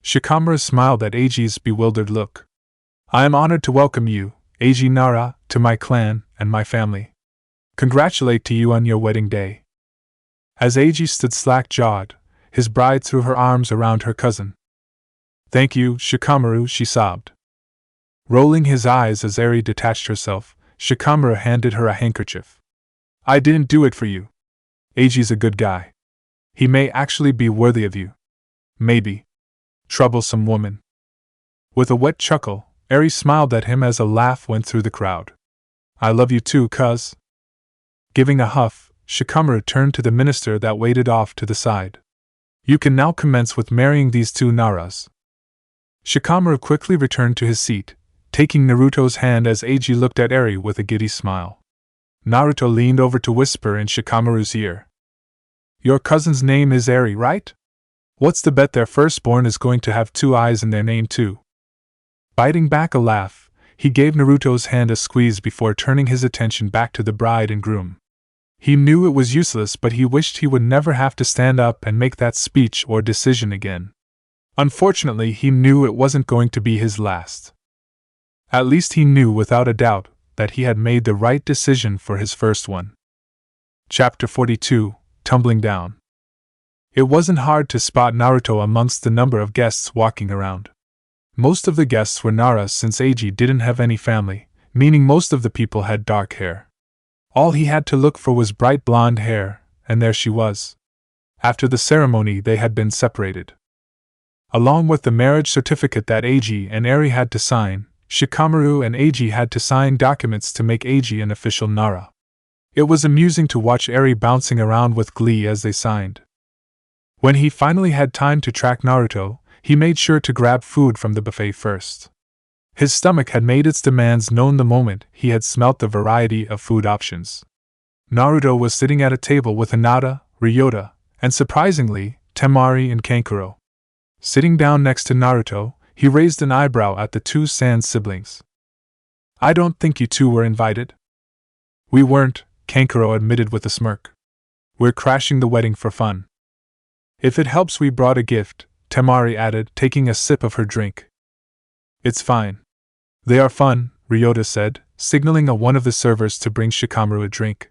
Shikamaru smiled at Eiji's bewildered look. I am honored to welcome you, Eiji Nara, to my clan and my family. Congratulate to you on your wedding day. As Eiji stood slack-jawed, his bride threw her arms around her cousin. Thank you, Shikamaru, she sobbed. Rolling his eyes as Eri detached herself, Shikamaru handed her a handkerchief. I didn't do it for you. Eiji's a good guy. He may actually be worthy of you. Maybe. Troublesome woman. With a wet chuckle, Eri smiled at him as a laugh went through the crowd. I love you too, cuz. Giving a huff, Shikamaru turned to the minister that waited off to the side. You can now commence with marrying these two Naras. Shikamaru quickly returned to his seat, taking Naruto's hand as Eiji looked at Eri with a giddy smile. Naruto leaned over to whisper in Shikamaru's ear. Your cousin's name is Eri, right? What's the bet their firstborn is going to have 2 eyes in their name too? Biting back a laugh, he gave Naruto's hand a squeeze before turning his attention back to the bride and groom. He knew it was useless, but he wished he would never have to stand up and make that speech or decision again. Unfortunately, he knew it wasn't going to be his last. At least he knew without a doubt that he had made the right decision for his first one. Chapter 42, Tumbling Down. It wasn't hard to spot Naruto amongst the number of guests walking around. Most of the guests were Naras since Eiji didn't have any family, meaning most of the people had dark hair. All he had to look for was bright blonde hair, and there she was. After the ceremony they had been separated. Along with the marriage certificate that Eiji and Eri had to sign, Shikamaru and Eiji had to sign documents to make Eiji an official Nara. It was amusing to watch Eri bouncing around with glee as they signed. When he finally had time to track Naruto, he made sure to grab food from the buffet first. His stomach had made its demands known the moment he had smelt the variety of food options. Naruto was sitting at a table with Hinata, Ryota, and surprisingly, Temari and Kankuro. Sitting down next to Naruto, he raised an eyebrow at the 2 Sand siblings. I don't think you two were invited. We weren't, Kankuro admitted with a smirk. We're crashing the wedding for fun. If it helps, we brought a gift, Temari added, taking a sip of her drink. It's fine. They are fun, Ryota said, signaling one of the servers to bring Shikamaru a drink.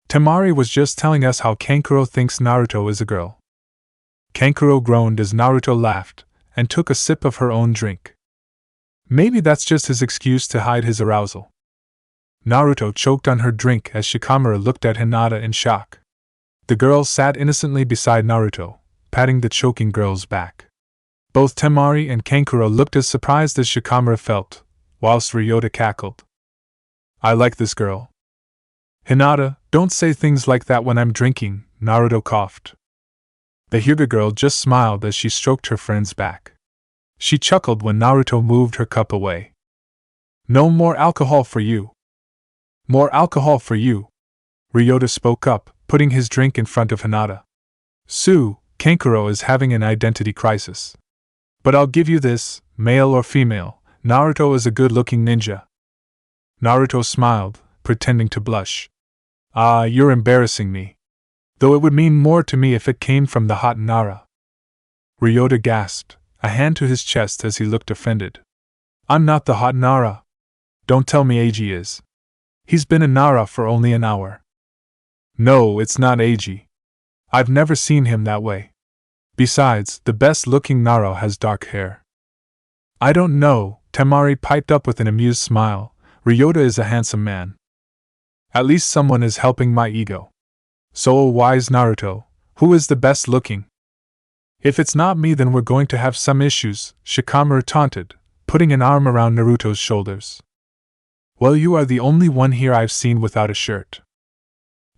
Temari was just telling us how Kankuro thinks Naruto is a girl. Kankuro groaned as Naruto laughed, and took a sip of her own drink. Maybe that's just his excuse to hide his arousal. Naruto choked on her drink as Shikamaru looked at Hinata in shock. The girl sat innocently beside Naruto, patting the choking girl's back. Both Temari and Kankuro looked as surprised as Shikamaru felt, whilst Ryota cackled. I like this girl. Hinata, don't say things like that when I'm drinking, Naruto coughed. The Hyuga girl just smiled as she stroked her friend's back. She chuckled when Naruto moved her cup away. No more alcohol for you. More alcohol for you. Ryota spoke up, putting his drink in front of Hinata. Kankuro is having an identity crisis. But I'll give you this, male or female, Naruto is a good-looking ninja. Naruto smiled, pretending to blush. Ah, you're embarrassing me. Though it would mean more to me if it came from the hot Nara. Ryota gasped, a hand to his chest as he looked offended. I'm not the hot Nara. Don't tell me Eiji is. He's been a Nara for only an hour. No, it's not Eiji. I've never seen him that way. Besides, the best-looking Nara has dark hair. I don't know, Temari piped up with an amused smile. Ryota is a handsome man. At least someone is helping my ego. So, wise Naruto, who is the best-looking? If it's not me, then we're going to have some issues, Shikamaru taunted, putting an arm around Naruto's shoulders. Well, you are the only one here I've seen without a shirt.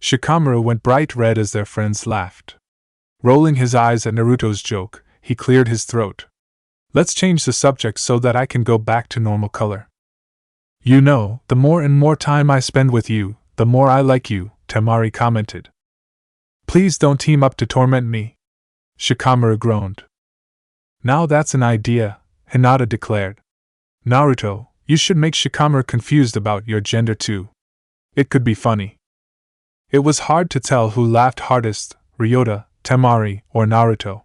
Shikamaru went bright red as their friends laughed. Rolling his eyes at Naruto's joke, he cleared his throat. Let's change the subject so that I can go back to normal color. You know, the more and more time I spend with you, the more I like you, Temari commented. Please don't team up to torment me. Shikamaru groaned. Now that's an idea, Hinata declared. Naruto, you should make Shikamaru confused about your gender too. It could be funny. It was hard to tell who laughed hardest, Ryota, Temari, or Naruto.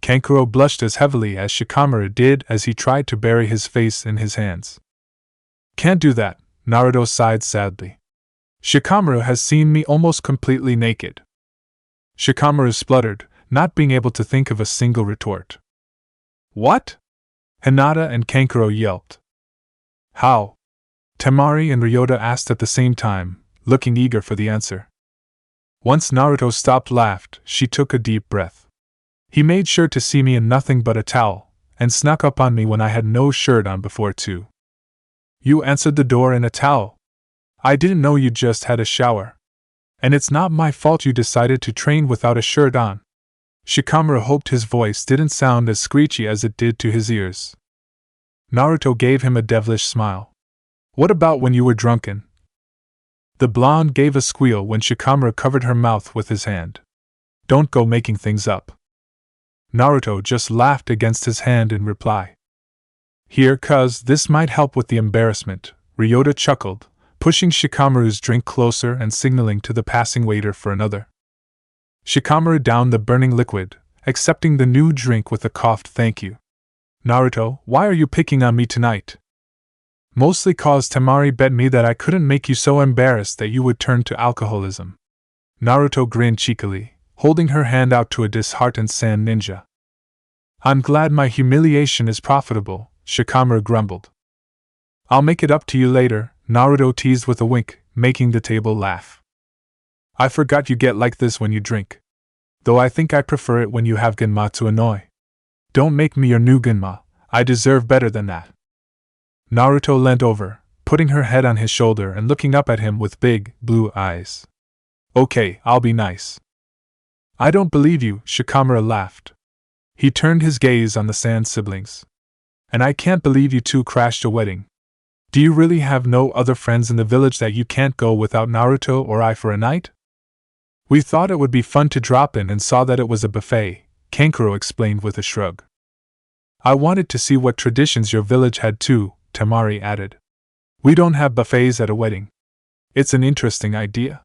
Kankuro blushed as heavily as Shikamaru did as he tried to bury his face in his hands. Can't do that, Naruto sighed sadly. Shikamaru has seen me almost completely naked. Shikamaru spluttered, not being able to think of a single retort. What? Hinata and Kankuro yelped. How? Temari and Ryota asked at the same time, looking eager for the answer. Once Naruto stopped laughing, she took a deep breath. He made sure to see me in nothing but a towel, and snuck up on me when I had no shirt on before too. You answered the door in a towel. I didn't know you just had a shower. And it's not my fault you decided to train without a shirt on. Shikamaru hoped his voice didn't sound as screechy as it did to his ears. Naruto gave him a devilish smile. What about when you were drunken? The blonde gave a squeal when Shikamaru covered her mouth with his hand. Don't go making things up. Naruto just laughed against his hand in reply. Here, cuz this might help with the embarrassment, Ryota chuckled, pushing Shikamaru's drink closer and signaling to the passing waiter for another. Shikamaru downed the burning liquid, accepting the new drink with a coughed thank you. Naruto, why are you picking on me tonight? Mostly cause Temari bet me that I couldn't make you so embarrassed that you would turn to alcoholism. Naruto grinned cheekily, holding her hand out to a disheartened sand ninja. I'm glad my humiliation is profitable, Shikamaru grumbled. I'll make it up to you later, Naruto teased with a wink, making the table laugh. I forgot you get like this when you drink. Though I think I prefer it when you have Genma to annoy. Don't make me your new Genma, I deserve better than that. Naruto leant over, putting her head on his shoulder and looking up at him with big, blue eyes. Okay, I'll be nice. I don't believe you, Shikamaru laughed. He turned his gaze on the Sand siblings. And I can't believe you two crashed a wedding. Do you really have no other friends in the village that you can't go without Naruto or I for a night? We thought it would be fun to drop in and saw that it was a buffet, Kankuro explained with a shrug. I wanted to see what traditions your village had too, Temari added. We don't have buffets at a wedding. It's an interesting idea.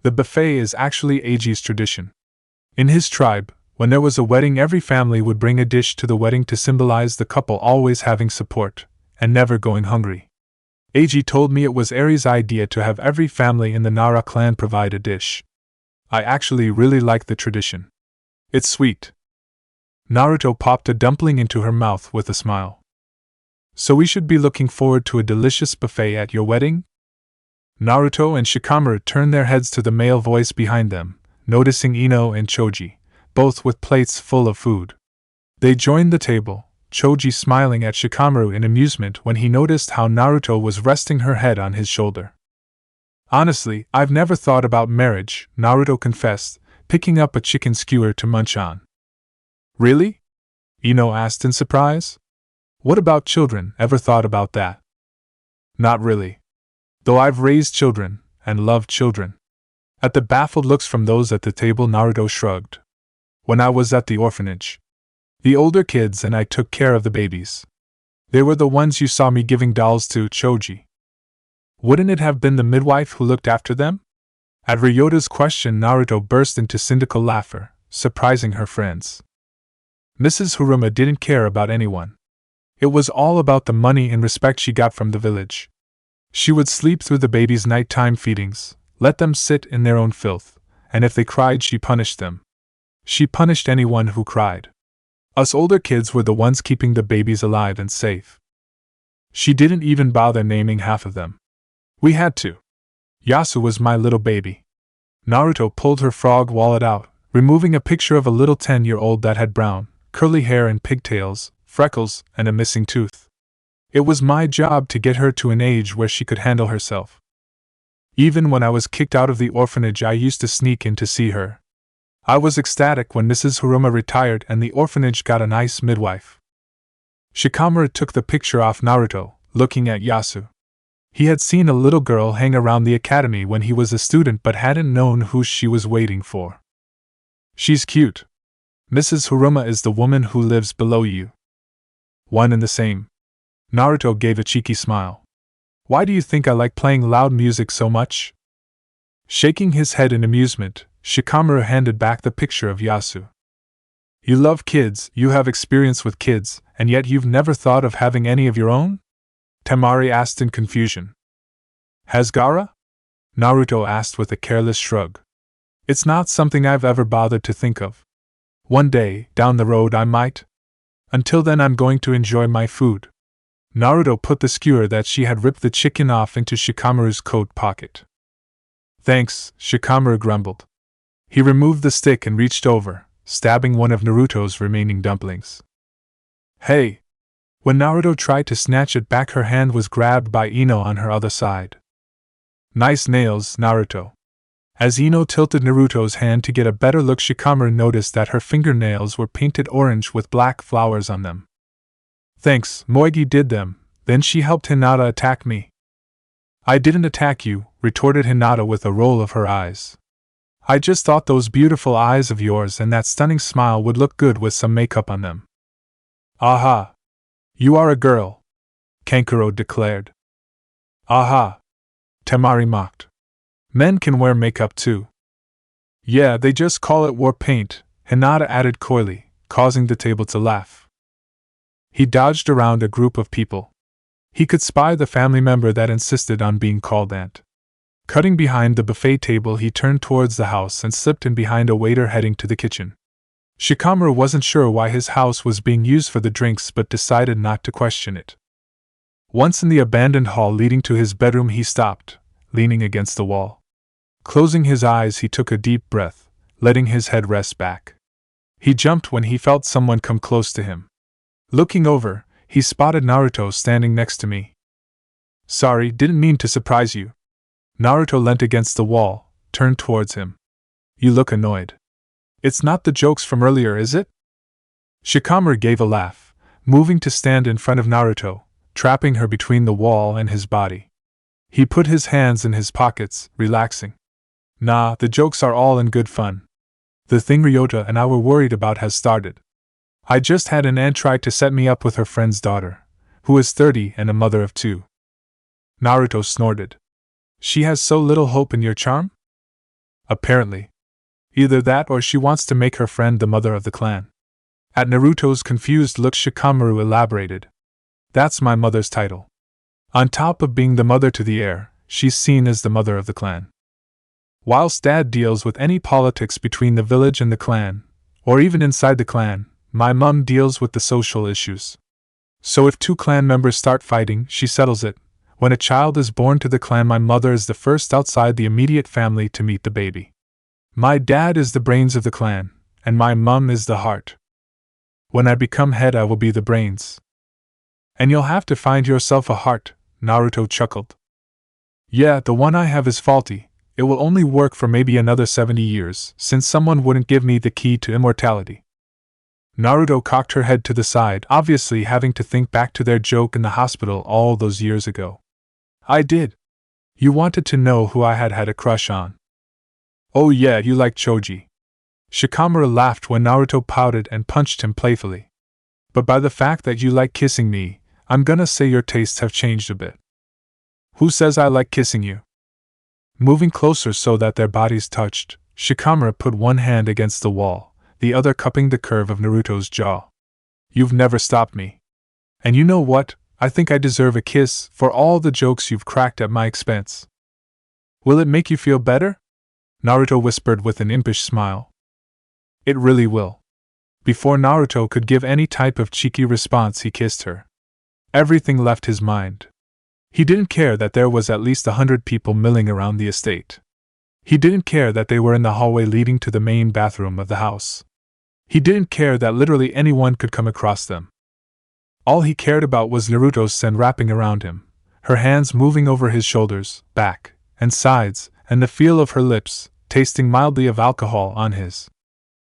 The buffet is actually Eiji's tradition. In his tribe, when there was a wedding, every family would bring a dish to the wedding to symbolize the couple always having support, and never going hungry. Eiji told me it was Eri's idea to have every family in the Nara clan provide a dish. I actually really like the tradition. It's sweet. Naruto popped a dumpling into her mouth with a smile. So we should be looking forward to a delicious buffet at your wedding? Naruto and Shikamaru turned their heads to the male voice behind them, noticing Ino and Choji, both with plates full of food. They joined the table, Choji smiling at Shikamaru in amusement when he noticed how Naruto was resting her head on his shoulder. Honestly, I've never thought about marriage, Naruto confessed, picking up a chicken skewer to munch on. Really? Ino asked in surprise. What about children? Ever thought about that? Not really. Though I've raised children, and loved children. At the baffled looks from those at the table, Naruto shrugged. When I was at the orphanage, the older kids and I took care of the babies. They were the ones you saw me giving dolls to, Choji. Wouldn't it have been the midwife who looked after them? At Ryota's question, Naruto burst into cynical laughter, surprising her friends. Mrs. Haruma didn't care about anyone. It was all about the money and respect she got from the village. She would sleep through the babies' nighttime feedings, let them sit in their own filth, and if they cried, she punished them. She punished anyone who cried. Us older kids were the ones keeping the babies alive and safe. She didn't even bother naming half of them. We had to. Yasu was my little baby. Naruto pulled her frog wallet out, removing a picture of a little 10-year-old that had brown, curly hair and pigtails, freckles, and a missing tooth. It was my job to get her to an age where she could handle herself. Even when I was kicked out of the orphanage, I used to sneak in to see her. I was ecstatic when Mrs. Haruma retired and the orphanage got a nice midwife. Shikamaru took the picture off Naruto, looking at Yasu. He had seen a little girl hang around the academy when he was a student but hadn't known who she was waiting for. She's cute. Mrs. Haruma is the woman who lives below you. One and the same. Naruto gave a cheeky smile. Why do you think I like playing loud music so much? Shaking his head in amusement, Shikamaru handed back the picture of Yasu. You love kids, you have experience with kids, and yet you've never thought of having any of your own? Temari asked in confusion. Has Gaara? Naruto asked with a careless shrug. It's not something I've ever bothered to think of. One day, down the road, I might. Until then, I'm going to enjoy my food. Naruto put the skewer that she had ripped the chicken off into Shikamaru's coat pocket. Thanks, Shikamaru grumbled. He removed the stick and reached over, stabbing one of Naruto's remaining dumplings. Hey! When Naruto tried to snatch it back, her hand was grabbed by Ino on her other side. Nice nails, Naruto. As Ino tilted Naruto's hand to get a better look, Shikamaru noticed that her fingernails were painted orange with black flowers on them. Thanks, Moegi did them, then she helped Hinata attack me. I didn't attack you, retorted Hinata with a roll of her eyes. I just thought those beautiful eyes of yours and that stunning smile would look good with some makeup on them. Aha! You are a girl, Kankuro declared. Aha! Temari mocked. Men can wear makeup too. Yeah, they just call it war paint, Hinata added coyly, causing the table to laugh. He dodged around a group of people. He could spy the family member that insisted on being called aunt. Cutting behind the buffet table, he turned towards the house and slipped in behind a waiter heading to the kitchen. Shikamaru wasn't sure why his house was being used for the drinks but decided not to question it. Once in the abandoned hall leading to his bedroom, he stopped, leaning against the wall. Closing his eyes, he took a deep breath, letting his head rest back. He jumped when he felt someone come close to him. Looking over, he spotted Naruto standing next to me. Sorry, didn't mean to surprise you. Naruto leant against the wall, turned towards him. You look annoyed. It's not the jokes from earlier, is it? Shikamaru gave a laugh, moving to stand in front of Naruto, trapping her between the wall and his body. He put his hands in his pockets, relaxing. Nah, the jokes are all in good fun. The thing Ryota and I were worried about has started. I just had an aunt try to set me up with her friend's daughter, who is 30 and a mother of 2. Naruto snorted. She has so little hope in your charm? Apparently. Either that or she wants to make her friend the mother of the clan. At Naruto's confused look, Shikamaru elaborated. That's my mother's title. On top of being the mother to the heir, she's seen as the mother of the clan. Whilst Dad deals with any politics between the village and the clan, or even inside the clan, my mum deals with the social issues. So if 2 clan members start fighting, she settles it. When a child is born to the clan, my mother is the first outside the immediate family to meet the baby. My dad is the brains of the clan, and my mum is the heart. When I become head, I will be the brains. And you'll have to find yourself a heart, Naruto chuckled. Yeah, the one I have is faulty. It will only work for maybe another 70 years, since someone wouldn't give me the key to immortality. Naruto cocked her head to the side, obviously having to think back to their joke in the hospital all those years ago. I did. You wanted to know who I had a crush on. Oh yeah, you like Choji. Shikamaru laughed when Naruto pouted and punched him playfully. But by the fact that you like kissing me, I'm gonna say your tastes have changed a bit. Who says I like kissing you? Moving closer so that their bodies touched, Shikamaru put one hand against the wall, the other cupping the curve of Naruto's jaw. You've never stopped me. And you know what? I think I deserve a kiss for all the jokes you've cracked at my expense. Will it make you feel better? Naruto whispered with an impish smile. It really will. Before Naruto could give any type of cheeky response, he kissed her. Everything left his mind. He didn't care that there was at least 100 people milling around the estate. He didn't care that they were in the hallway leading to the main bathroom of the house. He didn't care that literally anyone could come across them. All he cared about was Naruto's sen wrapping around him, her hands moving over his shoulders, back, and sides, and the feel of her lips, tasting mildly of alcohol on his.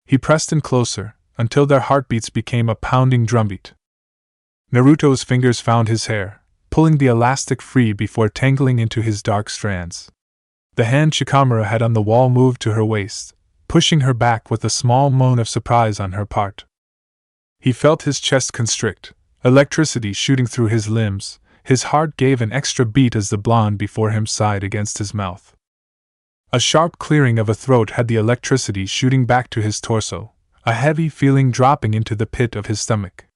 He pressed in closer, until their heartbeats became a pounding drumbeat. Naruto's fingers found his hair, pulling the elastic free before tangling into his dark strands. The hand Shikamaru had on the wall moved to her waist, pushing her back with a small moan of surprise on her part. He felt his chest constrict, electricity shooting through his limbs. His heart gave an extra beat as the blonde before him sighed against his mouth. A sharp clearing of a throat had the electricity shooting back to his torso, a heavy feeling dropping into the pit of his stomach.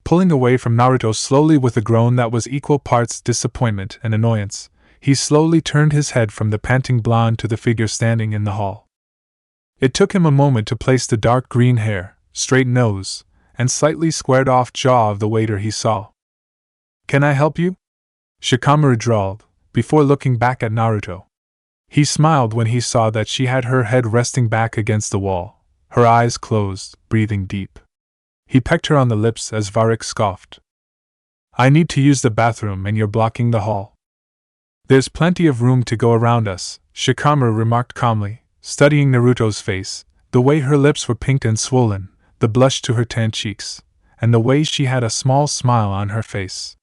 Pulling away from Naruto slowly with a groan that was equal parts disappointment and annoyance, he slowly turned his head from the panting blonde to the figure standing in the hall. It took him a moment to place the dark green hair, straight nose, and slightly squared-off jaw of the waiter he saw. Can I help you? Shikamaru drawled, before looking back at Naruto. He smiled when he saw that she had her head resting back against the wall, her eyes closed, breathing deep. He pecked her on the lips as Varric scoffed. I need to use the bathroom and you're blocking the hall. There's plenty of room to go around us, Shikamaru remarked calmly, studying Naruto's face, the way her lips were pink and swollen, the blush to her tan cheeks, and the way she had a small smile on her face.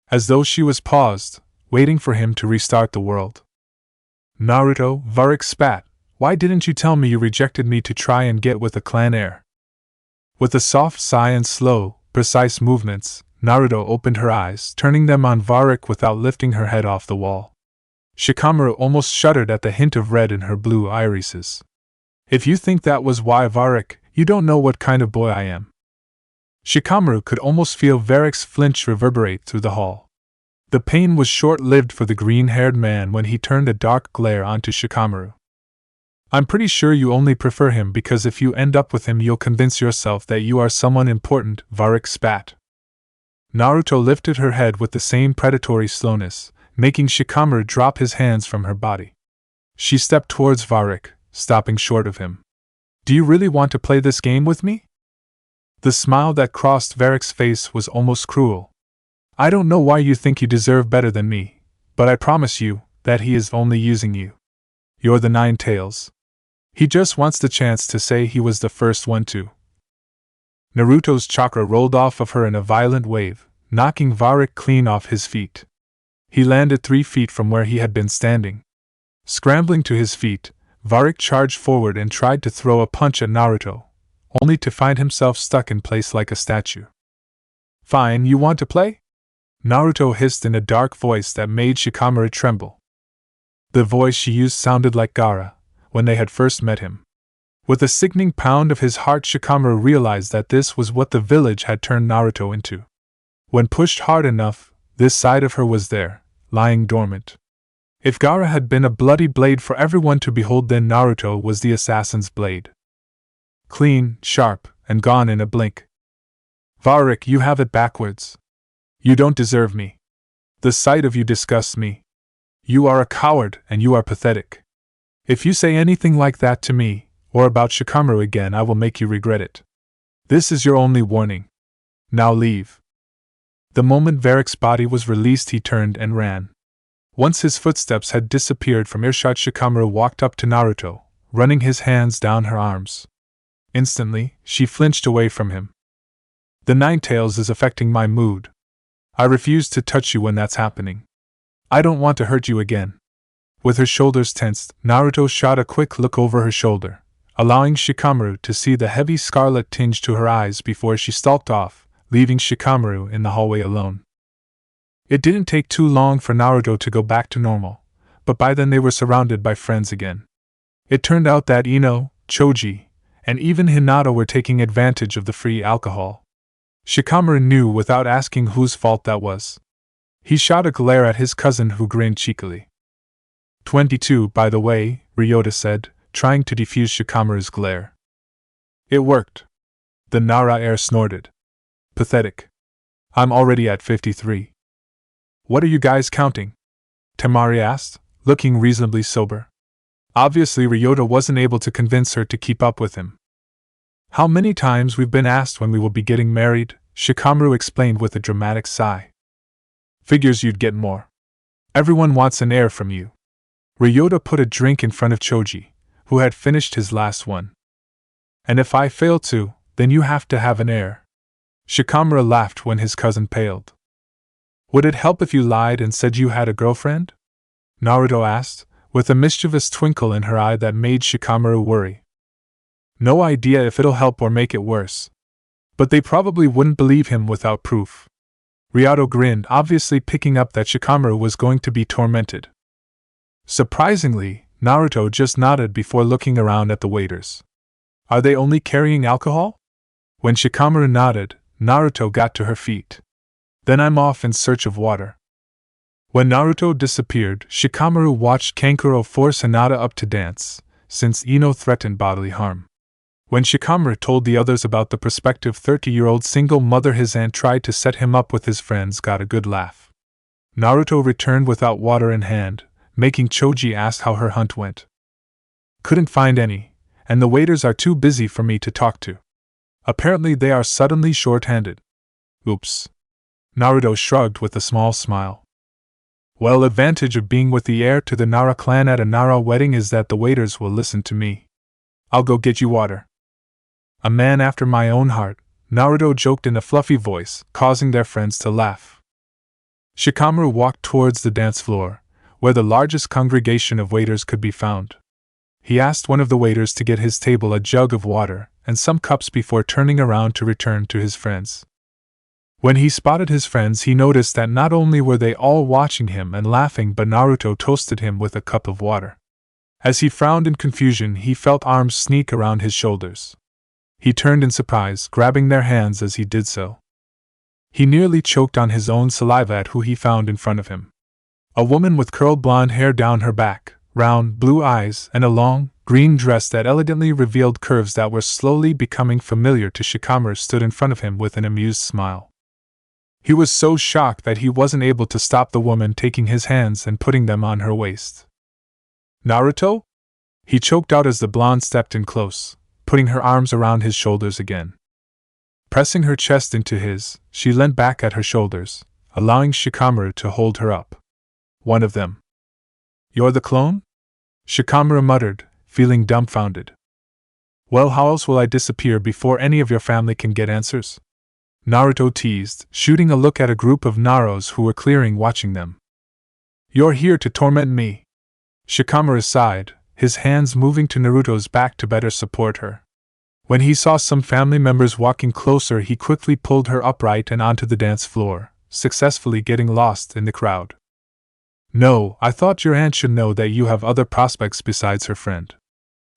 As though she was paused, waiting for him to restart the world. Naruto, Varric spat, why didn't you tell me you rejected me to try and get with a clan heir? With a soft sigh and slow, precise movements, Naruto opened her eyes, turning them on Varric without lifting her head off the wall. Shikamaru almost shuddered at the hint of red in her blue irises. If you think that was why, Varric, you don't know what kind of boy I am. Shikamaru could almost feel Varric's flinch reverberate through the hall. The pain was short-lived for the green-haired man when he turned a dark glare onto Shikamaru. I'm pretty sure you only prefer him because if you end up with him you'll convince yourself that you are someone important, Varric spat. Naruto lifted her head with the same predatory slowness, making Shikamaru drop his hands from her body. She stepped towards Varric, stopping short of him. Do you really want to play this game with me? The smile that crossed Varric's face was almost cruel. I don't know why you think you deserve better than me, but I promise you that he is only using you. You're the Nine Tails. He just wants the chance to say he was the first one to. Naruto's chakra rolled off of her in a violent wave, knocking Varric clean off his feet. He landed 3 feet from where he had been standing. Scrambling to his feet, Varric charged forward and tried to throw a punch at Naruto, only to find himself stuck in place like a statue. Fine, you want to play? Naruto hissed in a dark voice that made Shikamaru tremble. The voice she used sounded like Gaara, when they had first met him. With a sickening pound of his heart, Shikamaru realized that this was what the village had turned Naruto into. When pushed hard enough, this side of her was there, lying dormant. If Gaara had been a bloody blade for everyone to behold, then Naruto was the assassin's blade. Clean, sharp, and gone in a blink. Varric, you have it backwards. You don't deserve me. The sight of you disgusts me. You are a coward and you are pathetic. If you say anything like that to me, or about Shikamaru again, I will make you regret it. This is your only warning. Now leave. The moment Varric's body was released, he turned and ran. Once his footsteps had disappeared from earshot, Shikamaru walked up to Naruto, running his hands down her arms. Instantly, she flinched away from him. The Ninetales is affecting my mood. I refuse to touch you when that's happening. I don't want to hurt you again. With her shoulders tensed, Naruto shot a quick look over her shoulder, allowing Shikamaru to see the heavy scarlet tinge to her eyes before she stalked off, leaving Shikamaru in the hallway alone. It didn't take too long for Naruto to go back to normal, but by then they were surrounded by friends again. It turned out that Ino, Choji, and even Hinata were taking advantage of the free alcohol. Shikamaru knew without asking whose fault that was. He shot a glare at his cousin who grinned cheekily. 22, by the way, Ryota said, trying to defuse Shikamaru's glare. It worked. The Nara heir snorted. Pathetic. I'm already at 53. What are you guys counting? Temari asked, looking reasonably sober. Obviously Ryota wasn't able to convince her to keep up with him. How many times we've been asked when we will be getting married, Shikamaru explained with a dramatic sigh. Figures you'd get more. Everyone wants an heir from you. Ryota put a drink in front of Choji, who had finished his last one. And if I fail to, then you have to have an heir. Shikamaru laughed when his cousin paled. Would it help if you lied and said you had a girlfriend? Naruto asked, with a mischievous twinkle in her eye that made Shikamaru worry. No idea if it'll help or make it worse. But they probably wouldn't believe him without proof. Ryota grinned, obviously picking up that Shikamaru was going to be tormented. Surprisingly, Naruto just nodded before looking around at the waiters. Are they only carrying alcohol? When Shikamaru nodded, Naruto got to her feet. Then I'm off in search of water. When Naruto disappeared, Shikamaru watched Kankuro force Hinata up to dance, since Ino threatened bodily harm. When Shikamaru told the others about the prospective 30-year-old single mother his aunt tried to set him up with, his friends got a good laugh. Naruto returned without water in hand, making Choji ask how her hunt went. Couldn't find any, and the waiters are too busy for me to talk to. Apparently they are suddenly short-handed. Oops. Naruto shrugged with a small smile. Well, advantage of being with the heir to the Nara clan at a Nara wedding is that the waiters will listen to me. I'll go get you water. A man after my own heart, Naruto joked in a fluffy voice, causing their friends to laugh. Shikamaru walked towards the dance floor, where the largest congregation of waiters could be found. He asked one of the waiters to get his table a jug of water and some cups before turning around to return to his friends. When he spotted his friends, he noticed that not only were they all watching him and laughing, but Naruto toasted him with a cup of water. As he frowned in confusion, he felt arms sneak around his shoulders. He turned in surprise, grabbing their hands as he did so. He nearly choked on his own saliva at who he found in front of him. A woman with curled blonde hair down her back, round, blue eyes, and a long, green dress that elegantly revealed curves that were slowly becoming familiar to Shikamaru stood in front of him with an amused smile. He was so shocked that he wasn't able to stop the woman taking his hands and putting them on her waist. Naruto? He choked out as the blonde stepped in close, putting her arms around his shoulders again. Pressing her chest into his, she leant back at her shoulders, allowing Shikamaru to hold her up. One of them. You're the clone? Shikamaru muttered, feeling dumbfounded. Well, how else will I disappear before any of your family can get answers? Naruto teased, shooting a look at a group of Naros who were clearing watching them. You're here to torment me. Shikamaru sighed, his hands moving to Naruto's back to better support her. When he saw some family members walking closer, he quickly pulled her upright and onto the dance floor, successfully getting lost in the crowd. No, I thought your aunt should know that you have other prospects besides her friend.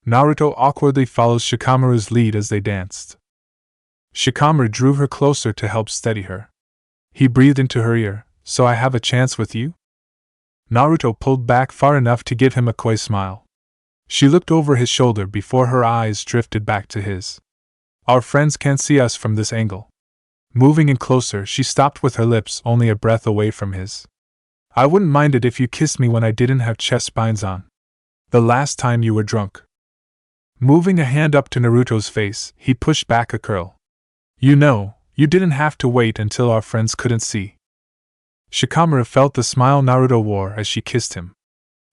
Naruto awkwardly follows Shikamaru's lead as they danced. Shikamaru drew her closer to help steady her. He breathed into her ear, so I have a chance with you? Naruto pulled back far enough to give him a coy smile. She looked over his shoulder before her eyes drifted back to his. Our friends can't see us from this angle. Moving in closer, she stopped with her lips only a breath away from his. I wouldn't mind it if you kissed me when I didn't have chest spines on. The last time you were drunk. Moving a hand up to Naruto's face, he pushed back a curl. You know, you didn't have to wait until our friends couldn't see. Shikamaru felt the smile Naruto wore as she kissed him.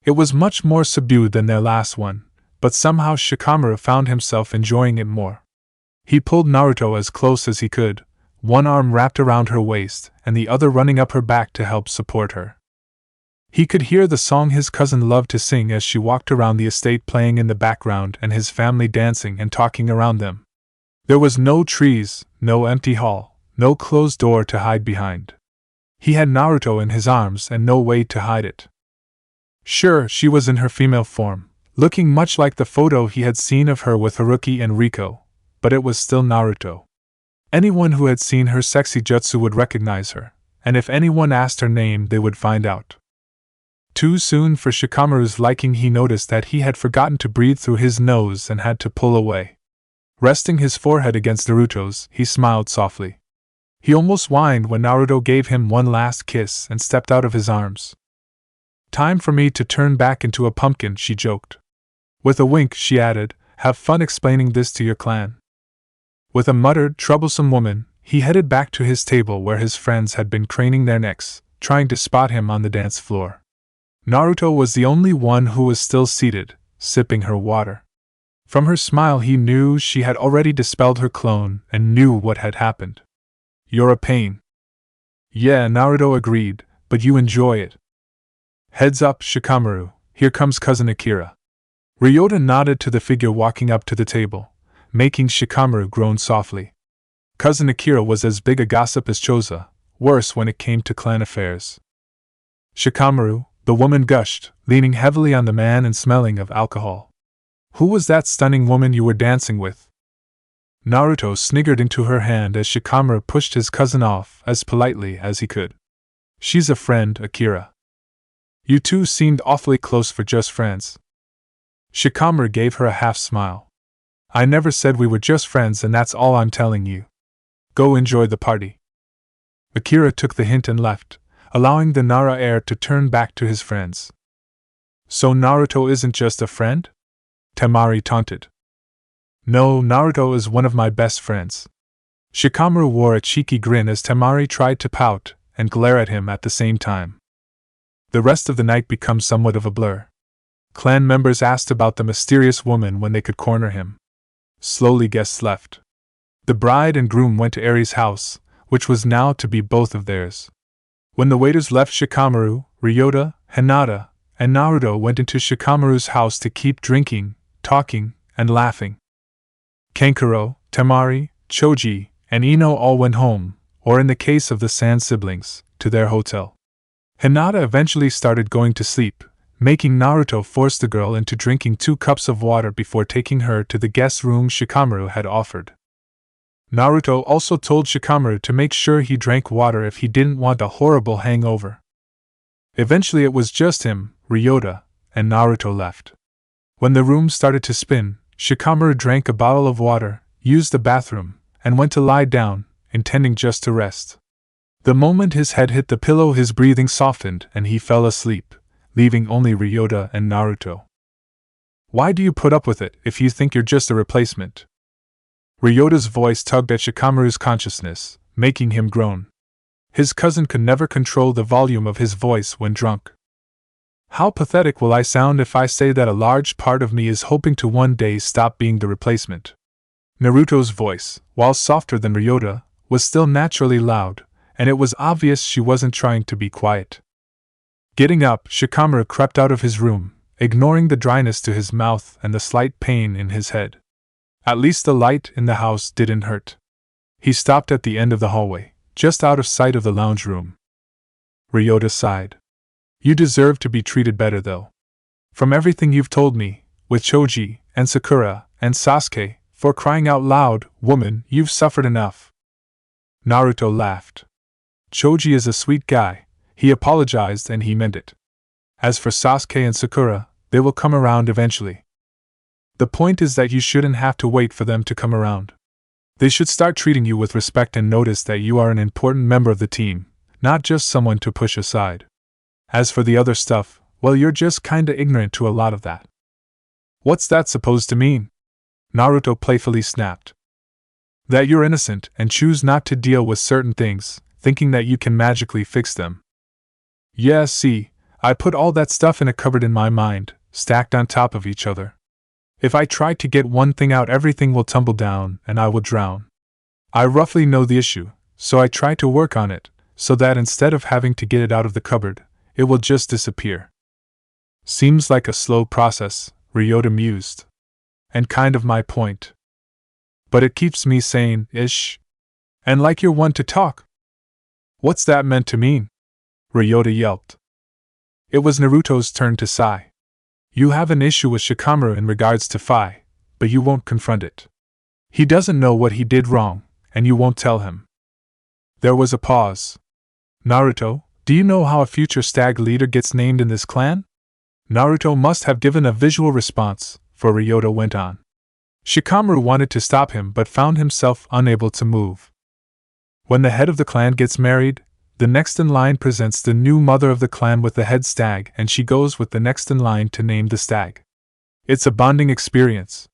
It was much more subdued than their last one, but somehow Shikamaru found himself enjoying it more. He pulled Naruto as close as he could, one arm wrapped around her waist and the other running up her back to help support her. He could hear the song his cousin loved to sing as she walked around the estate playing in the background and his family dancing and talking around them. There was no trees, no empty hall, no closed door to hide behind. He had Naruto in his arms and no way to hide it. Sure, she was in her female form, looking much like the photo he had seen of her with Haruki and Riko, but it was still Naruto. Anyone who had seen her sexy jutsu would recognize her, and if anyone asked her name they would find out. Too soon for Shikamaru's liking, he noticed that he had forgotten to breathe through his nose and had to pull away. Resting his forehead against Naruto's, he smiled softly. He almost whined when Naruto gave him one last kiss and stepped out of his arms. "Time for me to turn back into a pumpkin," she joked. With a wink, she added, "Have fun explaining this to your clan." With a muttered, troublesome woman, he headed back to his table where his friends had been craning their necks, trying to spot him on the dance floor. Naruto was the only one who was still seated, sipping her water. From her smile he knew she had already dispelled her clone and knew what had happened. "You're a pain." "Yeah," Naruto agreed, "but you enjoy it." "Heads up, Shikamaru, here comes cousin Akira." Ryota nodded to the figure walking up to the table, making Shikamaru groan softly. Cousin Akira was as big a gossip as Choza, worse when it came to clan affairs. "Shikamaru," the woman gushed, leaning heavily on the man and smelling of alcohol. "Who was that stunning woman you were dancing with?" Naruto sniggered into her hand as Shikamaru pushed his cousin off as politely as he could. "She's a friend, Akira." "You two seemed awfully close for just friends." Shikamaru gave her a half-smile. "I never said we were just friends, and that's all I'm telling you. Go enjoy the party." Akira took the hint and left, allowing the Nara heir to turn back to his friends. "So Naruto isn't just a friend?" Temari taunted. "No, Naruto is one of my best friends." Shikamaru wore a cheeky grin as Temari tried to pout and glare at him at the same time. The rest of the night becomes somewhat of a blur. Clan members asked about the mysterious woman when they could corner him. Slowly guests left. The bride and groom went to Eri's house, which was now to be both of theirs. When the waiters left, Shikamaru, Ryota, Hinata, and Naruto went into Shikamaru's house to keep drinking, talking, and laughing. Kankuro, Temari, Choji, and Ino all went home, or in the case of the Sand siblings, to their hotel. Hinata eventually started going to sleep, making Naruto force the girl into drinking 2 cups of water before taking her to the guest room Shikamaru had offered. Naruto also told Shikamaru to make sure he drank water if he didn't want a horrible hangover. Eventually it was just him, Ryota, and Naruto left. When the room started to spin, Shikamaru drank a bottle of water, used the bathroom, and went to lie down, intending just to rest. The moment his head hit the pillow, his breathing softened and he fell asleep, leaving only Ryota and Naruto. "Why do you put up with it if you think you're just a replacement?" Ryota's voice tugged at Shikamaru's consciousness, making him groan. His cousin could never control the volume of his voice when drunk. "How pathetic will I sound if I say that a large part of me is hoping to one day stop being the replacement?" Naruto's voice, while softer than Ryota, was still naturally loud, and it was obvious she wasn't trying to be quiet. Getting up, Shikamaru crept out of his room, ignoring the dryness to his mouth and the slight pain in his head. At least the light in the house didn't hurt. He stopped at the end of the hallway, just out of sight of the lounge room. Ryota sighed. "You deserve to be treated better, though. From everything you've told me, with Choji, and Sakura, and Sasuke, for crying out loud, woman, you've suffered enough." Naruto laughed. "Choji is a sweet guy. He apologized and he meant it. As for Sasuke and Sakura, they will come around eventually. The point is that you shouldn't have to wait for them to come around. They should start treating you with respect and notice that you are an important member of the team, not just someone to push aside. As for the other stuff, well, you're just kinda ignorant to a lot of that." "What's that supposed to mean?" Naruto playfully snapped. "That you're innocent and choose not to deal with certain things, thinking that you can magically fix them. Yeah, see, I put all that stuff in a cupboard in my mind, stacked on top of each other. If I try to get one thing out, everything will tumble down and I will drown. I roughly know the issue, so I try to work on it, so that instead of having to get it out of the cupboard, it will just disappear. Seems like a slow process, Ryota mused. And kind of my point. But it keeps me sane-ish. And like you're one to talk. What's that meant to mean? Ryota yelped. It was Naruto's turn to sigh. You have an issue with Shikamaru in regards to Phi, but you won't confront it. He doesn't know what he did wrong, and you won't tell him. There was a pause. Naruto, do you know how a future stag leader gets named in this clan? Naruto must have given a visual response, for Ryota went on. Shikamaru wanted to stop him but found himself unable to move. When the head of the clan gets married, the next in line presents the new mother of the clan with the head stag, and she goes with the next in line to name the stag. It's a bonding experience.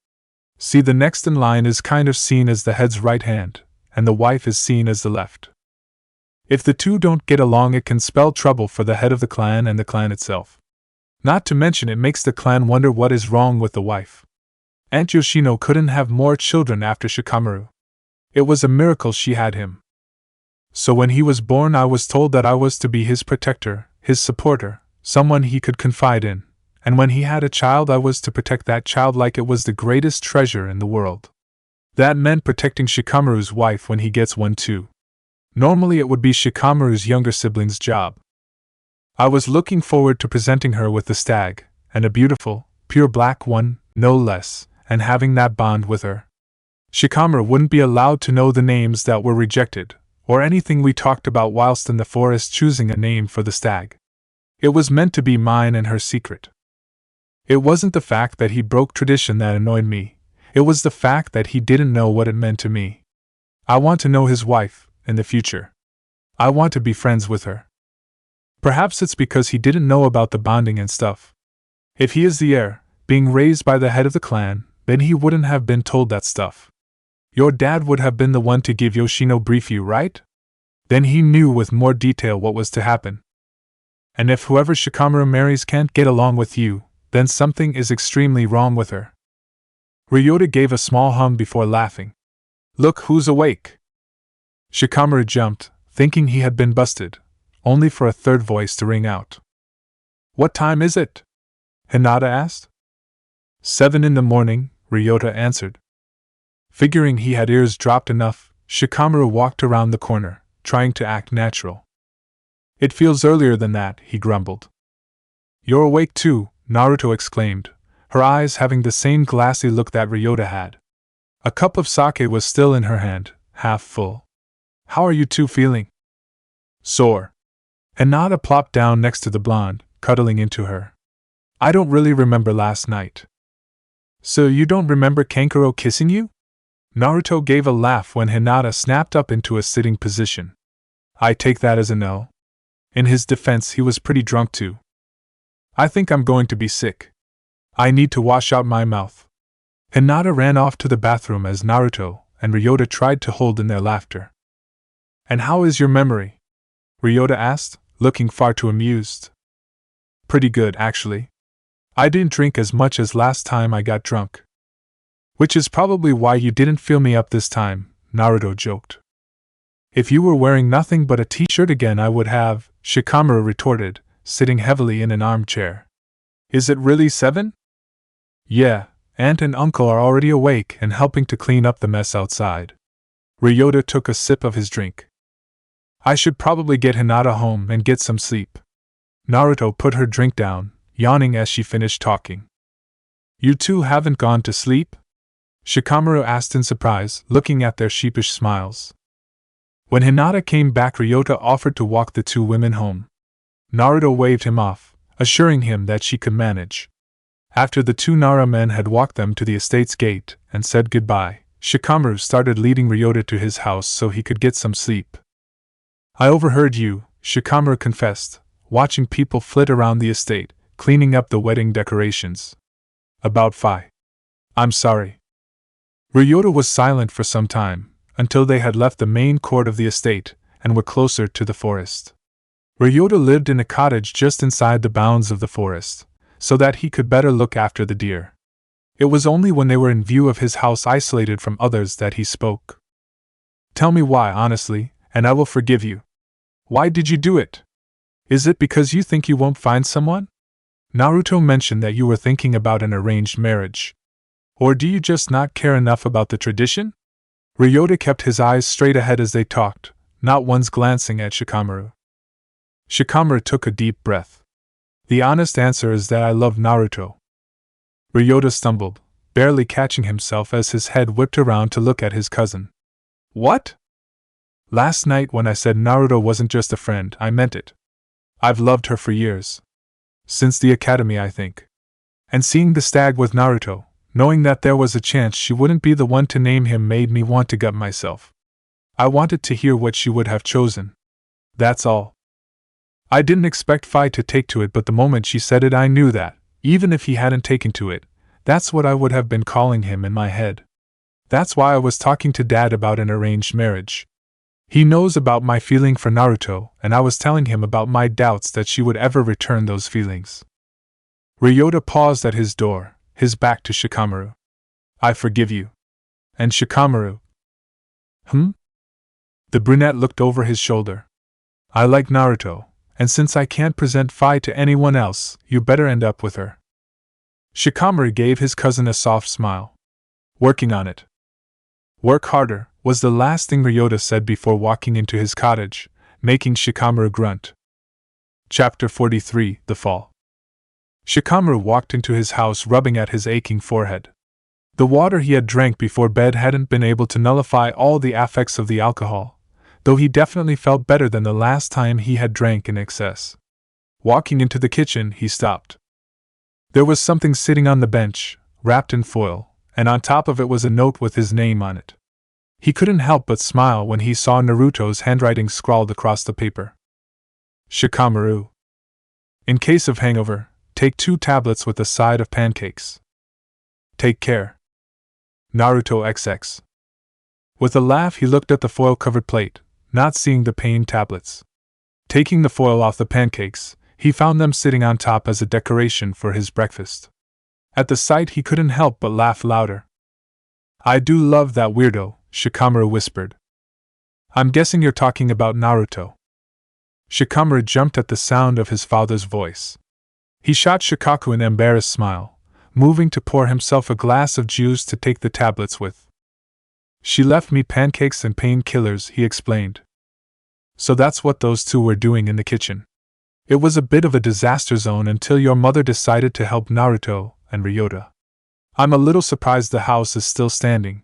See, the next in line is kind of seen as the head's right hand, and the wife is seen as the left. If the two don't get along, it can spell trouble for the head of the clan and the clan itself. Not to mention, it makes the clan wonder what is wrong with the wife. Aunt Yoshino couldn't have more children after Shikamaru. It was a miracle she had him. So when he was born, I was told that I was to be his protector, his supporter, someone he could confide in, and when he had a child, I was to protect that child like it was the greatest treasure in the world. That meant protecting Shikamaru's wife when he gets one too. Normally it would be Shikamaru's younger sibling's job. I was looking forward to presenting her with the stag, and a beautiful, pure black one, no less, and having that bond with her. Shikamaru wouldn't be allowed to know the names that were rejected, or anything we talked about whilst in the forest choosing a name for the stag. It was meant to be mine and her secret. It wasn't the fact that he broke tradition that annoyed me, it was the fact that he didn't know what it meant to me. I want to know his wife, in the future. I want to be friends with her. Perhaps it's because he didn't know about the bonding and stuff. If he is the heir, being raised by the head of the clan, then he wouldn't have been told that stuff. Your dad would have been the one to give Yoshino brief you, right? Then he knew with more detail what was to happen. And if whoever Shikamaru marries can't get along with you, then something is extremely wrong with her. Ryota gave a small hum before laughing. Look who's awake! Shikamaru jumped, thinking he had been busted, only for a third voice to ring out. What time is it? Hinata asked. 7 in the morning, Ryota answered. Figuring he had ears dropped enough, Shikamaru walked around the corner, trying to act natural. It feels earlier than that, he grumbled. You're awake too, Naruto exclaimed, her eyes having the same glassy look that Ryota had. A cup of sake was still in her hand, half full. How are you two feeling? Sore. Hinata plopped down next to the blonde, cuddling into her. I don't really remember last night. So you don't remember Kankuro kissing you? Naruto gave a laugh when Hinata snapped up into a sitting position. I take that as a no. In his defense, he was pretty drunk too. I think I'm going to be sick. I need to wash out my mouth. Hinata ran off to the bathroom as Naruto and Ryota tried to hold in their laughter. And how is your memory? Ryota asked, looking far too amused. Pretty good, actually. I didn't drink as much as last time I got drunk. Which is probably why you didn't feel me up this time, Naruto joked. If you were wearing nothing but a t-shirt again I would have, Shikamaru retorted, sitting heavily in an armchair. Is it really 7? Yeah, Aunt and Uncle are already awake and helping to clean up the mess outside. Ryota took a sip of his drink. I should probably get Hinata home and get some sleep. Naruto put her drink down, yawning as she finished talking. You two haven't gone to sleep? Shikamaru asked in surprise, looking at their sheepish smiles. When Hinata came back, Ryota offered to walk the two women home. Naruto waved him off, assuring him that she could manage. After the two Nara men had walked them to the estate's gate and said goodbye, Shikamaru started leading Ryota to his house so he could get some sleep. I overheard you, Shikamaru confessed, watching people flit around the estate, cleaning up the wedding decorations. About Phi. I'm sorry. Ryota was silent for some time, until they had left the main court of the estate, and were closer to the forest. Ryota lived in a cottage just inside the bounds of the forest, so that he could better look after the deer. It was only when they were in view of his house isolated from others that he spoke. Tell me why, honestly, and I will forgive you. Why did you do it? Is it because you think you won't find someone? Naruto mentioned that you were thinking about an arranged marriage. Or do you just not care enough about the tradition? Ryota kept his eyes straight ahead as they talked, not once glancing at Shikamaru. Shikamaru took a deep breath. The honest answer is that I love Naruto. Ryota stumbled, barely catching himself as his head whipped around to look at his cousin. What? Last night when I said Naruto wasn't just a friend, I meant it. I've loved her for years. Since the academy, I think. And seeing the stag with Naruto, knowing that there was a chance she wouldn't be the one to name him, made me want to gut myself. I wanted to hear what she would have chosen. That's all. I didn't expect Phi to take to it, but the moment she said it I knew that, even if he hadn't taken to it, that's what I would have been calling him in my head. That's why I was talking to Dad about an arranged marriage. He knows about my feeling for Naruto, and I was telling him about my doubts that she would ever return those feelings. Ryota paused at his door, his back to Shikamaru. I forgive you. And Shikamaru? The brunette looked over his shoulder. I like Naruto, and since I can't present Phi to anyone else, you better end up with her. Shikamaru gave his cousin a soft smile. Working on it. Work harder, was the last thing Ryota said before walking into his cottage, making Shikamaru grunt. Chapter 43, The Fall. Shikamaru walked into his house rubbing at his aching forehead. The water he had drank before bed hadn't been able to nullify all the effects of the alcohol, though he definitely felt better than the last time he had drank in excess. Walking into the kitchen, he stopped. There was something sitting on the bench, wrapped in foil, and on top of it was a note with his name on it. He couldn't help but smile when he saw Naruto's handwriting scrawled across the paper. Shikamaru. In case of hangover, take 2 tablets with a side of pancakes. Take care. Naruto XX. With a laugh he looked at the foil-covered plate, not seeing the pain tablets. Taking the foil off the pancakes, he found them sitting on top as a decoration for his breakfast. At the sight he couldn't help but laugh louder. I do love that weirdo, Shikamaru whispered. I'm guessing you're talking about Naruto. Shikamaru jumped at the sound of his father's voice. He shot Shikaku an embarrassed smile, moving to pour himself a glass of juice to take the tablets with. She left me pancakes and painkillers, he explained. So that's what those two were doing in the kitchen. It was a bit of a disaster zone until your mother decided to help Naruto and Ryota. I'm a little surprised the house is still standing.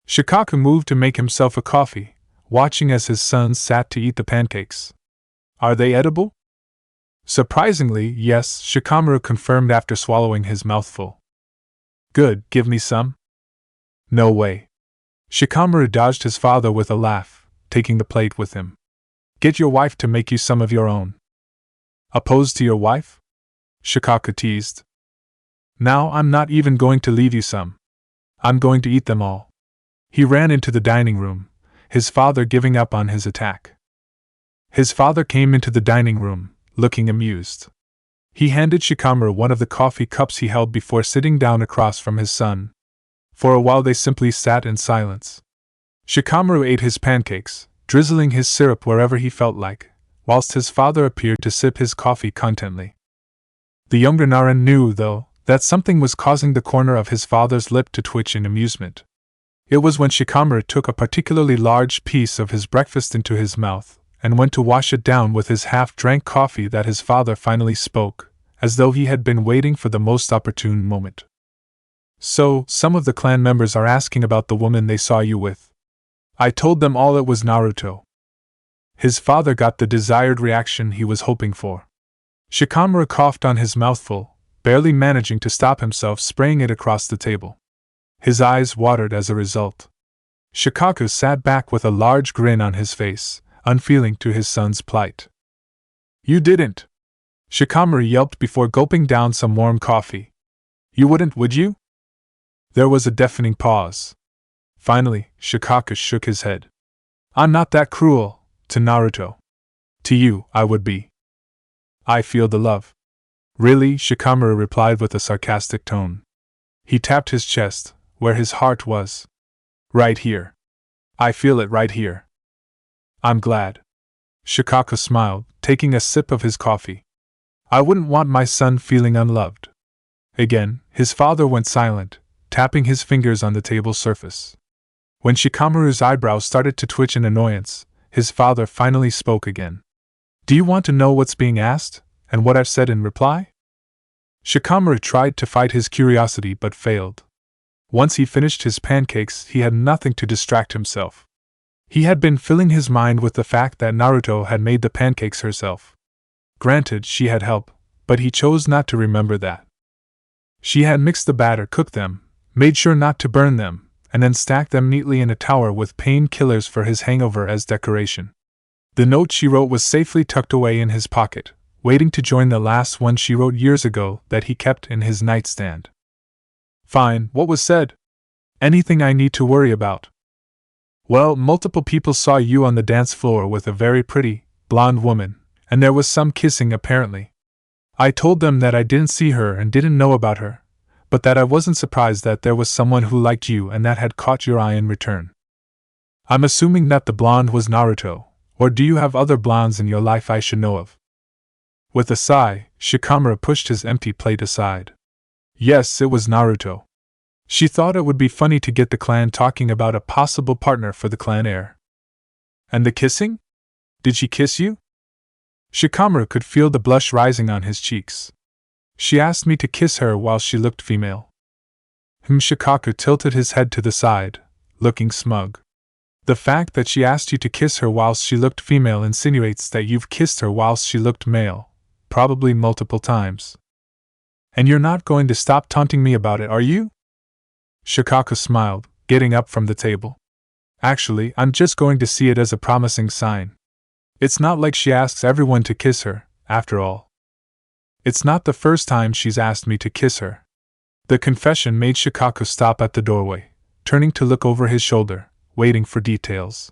Shikaku moved to make himself a coffee, watching as his sons sat to eat the pancakes. Are they edible? Surprisingly, yes, Shikamaru confirmed after swallowing his mouthful. Good, give me some? No way. Shikamaru dodged his father with a laugh, taking the plate with him. Get your wife to make you some of your own. Opposed to your wife? Shikaku teased. Now I'm not even going to leave you some. I'm going to eat them all. He ran into the dining room, his father giving up on his attack. His father came into the dining room, looking amused. He handed Shikamaru one of the coffee cups he held before sitting down across from his son. For a while they simply sat in silence. Shikamaru ate his pancakes, drizzling his syrup wherever he felt like, whilst his father appeared to sip his coffee contentedly. The younger Naren knew, though, that something was causing the corner of his father's lip to twitch in amusement. It was when Shikamaru took a particularly large piece of his breakfast into his mouth, and went to wash it down with his half-drank coffee that his father finally spoke, as though he had been waiting for the most opportune moment. So, some of the clan members are asking about the woman they saw you with. I told them all it was Naruto. His father got the desired reaction he was hoping for. Shikamaru coughed on his mouthful, barely managing to stop himself spraying it across the table. His eyes watered as a result. Shikaku sat back with a large grin on his face, unfeeling to his son's plight. You didn't! Shikamaru yelped before gulping down some warm coffee. You wouldn't, would you? There was a deafening pause. Finally, Shikaku shook his head. I'm not that cruel, to Naruto. To you, I would be. I feel the love. Really? Shikamaru replied with a sarcastic tone. He tapped his chest, where his heart was. Right here. I feel it right here. I'm glad. Shikaku smiled, taking a sip of his coffee. I wouldn't want my son feeling unloved. Again, his father went silent, tapping his fingers on the table's surface. When Shikamaru's eyebrows started to twitch in annoyance, his father finally spoke again. Do you want to know what's being asked, and what I've said in reply? Shikamaru tried to fight his curiosity but failed. Once he finished his pancakes, he had nothing to distract himself. He had been filling his mind with the fact that Naruto had made the pancakes herself. Granted, she had help, but he chose not to remember that. She had mixed the batter, cooked them, made sure not to burn them, and then stacked them neatly in a tower with painkillers for his hangover as decoration. The note she wrote was safely tucked away in his pocket, waiting to join the last one she wrote years ago that he kept in his nightstand. Fine, what was said? Anything I need to worry about? Well, multiple people saw you on the dance floor with a very pretty, blonde woman, and there was some kissing apparently. I told them that I didn't see her and didn't know about her, but that I wasn't surprised that there was someone who liked you and that had caught your eye in return. I'm assuming that the blonde was Naruto, or do you have other blondes in your life I should know of? With a sigh, Shikamaru pushed his empty plate aside. Yes, it was Naruto. She thought it would be funny to get the clan talking about a possible partner for the clan heir. And the kissing? Did she kiss you? Shikamaru could feel the blush rising on his cheeks. She asked me to kiss her while she looked female. Shikaku tilted his head to the side, looking smug. The fact that she asked you to kiss her whilst she looked female insinuates that you've kissed her whilst she looked male, probably multiple times. And you're not going to stop taunting me about it, are you? Shikaku smiled, getting up from the table. Actually, I'm just going to see it as a promising sign. It's not like she asks everyone to kiss her, after all. It's not the first time she's asked me to kiss her. The confession made Shikaku stop at the doorway, turning to look over his shoulder, waiting for details.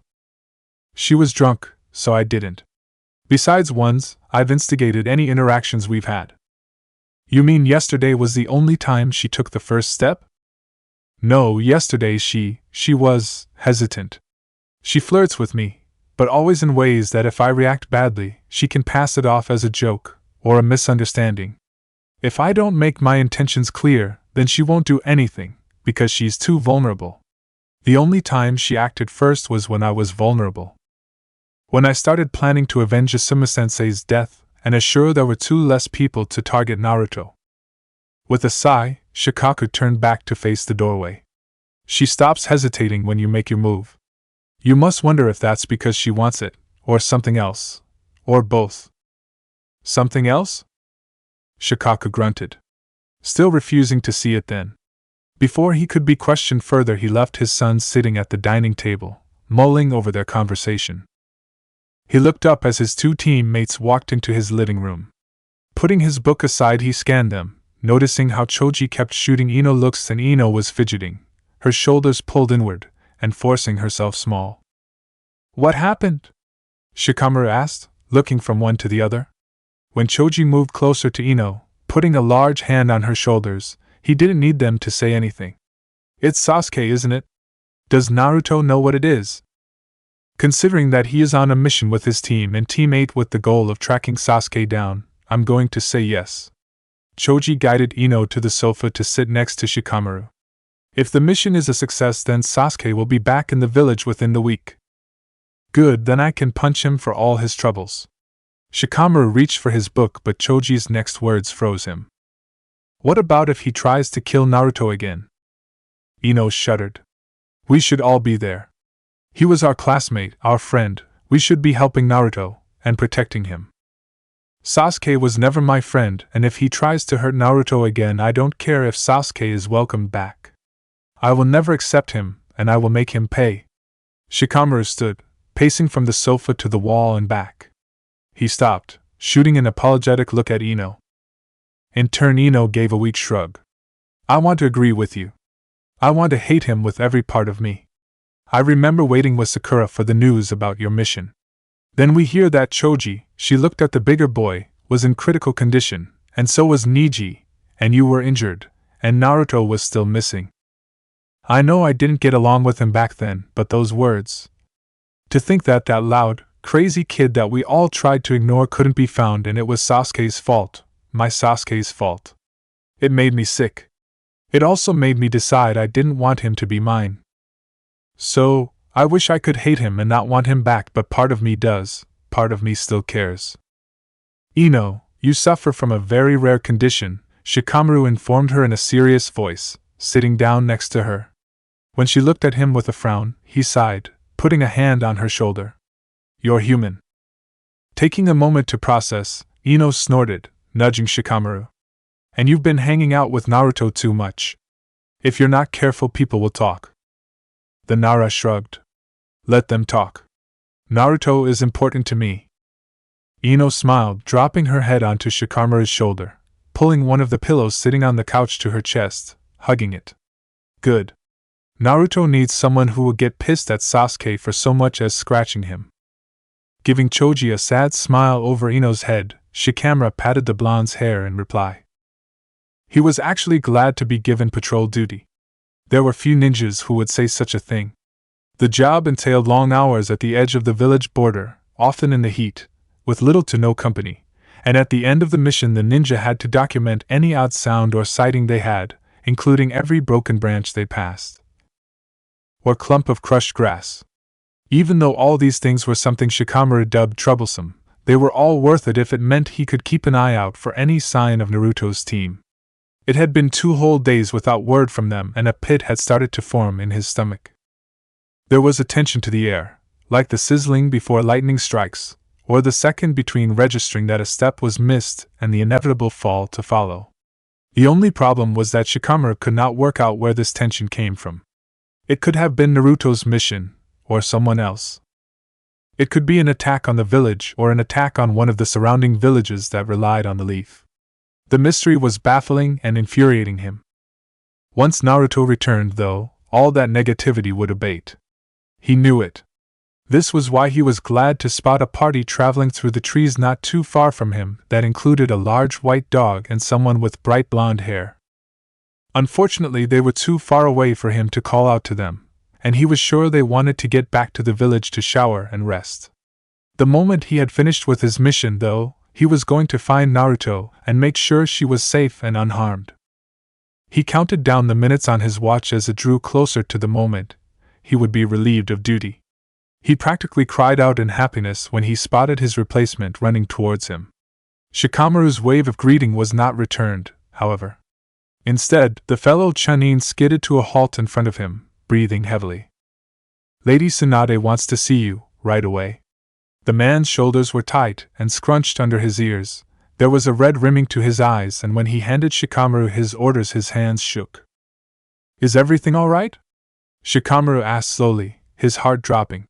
She was drunk, so I didn't. Besides once, I've instigated any interactions we've had. You mean yesterday was the only time she took the first step? No, yesterday she was hesitant. She flirts with me, but always in ways that if I react badly, she can pass it off as a joke, or a misunderstanding. If I don't make my intentions clear, then she won't do anything, because she's too vulnerable. The only time she acted first was when I was vulnerable. When I started planning to avenge Asuma-sensei's death, and assure there were 2 less people to target Naruto. With a sigh, Shikaku turned back to face the doorway. She stops hesitating when you make your move. You must wonder if that's because she wants it, or something else, or both. Something else? Shikaku grunted, still refusing to see it then. Before he could be questioned further, he left his sons sitting at the dining table, mulling over their conversation. He looked up as his 2 teammates walked into his living room. Putting his book aside, he scanned them, noticing how Choji kept shooting Ino looks and Ino was fidgeting, her shoulders pulled inward, and forcing herself small. What happened? Shikamaru asked, looking from one to the other. When Choji moved closer to Ino, putting a large hand on her shoulders, he didn't need them to say anything. It's Sasuke, isn't it? Does Naruto know what it is? Considering that he is on a mission with his team and Team 8 with the goal of tracking Sasuke down, I'm going to say yes. Choji guided Ino to the sofa to sit next to Shikamaru. If the mission is a success, then Sasuke will be back in the village within the week. Good, then I can punch him for all his troubles. Shikamaru reached for his book, but Choji's next words froze him. What about if he tries to kill Naruto again? Ino shuddered. We should all be there. He was our classmate, our friend. We should be helping Naruto, and protecting him. Sasuke was never my friend, and if he tries to hurt Naruto again, I don't care if Sasuke is welcomed back. I will never accept him, and I will make him pay. Shikamaru stood, pacing from the sofa to the wall and back. He stopped, shooting an apologetic look at Ino. In turn, Ino gave a weak shrug. I want to agree with you. I want to hate him with every part of me. I remember waiting with Sakura for the news about your mission. Then we hear that Choji, she looked at the bigger boy, was in critical condition, and so was Niji, and you were injured, and Naruto was still missing. I know I didn't get along with him back then, but those words. To think that loud, crazy kid that we all tried to ignore couldn't be found and it was Sasuke's fault, my Sasuke's fault. It made me sick. It also made me decide I didn't want him to be mine. So, I wish I could hate him and not want him back, but part of me does, part of me still cares. Ino, you suffer from a very rare condition, Shikamaru informed her in a serious voice, sitting down next to her. When she looked at him with a frown, he sighed, putting a hand on her shoulder. You're human. Taking a moment to process, Ino snorted, nudging Shikamaru. And you've been hanging out with Naruto too much. If you're not careful, people will talk. The Nara shrugged. Let them talk. Naruto is important to me. Ino smiled, dropping her head onto Shikamaru's shoulder, pulling one of the pillows sitting on the couch to her chest, hugging it. Good. Naruto needs someone who will get pissed at Sasuke for so much as scratching him. Giving Choji a sad smile over Ino's head, Shikamaru patted the blonde's hair in reply. He was actually glad to be given patrol duty. There were few ninjas who would say such a thing. The job entailed long hours at the edge of the village border, often in the heat, with little to no company, and at the end of the mission the ninja had to document any odd sound or sighting they had, including every broken branch they passed. Or clump of crushed grass. Even though all these things were something Shikamaru dubbed troublesome, they were all worth it if it meant he could keep an eye out for any sign of Naruto's team. It had been 2 whole days without word from them and a pit had started to form in his stomach. There was a tension to the air, like the sizzling before lightning strikes, or the second between registering that a step was missed and the inevitable fall to follow. The only problem was that Shikamaru could not work out where this tension came from. It could have been Naruto's mission, or someone else. It could be an attack on the village or an attack on one of the surrounding villages that relied on the leaf. The mystery was baffling and infuriating him. Once Naruto returned, though, all that negativity would abate. He knew it. This was why he was glad to spot a party traveling through the trees not too far from him that included a large white dog and someone with bright blonde hair. Unfortunately, they were too far away for him to call out to them, and he was sure they wanted to get back to the village to shower and rest. The moment he had finished with his mission, though, he was going to find Naruto and make sure she was safe and unharmed. He counted down the minutes on his watch as it drew closer to the moment he would be relieved of duty. He practically cried out in happiness when he spotted his replacement running towards him. Shikamaru's wave of greeting was not returned, however. Instead, the fellow Chunin skidded to a halt in front of him, breathing heavily. Lady Tsunade wants to see you, right away. The man's shoulders were tight and scrunched under his ears. There was a red rimming to his eyes, and when he handed Shikamaru his orders his hands shook. Is everything all right? Shikamaru asked slowly, his heart dropping.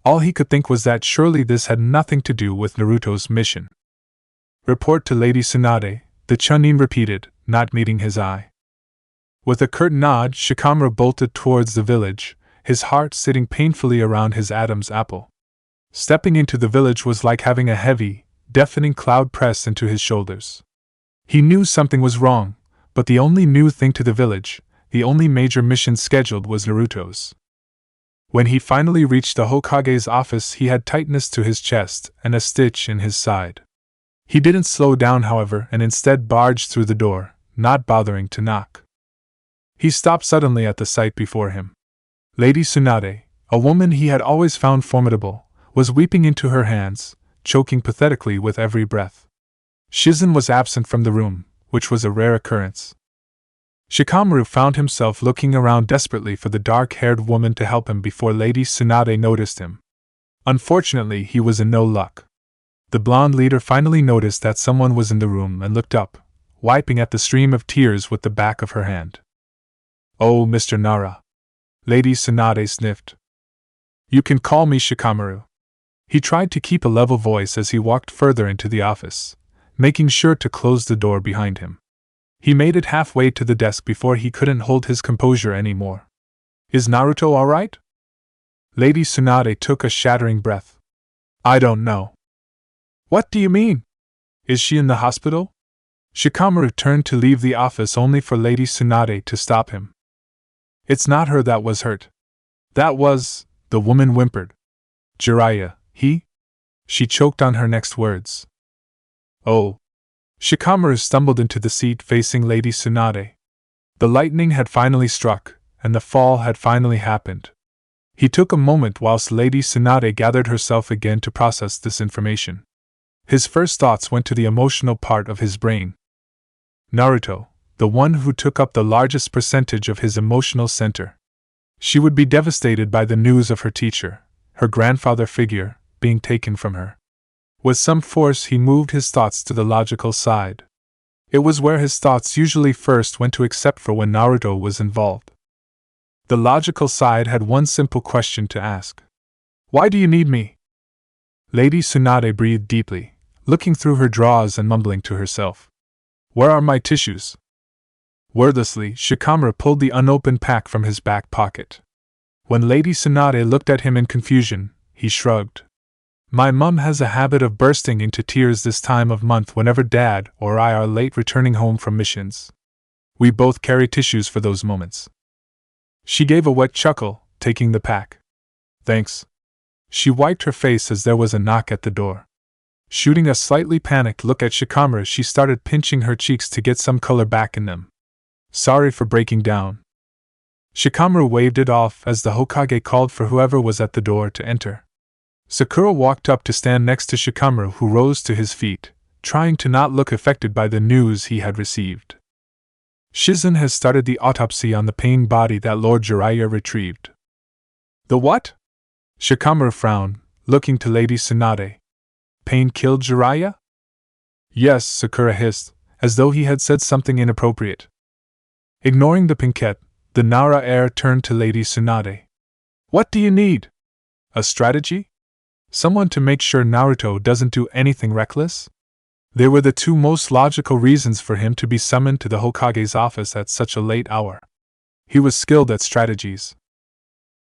All he could think was that surely this had nothing to do with Naruto's mission. Report to Lady Tsunade, the Chunin repeated, not meeting his eye. With a curt nod, Shikamaru bolted towards the village, his heart sitting painfully around his Adam's apple. Stepping into the village was like having a heavy, deafening cloud pressed into his shoulders. He knew something was wrong, but the only new thing to the village, the only major mission scheduled, was Naruto's. When he finally reached the Hokage's office, he had tightness to his chest and a stitch in his side. He didn't slow down, however, and instead barged through the door, not bothering to knock. He stopped suddenly at the sight before him. Lady Tsunade, a woman he had always found formidable, was weeping into her hands, choking pathetically with every breath. Shizen was absent from the room, which was a rare occurrence. Shikamaru found himself looking around desperately for the dark-haired woman to help him before Lady Tsunade noticed him. Unfortunately, he was in no luck. The blonde leader finally noticed that someone was in the room and looked up, wiping at the stream of tears with the back of her hand. "Oh, Mr. Nara." Lady Tsunade sniffed. "You can call me Shikamaru." He tried to keep a level voice as he walked further into the office, making sure to close the door behind him. He made it halfway to the desk before he couldn't hold his composure anymore. "Is Naruto all right?" Lady Tsunade took a shattering breath. I don't know. What do you mean? Is she in the hospital? Shikamaru turned to leave the office only for Lady Tsunade to stop him. It's not her that was hurt. That was, the woman whimpered. Jiraiya, he? She choked on her next words. Oh. Shikamaru stumbled into the seat facing Lady Tsunade. The lightning had finally struck, and the fall had finally happened. He took a moment whilst Lady Tsunade gathered herself again to process this information. His first thoughts went to the emotional part of his brain. Naruto, the one who took up the largest percentage of his emotional center. She would be devastated by the news of her teacher, her grandfather figure, being taken from her. With some force he moved his thoughts to the logical side. It was where his thoughts usually first went to except for when Naruto was involved. The logical side had one simple question to ask. Why do you need me? Lady Tsunade breathed deeply, looking through her drawers and mumbling to herself. Where are my tissues? Wordlessly, Shikamaru pulled the unopened pack from his back pocket. When Lady Tsunade looked at him in confusion, he shrugged. My mum has a habit of bursting into tears this time of month whenever Dad or I are late returning home from missions. We both carry tissues for those moments. She gave a wet chuckle, taking the pack. Thanks. She wiped her face as there was a knock at the door. Shooting a slightly panicked look at Shikamaru, she started pinching her cheeks to get some color back in them. Sorry for breaking down. Shikamaru waved it off as the Hokage called for whoever was at the door to enter. Sakura walked up to stand next to Shikamaru, who rose to his feet, trying to not look affected by the news he had received. Shizen has started the autopsy on the Pain body that Lord Jiraiya retrieved. The what? Shikamaru frowned, looking to Lady Tsunade. Pain killed Jiraiya? Yes, Sakura hissed, as though he had said something inappropriate. Ignoring the pinkette, the Nara heir turned to Lady Tsunade. What do you need? A strategy? Someone to make sure Naruto doesn't do anything reckless? They were the two most logical reasons for him to be summoned to the Hokage's office at such a late hour. He was skilled at strategies.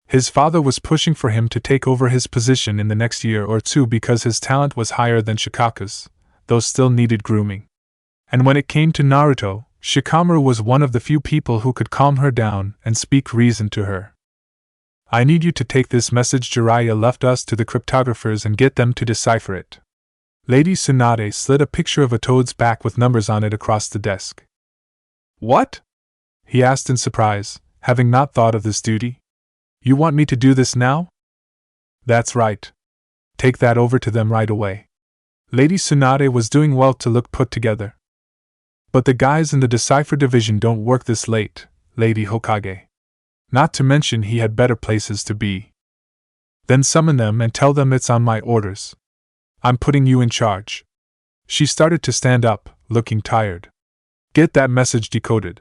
His father was pushing for him to take over his position in the next year or two because his talent was higher than Shikaku's, though still needed grooming. And when it came to Naruto, Shikamaru was one of the few people who could calm her down and speak reason to her. I need you to take this message Jiraiya left us to the cryptographers and get them to decipher it. Lady Tsunade slid a picture of a toad's back with numbers on it across the desk. What? He asked in surprise, having not thought of this duty. You want me to do this now? That's right. Take that over to them right away. Lady Tsunade was doing well to look put together. But the guys in the Decipher division don't work this late, Lady Hokage. Not to mention he had better places to be. Then summon them and tell them it's on my orders. I'm putting you in charge. She started to stand up, looking tired. Get that message decoded.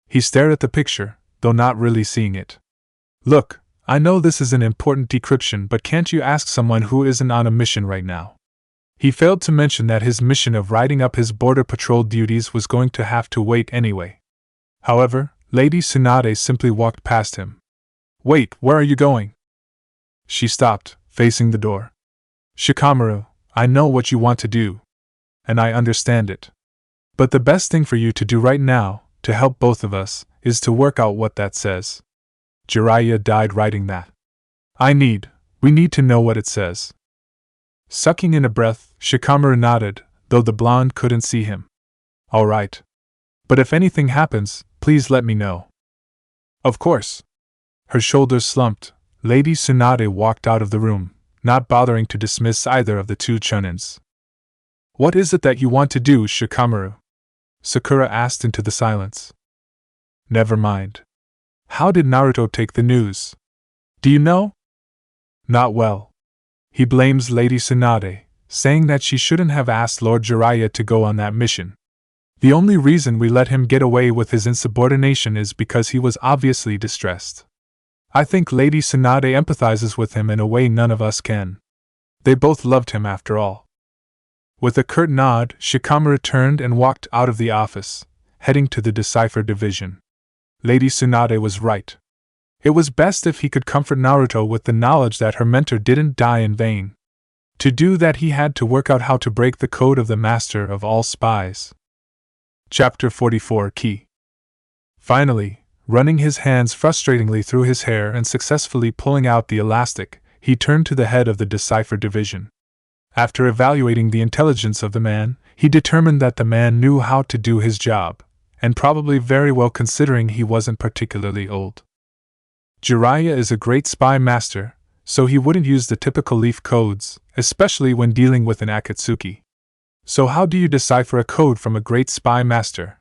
He stared at the picture, though not really seeing it. Look, I know this is an important decryption, but can't you ask someone who isn't on a mission right now? He failed to mention that his mission of writing up his border patrol duties was going to have to wait anyway. However, Lady Tsunade simply walked past him. Wait, where are you going? She stopped, facing the door. Shikamaru, I know what you want to do. And I understand it. But the best thing for you to do right now, to help both of us, is to work out what that says. Jiraiya died writing that. We need to know what it says. Sucking in a breath, Shikamaru nodded, though the blonde couldn't see him. All right. But if anything happens, please let me know. Of course. Her shoulders slumped. Lady Tsunade walked out of the room, not bothering to dismiss either of the two chunins. What is it that you want to do, Shikamaru? Sakura asked into the silence. Never mind. How did Naruto take the news? Do you know? Not well. He blames Lady Tsunade, saying that she shouldn't have asked Lord Jiraiya to go on that mission. The only reason we let him get away with his insubordination is because he was obviously distressed. I think Lady Tsunade empathizes with him in a way none of us can. They both loved him after all. With a curt nod, Shikamaru turned and walked out of the office, heading to the Decipher division. Lady Tsunade was right. It was best if he could comfort Naruto with the knowledge that her mentor didn't die in vain. To do that, he had to work out how to break the code of the master of all spies. Chapter 44 Key. Finally, running his hands frustratingly through his hair and successfully pulling out the elastic, he turned to the head of the Decipher division. After evaluating the intelligence of the man, he determined that the man knew how to do his job, and probably very well considering he wasn't particularly old. Jiraiya is a great spy master, so he wouldn't use the typical leaf codes, especially when dealing with an Akatsuki. So how do you decipher a code from a great spy master?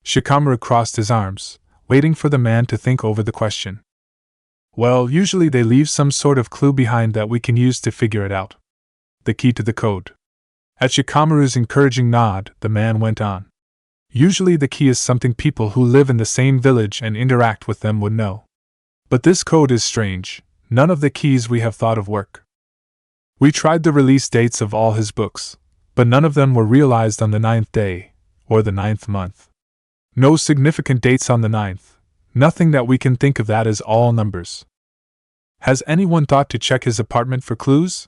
Shikamaru crossed his arms, waiting for the man to think over the question. Well, usually they leave some sort of clue behind that we can use to figure it out. The key to the code. At Shikamaru's encouraging nod, the man went on. Usually the key is something people who live in the same village and interact with them would know. But this code is strange. None of the keys we have thought of work. We tried the release dates of all his books, but none of them were realized on the 9th day, or the 9th month. No significant dates on the 9th, nothing that we can think of that is all numbers. Has anyone thought to check his apartment for clues?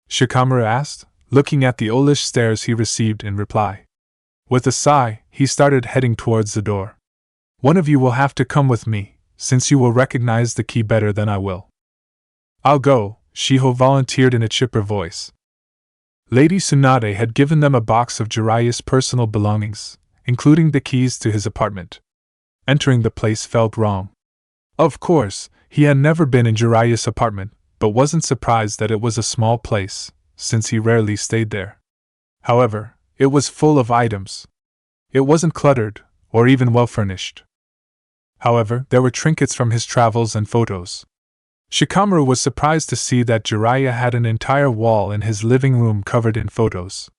Shikamaru asked, looking at the owlish stares he received in reply. With a sigh, he started heading towards the door. One of you will have to come with me, since you will recognize the key better than I will. I'll go, Shiho volunteered in a chipper voice. Lady Tsunade had given them a box of Jiraiya's personal belongings, including the keys to his apartment. Entering the place felt wrong. Of course, he had never been in Jiraiya's apartment, but wasn't surprised that it was a small place, since he rarely stayed there. However, it was full of items. It wasn't cluttered, or even well furnished. However, there were trinkets from his travels and photos. Shikamaru was surprised to see that Jiraiya had an entire wall in his living room covered in photos.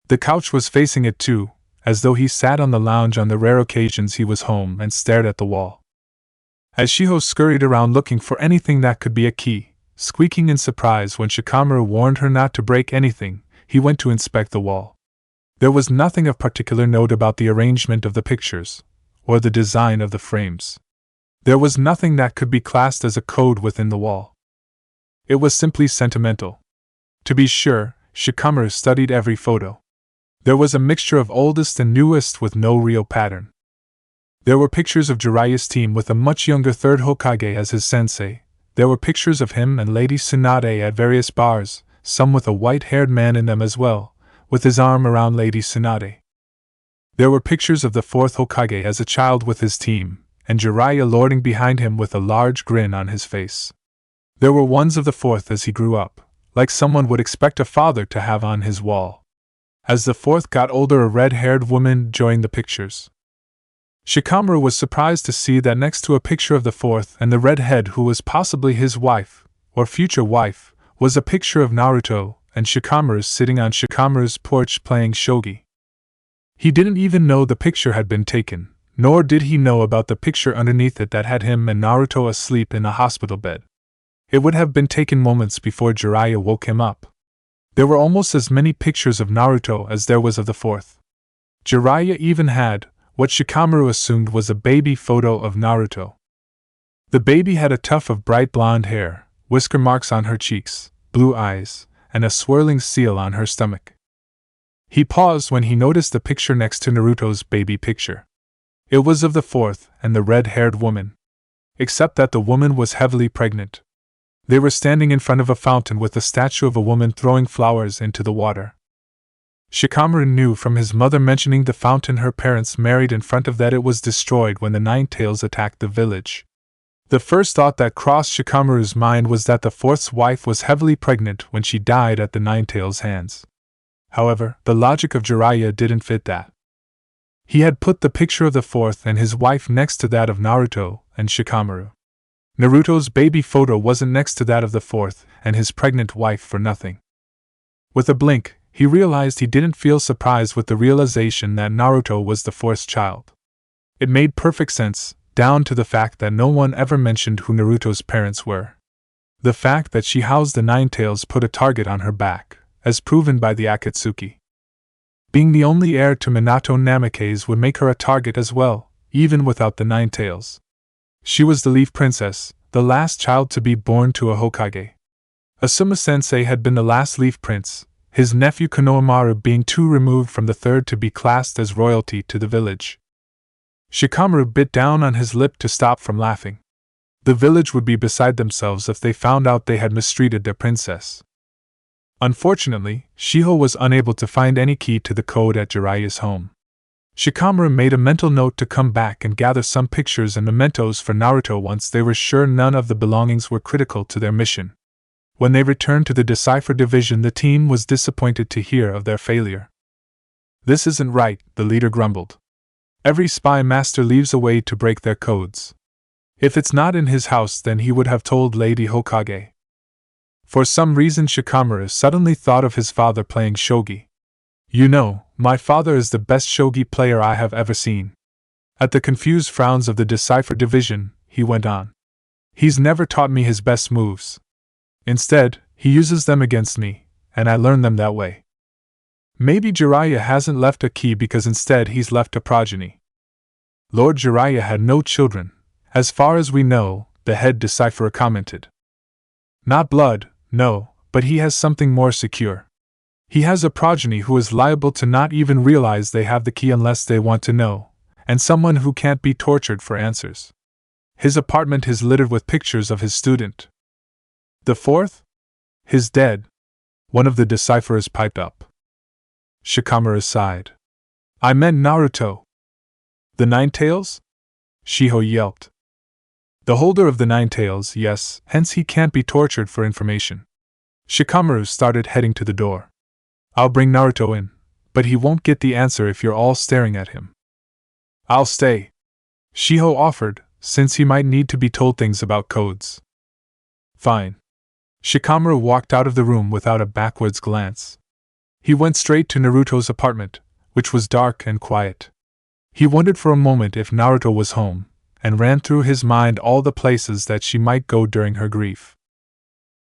The couch was facing it too, as though he sat on the lounge on the rare occasions he was home and stared at the wall. As Shiho scurried around looking for anything that could be a key, squeaking in surprise when Shikamaru warned her not to break anything, he went to inspect the wall. There was nothing of particular note about the arrangement of the pictures, or the design of the frames. There was nothing that could be classed as a code within the wall. It was simply sentimental. To be sure, Shikamaru studied every photo. There was a mixture of oldest and newest with no real pattern. There were pictures of Jiraiya's team with a much younger third Hokage as his sensei. There were pictures of him and Lady Tsunade at various bars, some with a white-haired man in them as well, with his arm around Lady Tsunade. There were pictures of the fourth Hokage as a child with his team, and Jiraiya lording behind him with a large grin on his face. There were ones of the fourth as he grew up, like someone would expect a father to have on his wall. As the fourth got older, a red-haired woman joined the pictures. Shikamaru was surprised to see that next to a picture of the fourth and the redhead who was possibly his wife, or future wife, was a picture of Naruto, and Shikamaru sitting on Shikamaru's porch playing shogi. He didn't even know the picture had been taken, nor did he know about the picture underneath it that had him and Naruto asleep in a hospital bed. It would have been taken moments before Jiraiya woke him up. There were almost as many pictures of Naruto as there was of the fourth. Jiraiya even had what Shikamaru assumed was a baby photo of Naruto. The baby had a tuft of bright blonde hair, whisker marks on her cheeks, blue eyes, and a swirling seal on her stomach. He paused when he noticed the picture next to Naruto's baby picture. It was of the fourth and the red-haired woman. Except that the woman was heavily pregnant. They were standing in front of a fountain with a statue of a woman throwing flowers into the water. Shikamaru knew from his mother mentioning the fountain her parents married in front of that it was destroyed when the Nine-Tails attacked the village. The first thought that crossed Shikamaru's mind was that the fourth's wife was heavily pregnant when she died at the Nine-Tails' hands. However, the logic of Jiraiya didn't fit that. He had put the picture of the fourth and his wife next to that of Naruto and Shikamaru. Naruto's baby photo wasn't next to that of the fourth and his pregnant wife for nothing. With a blink, he realized he didn't feel surprised with the realization that Naruto was the fourth's child. It made perfect sense, down to the fact that no one ever mentioned who Naruto's parents were. The fact that she housed the Nine-Tails put a target on her back, as proven by the Akatsuki. Being the only heir to Minato Namikaze would make her a target as well, even without the Nine-Tails. She was the Leaf Princess, the last child to be born to a Hokage. Asuma-sensei had been the last Leaf Prince, his nephew Konohamaru being too removed from the third to be classed as royalty to the village. Shikamaru bit down on his lip to stop from laughing. The village would be beside themselves if they found out they had mistreated their princess. Unfortunately, Shiho was unable to find any key to the code at Jiraiya's home. Shikamaru made a mental note to come back and gather some pictures and mementos for Naruto once they were sure none of the belongings were critical to their mission. When they returned to the Decipher Division, the team was disappointed to hear of their failure. "This isn't right," the leader grumbled. "Every spy master leaves a way to break their codes. If it's not in his house, then he would have told Lady Hokage." For some reason, Shikamaru suddenly thought of his father playing shogi. "You know, my father is the best shogi player I have ever seen." At the confused frowns of the Decipher Division, he went on. "He's never taught me his best moves. Instead, he uses them against me, and I learn them that way. Maybe Jiraiya hasn't left a key because instead he's left a progeny." Lord Jiraiya had no children, as far as we know, the head decipherer commented. "Not blood, no, but he has something more secure. He has a progeny who is liable to not even realize they have the key unless they want to know, and someone who can't be tortured for answers. His apartment is littered with pictures of his student." "The fourth? His dead," one of the decipherers piped up. Shikamaru sighed. "I meant Naruto." "The Nine Tails?" Shiho yelped. "The holder of the Nine Tails, yes, hence he can't be tortured for information." Shikamaru started heading to the door. "I'll bring Naruto in, but he won't get the answer if you're all staring at him." "I'll stay," Shiho offered, since he might need to be told things about codes. "Fine." Shikamaru walked out of the room without a backwards glance. He went straight to Naruto's apartment, which was dark and quiet. He wondered for a moment if Naruto was home, and ran through his mind all the places that she might go during her grief.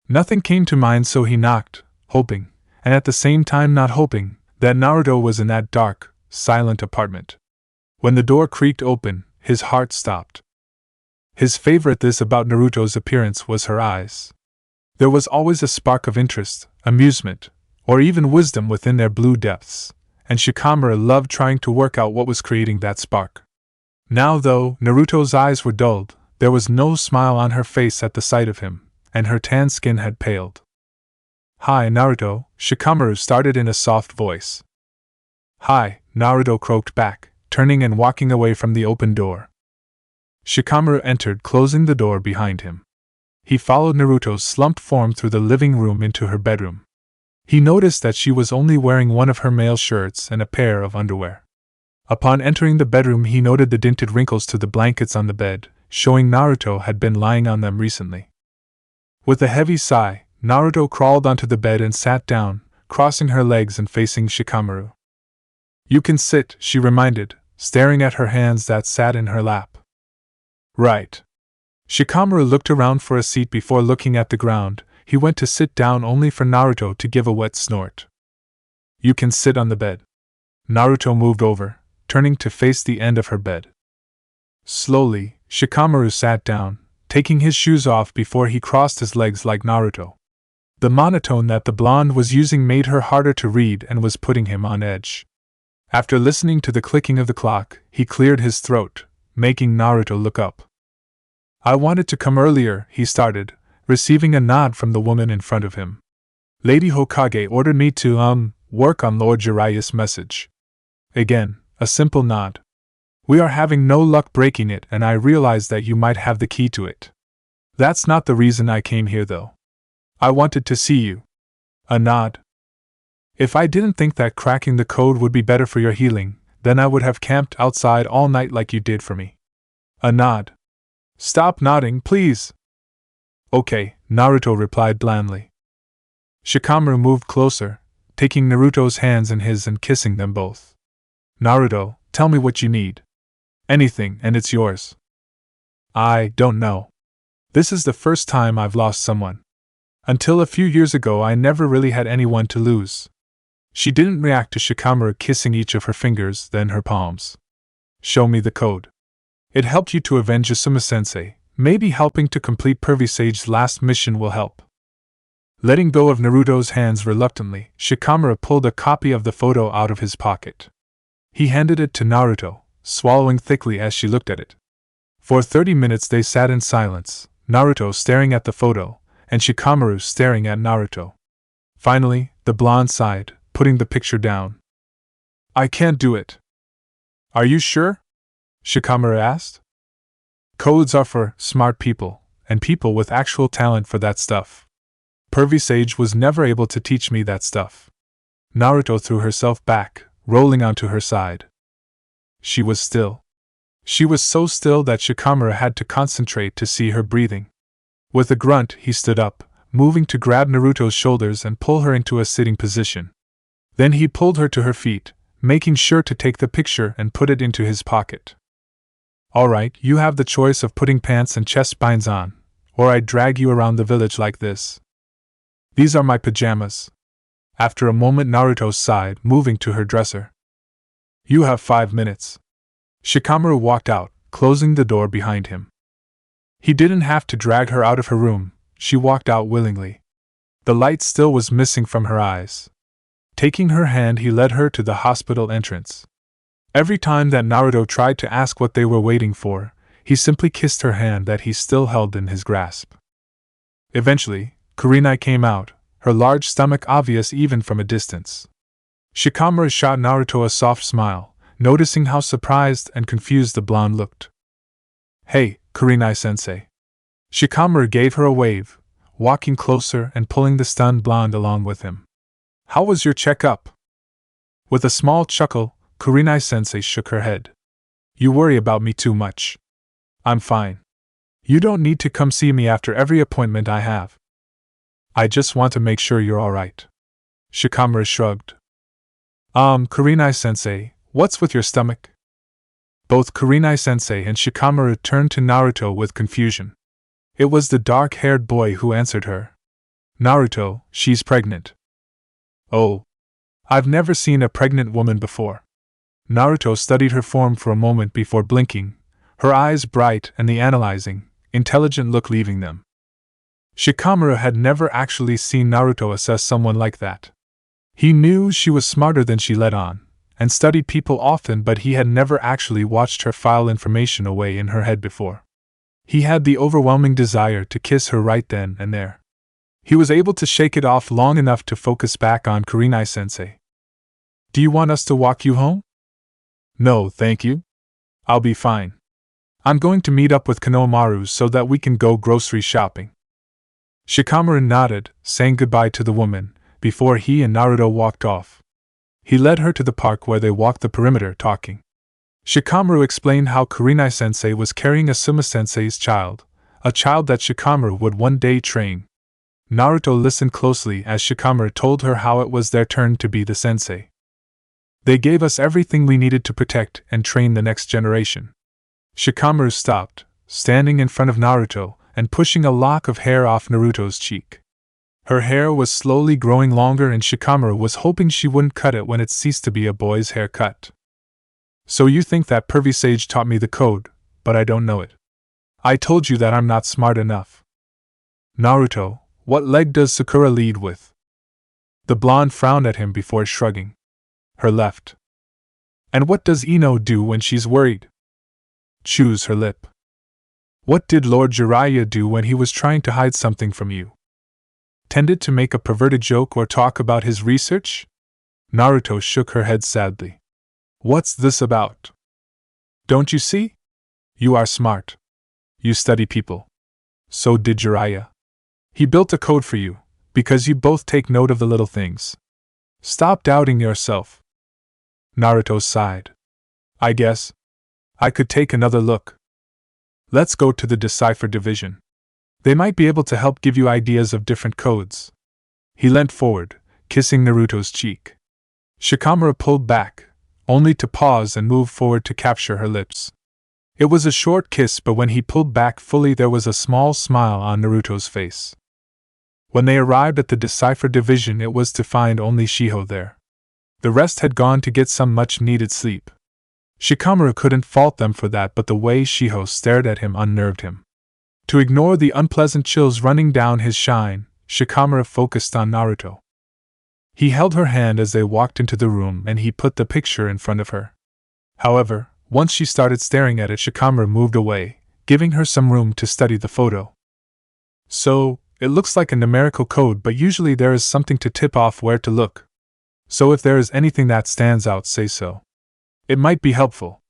Nothing came to mind, so he knocked, hoping, and at the same time not hoping, that Naruto was in that dark, silent apartment. When the door creaked open, his heart stopped. His favorite this about Naruto's appearance was her eyes. There was always a spark of interest, amusement, or even wisdom within their blue depths, and Shikamaru loved trying to work out what was creating that spark. Now, though Naruto's eyes were dulled, there was no smile on her face at the sight of him, and her tan skin had paled. "Hi, Naruto," Shikamaru started in a soft voice. "Hi," Naruto croaked back, turning and walking away from the open door. Shikamaru entered, closing the door behind him. He followed Naruto's slumped form through the living room into her bedroom. He noticed that she was only wearing one of her male shirts and a pair of underwear. Upon entering the bedroom, he noted the dinted wrinkles to the blankets on the bed, showing Naruto had been lying on them recently. With a heavy sigh, Naruto crawled onto the bed and sat down, crossing her legs and facing Shikamaru. "You can sit," she reminded, staring at her hands that sat in her lap. "Right." Shikamaru looked around for a seat before looking at the ground. He went to sit down only for Naruto to give a wet snort. "You can sit on the bed." Naruto moved over, turning to face the end of her bed. Slowly, Shikamaru sat down, taking his shoes off before he crossed his legs like Naruto. The monotone that the blonde was using made her harder to read and was putting him on edge. After listening to the clicking of the clock, he cleared his throat, making Naruto look up. "I wanted to come earlier," he started, receiving a nod from the woman in front of him. "Lady Hokage ordered me to, work on Lord Jiraiya's message." Again, a simple nod. "We are having no luck breaking it, and I realized that you might have the key to it. That's not the reason I came here, though. I wanted to see you." A nod. "If I didn't think that cracking the code would be better for your healing, then I would have camped outside all night like you did for me." A nod. "Stop nodding, please." "Okay," Naruto replied blandly. Shikamaru moved closer, taking Naruto's hands in his and kissing them both. "Naruto, tell me what you need. Anything, and it's yours." "I don't know. This is the first time I've lost someone. Until a few years ago, I never really had anyone to lose." She didn't react to Shikamaru kissing each of her fingers, then her palms. "Show me the code. It helped you to avenge Asuma-sensei. Maybe helping to complete Pervy Sage's last mission will help." Letting go of Naruto's hands reluctantly, Shikamaru pulled a copy of the photo out of his pocket. He handed it to Naruto, swallowing thickly as she looked at it. For 30 minutes they sat in silence, Naruto staring at the photo, and Shikamaru staring at Naruto. Finally, the blonde sighed, putting the picture down. I can't do it. Are you sure? Shikamaru asked. Codes are for smart people, and people with actual talent for that stuff. Pervy Sage was never able to teach me that stuff. Naruto threw herself back, rolling onto her side. She was still. She was so still that Shikamaru had to concentrate to see her breathing. With a grunt, he stood up, moving to grab Naruto's shoulders and pull her into a sitting position. Then he pulled her to her feet, making sure to take the picture and put it into his pocket. Alright, you have the choice of putting pants and chest binds on, or I drag you around the village like this. These are my pajamas. After a moment, Naruto sighed, moving to her dresser. You have 5 minutes. Shikamaru walked out, closing the door behind him. He didn't have to drag her out of her room, she walked out willingly. The light still was missing from her eyes. Taking her hand, he led her to the hospital entrance. Every time that Naruto tried to ask what they were waiting for, he simply kissed her hand that he still held in his grasp. Eventually, Kurenai came out, her large stomach obvious even from a distance. Shikamaru shot Naruto a soft smile, noticing how surprised and confused the blonde looked. Hey, Kurenai-sensei. Shikamaru gave her a wave, walking closer and pulling the stunned blonde along with him. How was your checkup? With a small chuckle, Kurenai-sensei shook her head. You worry about me too much. I'm fine. You don't need to come see me after every appointment I have. I just want to make sure you're alright. Shikamaru shrugged. Kurenai-sensei, what's with your stomach? Both Kurenai-sensei and Shikamaru turned to Naruto with confusion. It was the dark-haired boy who answered her. Naruto, she's pregnant. Oh. I've never seen a pregnant woman before. Naruto studied her form for a moment before blinking, her eyes bright and the analyzing, intelligent look leaving them. Shikamaru had never actually seen Naruto assess someone like that. He knew she was smarter than she let on, and studied people often, but he had never actually watched her file information away in her head before. He had the overwhelming desire to kiss her right then and there. He was able to shake it off long enough to focus back on Kurenai-sensei. Do you want us to walk you home? No, thank you. I'll be fine. I'm going to meet up with Konohamaru so that we can go grocery shopping. Shikamaru nodded, saying goodbye to the woman, before he and Naruto walked off. He led her to the park where they walked the perimeter talking. Shikamaru explained how Kurenai-sensei was carrying Asuma-sensei's child, a child that Shikamaru would one day train. Naruto listened closely as Shikamaru told her how it was their turn to be the sensei. They gave us everything we needed to protect and train the next generation. Shikamaru stopped, standing in front of Naruto, and pushing a lock of hair off Naruto's cheek. Her hair was slowly growing longer and Shikamaru was hoping she wouldn't cut it when it ceased to be a boy's haircut. So you think that pervy sage taught me the code, but I don't know it. I told you that I'm not smart enough. Naruto, what leg does Sakura lead with? The blonde frowned at him before shrugging. Her left. And what does Ino do when she's worried? Chews her lip. What did Lord Jiraiya do when he was trying to hide something from you? Tended to make a perverted joke or talk about his research? Naruto shook her head sadly. What's this about? Don't you see? You are smart. You study people. So did Jiraiya. He built a code for you, because you both take note of the little things. Stop doubting yourself. Naruto sighed. I guess I could take another look. Let's go to the Decipher Division. They might be able to help give you ideas of different codes. He leant forward, kissing Naruto's cheek. Shikamaru pulled back, only to pause and move forward to capture her lips. It was a short kiss, but when he pulled back fully there was a small smile on Naruto's face. When they arrived at the Decipher Division, it was to find only Shiho there. The rest had gone to get some much-needed sleep. Shikamaru couldn't fault them for that, but the way Shiho stared at him unnerved him. To ignore the unpleasant chills running down his spine, Shikamaru focused on Naruto. He held her hand as they walked into the room and he put the picture in front of her. However, once she started staring at it, Shikamaru moved away, giving her some room to study the photo. So, it looks like a numerical code, but usually there is something to tip off where to look. So if there is anything that stands out, say so. It might be helpful.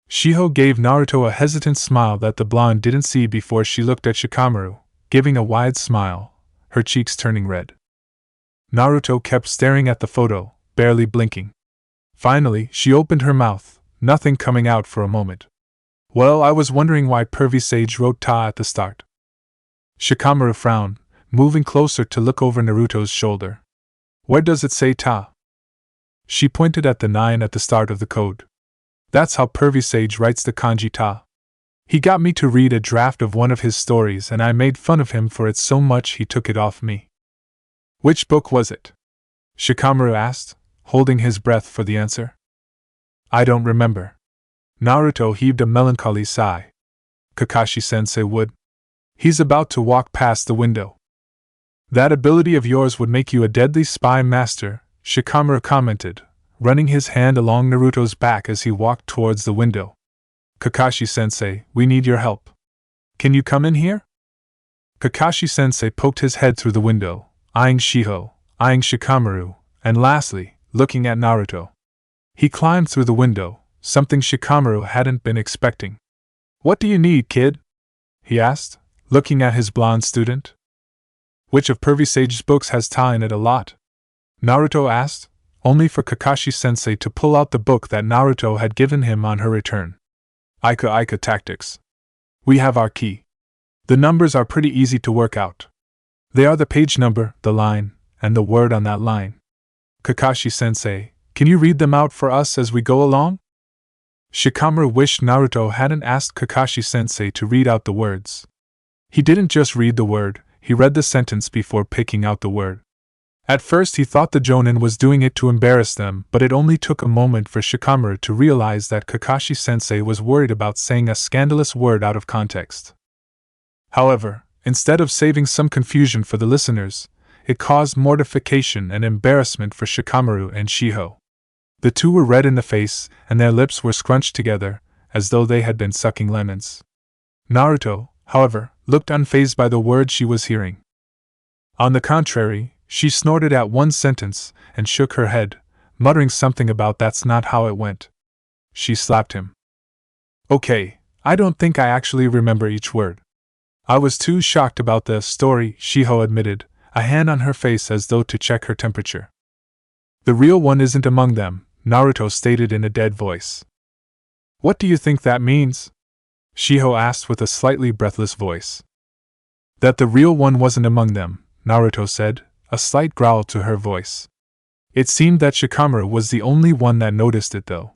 Shiho gave Naruto a hesitant smile that the blonde didn't see before she looked at Shikamaru, giving a wide smile, her cheeks turning red. Naruto kept staring at the photo, barely blinking. Finally, she opened her mouth, nothing coming out for a moment. Well, I was wondering why Pervy Sage wrote Ta at the start. Shikamaru frowned, moving closer to look over Naruto's shoulder. Where does it say Ta? She pointed at the 9 at the start of the code. That's how Pervy Sage writes the kanji Ta. He got me to read a draft of one of his stories and I made fun of him for it so much he took it off me. Which book was it? Shikamaru asked, holding his breath for the answer. I don't remember. Naruto heaved a melancholy sigh. Kakashi-sensei would. He's about to walk past the window. That ability of yours would make you a deadly spy master, Shikamaru commented, running his hand along Naruto's back as he walked towards the window. Kakashi-sensei, we need your help. Can you come in here? Kakashi-sensei poked his head through the window, eyeing Shiho, eyeing Shikamaru, and lastly, looking at Naruto. He climbed through the window, something Shikamaru hadn't been expecting. What do you need, kid? He asked, looking at his blonde student. Which of Pervy Sage's books has Ta in it a lot? Naruto asked, only for Kakashi-sensei to pull out the book that Naruto had given him on her return. Ika Tactics. We have our key. The numbers are pretty easy to work out. They are the page number, the line, and the word on that line. Kakashi-sensei, can you read them out for us as we go along? Shikamaru wished Naruto hadn't asked Kakashi-sensei to read out the words. He didn't just read the word, he read the sentence before picking out the word. At first he thought the Jonin was doing it to embarrass them, but it only took a moment for Shikamaru to realize that Kakashi-sensei was worried about saying a scandalous word out of context. However, instead of saving some confusion for the listeners, it caused mortification and embarrassment for Shikamaru and Shiho. The two were red in the face, and their lips were scrunched together, as though they had been sucking lemons. Naruto, however, looked unfazed by the words she was hearing. On the contrary, she snorted at one sentence and shook her head, muttering something about that's not how it went. She slapped him. Okay, I don't think I actually remember each word. I was too shocked about the story, Shiho admitted, a hand on her face as though to check her temperature. The real one isn't among them, Naruto stated in a dead voice. What do you think that means? Shiho asked with a slightly breathless voice. That the real one wasn't among them, Naruto said, a slight growl to her voice. It seemed that Shikamaru was the only one that noticed it though.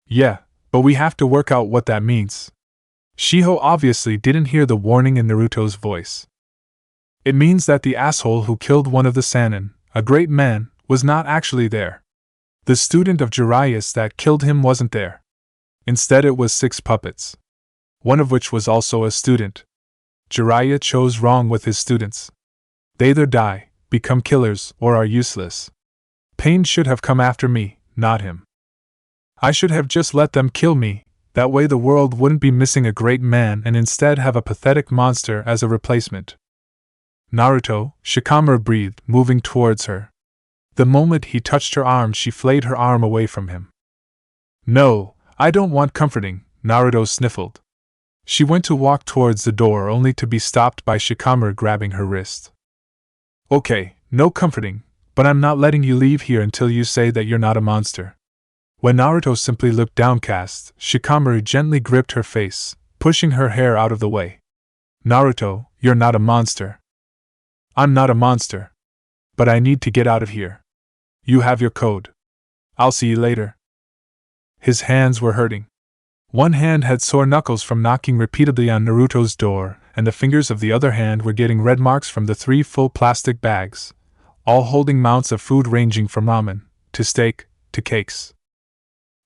Yeah, but we have to work out what that means. Shiho obviously didn't hear the warning in Naruto's voice. It means that the asshole who killed one of the Sannin, a great man, was not actually there. The student of Jiraiya's that killed him wasn't there. Instead it was 6 puppets. One of which was also a student. Jiraiya chose wrong with his students. They either die, become killers, or are useless. Pain should have come after me, not him. I should have just let them kill me, that way the world wouldn't be missing a great man and instead have a pathetic monster as a replacement. Naruto, Shikamaru breathed, moving towards her. The moment he touched her arm, she flayed her arm away from him. No, I don't want comforting, Naruto sniffled. She went to walk towards the door only to be stopped by Shikamaru grabbing her wrist. Okay, no comforting, but I'm not letting you leave here until you say that you're not a monster. When Naruto simply looked downcast, Shikamaru gently gripped her face, pushing her hair out of the way. Naruto, you're not a monster. I'm not a monster. But I need to get out of here. You have your code. I'll see you later. His hands were hurting. One hand had sore knuckles from knocking repeatedly on Naruto's door, and the fingers of the other hand were getting red marks from the 3 full plastic bags, all holding mounts of food ranging from ramen, to steak, to cakes.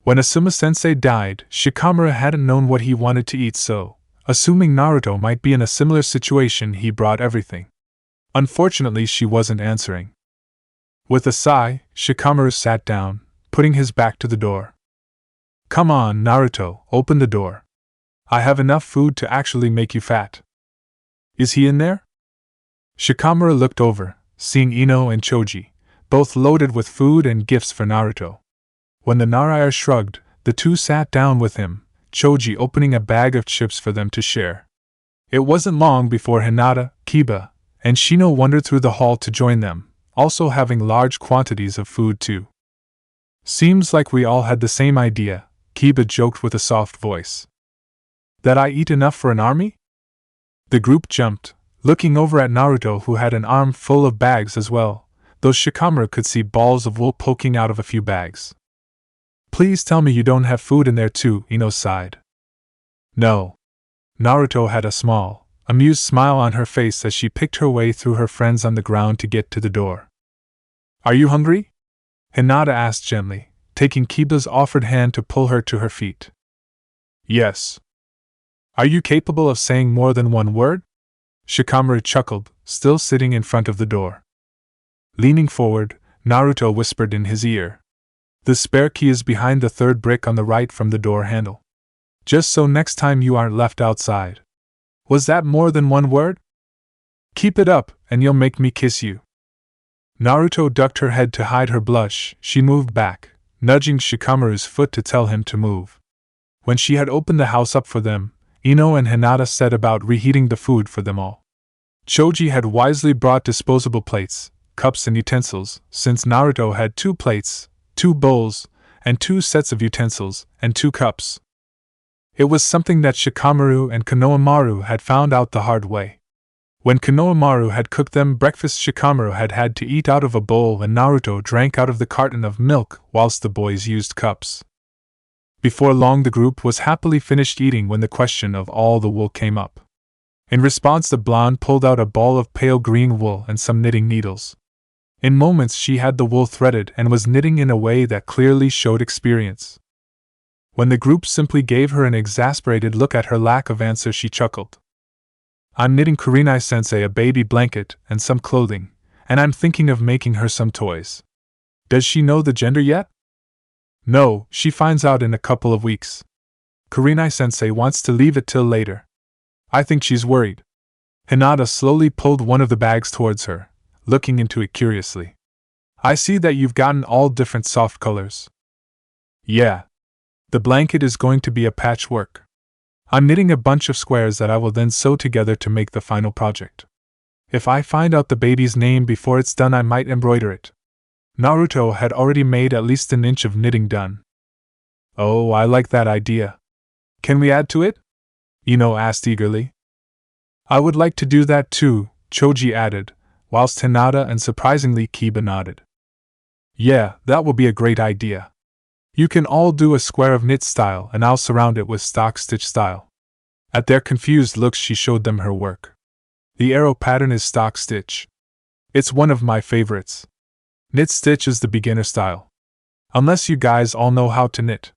When Asuma-sensei died, Shikamaru hadn't known what he wanted to eat, so, assuming Naruto might be in a similar situation, he brought everything. Unfortunately, she wasn't answering. With a sigh, Shikamaru sat down, putting his back to the door. Come on, Naruto, open the door. I have enough food to actually make you fat. Is he in there? Shikamaru looked over, seeing Ino and Choji, both loaded with food and gifts for Naruto. When the Narayer shrugged, the two sat down with him, Choji opening a bag of chips for them to share. It wasn't long before Hinata, Kiba, and Shino wandered through the hall to join them, also having large quantities of food too. Seems like we all had the same idea, Kiba joked with a soft voice. That I eat enough for an army? The group jumped, looking over at Naruto, who had an arm full of bags as well, though Shikamaru could see balls of wool poking out of a few bags. Please tell me you don't have food in there too, Ino sighed. No. Naruto had a small, amused smile on her face as she picked her way through her friends on the ground to get to the door. Are you hungry? Hinata asked gently, taking Kiba's offered hand to pull her to her feet. Yes. Are you capable of saying more than one word? Shikamaru chuckled, still sitting in front of the door. Leaning forward, Naruto whispered in his ear. The spare key is behind the third brick on the right from the door handle. Just so next time you aren't left outside. Was that more than one word? Keep it up, and you'll make me kiss you. Naruto ducked her head to hide her blush. She moved back, nudging Shikamaru's foot to tell him to move. When she had opened the house up for them, Ino and Hinata set about reheating the food for them all. Choji had wisely brought disposable plates, cups and utensils, since Naruto had 2 plates, 2 bowls, and 2 sets of utensils, and 2 cups. It was something that Shikamaru and Konohamaru had found out the hard way. When Konohamaru had cooked them breakfast, Shikamaru had had to eat out of a bowl and Naruto drank out of the carton of milk whilst the boys used cups. Before long the group was happily finished eating when the question of all the wool came up. In response, the blonde pulled out a ball of pale green wool and some knitting needles. In moments she had the wool threaded and was knitting in a way that clearly showed experience. When the group simply gave her an exasperated look at her lack of answer, she chuckled. I'm knitting Kurenai-sensei a baby blanket and some clothing, and I'm thinking of making her some toys. Does she know the gender yet? No, she finds out in a couple of weeks. Kurenai-sensei wants to leave it till later. I think she's worried. Hinata slowly pulled one of the bags towards her, looking into it curiously. I see that you've gotten all different soft colors. Yeah. The blanket is going to be a patchwork. I'm knitting a bunch of squares that I will then sew together to make the final project. If I find out the baby's name before it's done, I might embroider it. Naruto had already made at least an inch of knitting done. Oh, I like that idea. Can we add to it? Ino asked eagerly. I would like to do that too, Choji added, whilst Hinata and surprisingly Kiba nodded. Yeah, that will be a great idea. You can all do a square of knit style and I'll surround it with stock stitch style. At their confused looks she showed them her work. The arrow pattern is stock stitch. It's one of my favorites. Knit stitch is the beginner style. Unless you guys all know how to knit.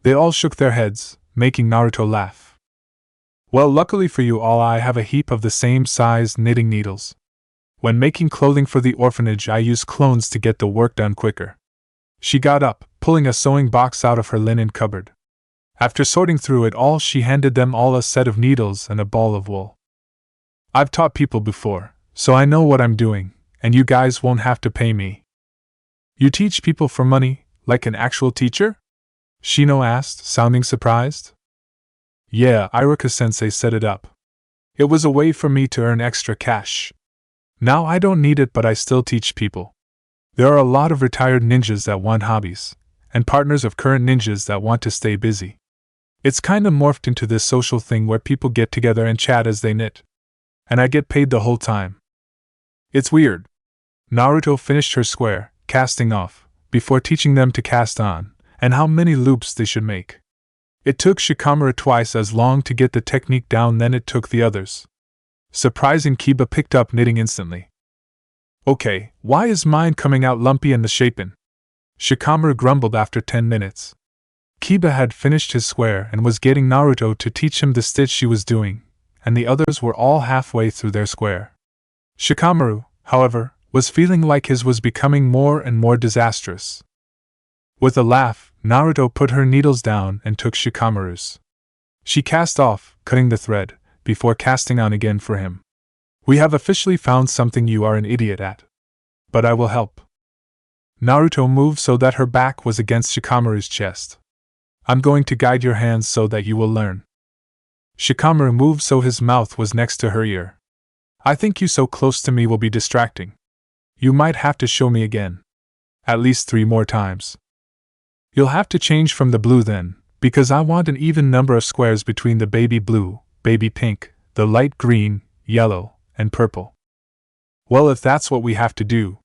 They all shook their heads, making Naruto laugh. Well, luckily for you all, I have a heap of the same size knitting needles. When making clothing for the orphanage, I use clones to get the work done quicker. She got up, pulling a sewing box out of her linen cupboard. After sorting through it all, she handed them all a set of needles and a ball of wool. I've taught people before, so I know what I'm doing, and you guys won't have to pay me. You teach people for money, like an actual teacher? Shino asked, sounding surprised. Yeah, Iruka-sensei set it up. It was a way for me to earn extra cash. Now I don't need it, but I still teach people. There are a lot of retired ninjas that want hobbies, and partners of current ninjas that want to stay busy. It's kinda morphed into this social thing where people get together and chat as they knit. And I get paid the whole time. It's weird. Naruto finished her square, casting off, before teaching them to cast on, and how many loops they should make. It took Shikamaru twice as long to get the technique down than it took the others. Surprising, Kiba picked up knitting instantly. Okay, why is mine coming out lumpy and misshapen? Shikamaru grumbled after 10 minutes. Kiba had finished his square and was getting Naruto to teach him the stitch she was doing, and the others were all halfway through their square. Shikamaru, however, was feeling like his was becoming more and more disastrous. With a laugh, Naruto put her needles down and took Shikamaru's. She cast off, cutting the thread, before casting on again for him. We have officially found something you are an idiot at. But I will help. Naruto moved so that her back was against Shikamaru's chest. I'm going to guide your hands so that you will learn. Shikamaru moved so his mouth was next to her ear. I think you so close to me will be distracting. You might have to show me again. At least 3 more times. You'll have to change from the blue then, because I want an even number of squares between the baby blue, baby pink, the light green, yellow, and purple. Well, if that's what we have to do.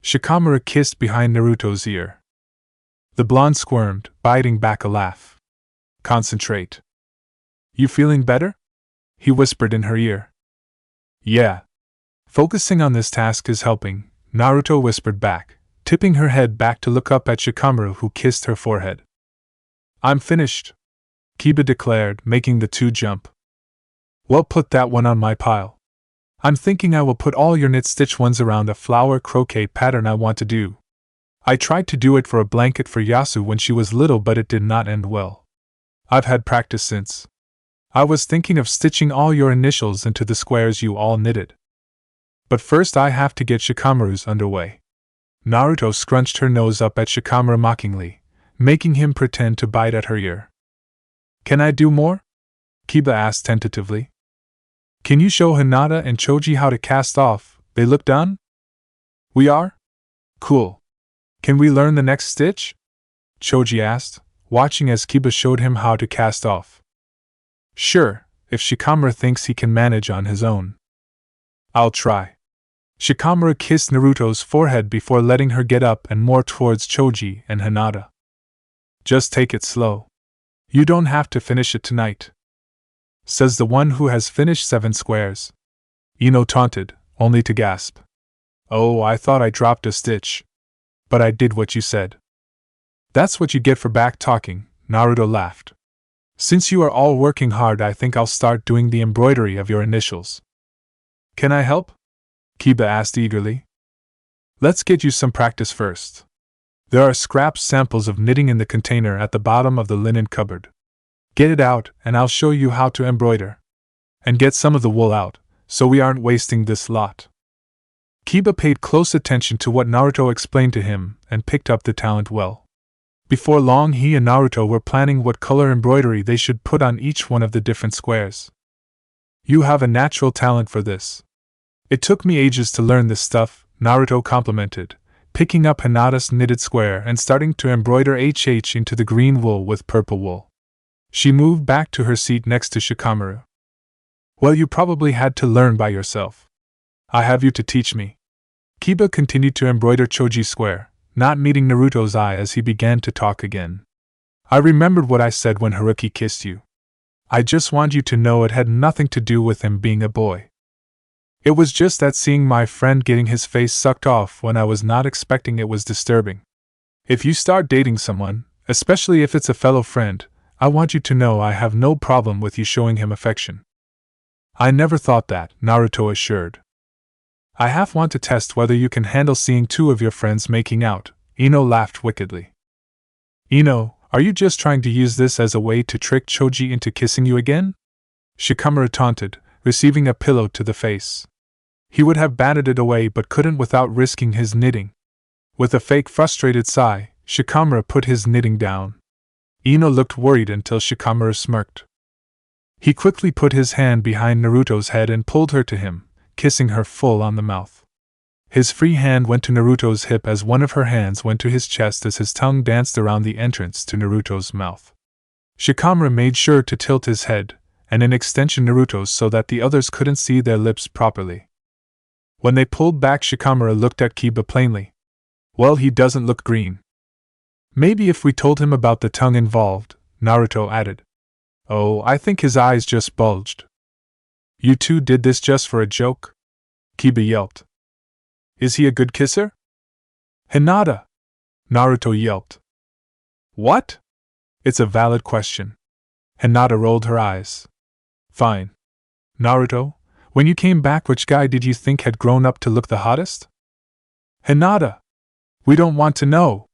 Shikamaru kissed behind Naruto's ear. The blonde squirmed, biting back a laugh. Concentrate. You feeling better? He whispered in her ear. Yeah. Focusing on this task is helping, Naruto whispered back, tipping her head back to look up at Shikamaru, who kissed her forehead. I'm finished, Kiba declared, making the 2 jump. Well, put that one on my pile. I'm thinking I will put all your knit-stitch ones around a flower croquet pattern I want to do. I tried to do it for a blanket for Yasu when she was little, but it did not end well. I've had practice since. I was thinking of stitching all your initials into the squares you all knitted. But first I have to get Shikamaru's underway. Naruto scrunched her nose up at Shikamaru mockingly, making him pretend to bite at her ear. Can I do more? Kiba asked tentatively. Can you show Hinata and Choji how to cast off? They look done? We are? Cool. Can we learn the next stitch? Choji asked, watching as Kiba showed him how to cast off. Sure, if Shikamaru thinks he can manage on his own. I'll try. Shikamaru kissed Naruto's forehead before letting her get up and more towards Choji and Hinata. Just take it slow. You don't have to finish it tonight. Says the one who has finished 7 squares. Ino taunted, only to gasp. Oh, I thought I dropped a stitch. But I did what you said. That's what you get for back talking, Naruto laughed. Since you are all working hard, I think I'll start doing the embroidery of your initials. Can I help? Kiba asked eagerly. Let's get you some practice first. There are scrap samples of knitting in the container at the bottom of the linen cupboard. Get it out, and I'll show you how to embroider. And get some of the wool out, so we aren't wasting this lot. Kiba paid close attention to what Naruto explained to him, and picked up the talent well. Before long he and Naruto were planning what color embroidery they should put on each one of the different squares. You have a natural talent for this. It took me ages to learn this stuff, Naruto complimented, picking up Hinata's knitted square and starting to embroider HH into the green wool with purple wool. She moved back to her seat next to Shikamaru. Well, you probably had to learn by yourself. I have you to teach me. Kiba continued to embroider Choji's square, not meeting Naruto's eye as he began to talk again. I remembered what I said when Haruki kissed you. I just want you to know it had nothing to do with him being a boy. It was just that seeing my friend getting his face sucked off when I was not expecting it was disturbing. If you start dating someone, especially if it's a fellow friend, I want you to know I have no problem with you showing him affection. I never thought that, Naruto assured. I half want to test whether you can handle seeing 2 of your friends making out, Ino laughed wickedly. Ino, are you just trying to use this as a way to trick Choji into kissing you again? Shikamaru taunted, receiving a pillow to the face. He would have batted it away but couldn't without risking his knitting. With a fake frustrated sigh, Shikamaru put his knitting down. Ino looked worried until Shikamaru smirked. He quickly put his hand behind Naruto's head and pulled her to him, kissing her full on the mouth. His free hand went to Naruto's hip as one of her hands went to his chest as his tongue danced around the entrance to Naruto's mouth. Shikamaru made sure to tilt his head, and in extension Naruto's, so that the others couldn't see their lips properly. When they pulled back, Shikamaru looked at Kiba plainly. Well, he doesn't look green. Maybe if we told him about the tongue involved, Naruto added. Oh, I think his eyes just bulged. You 2 did this just for a joke? Kiba yelped. Is he a good kisser? Hinata! Naruto yelped. What? It's a valid question. Hinata rolled her eyes. Fine. Naruto, When you came back, which guy did you think had grown up to look the hottest? Hinata! We don't want to know!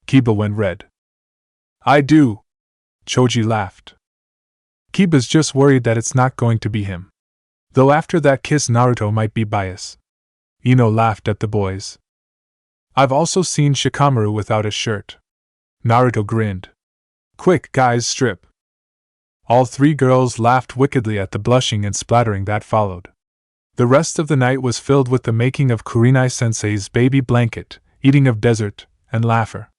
Kiba went red. I do! Choji laughed. Kiba's just worried that it's not going to be him. Though after that kiss Naruto might be biased. Ino laughed at the boys. I've also seen Shikamaru without a shirt. Naruto grinned. Quick, guys, strip. All three girls laughed wickedly at the blushing and splattering that followed. The rest of the night was filled with the making of Kurenai-sensei's baby blanket, eating of dessert, and laughter.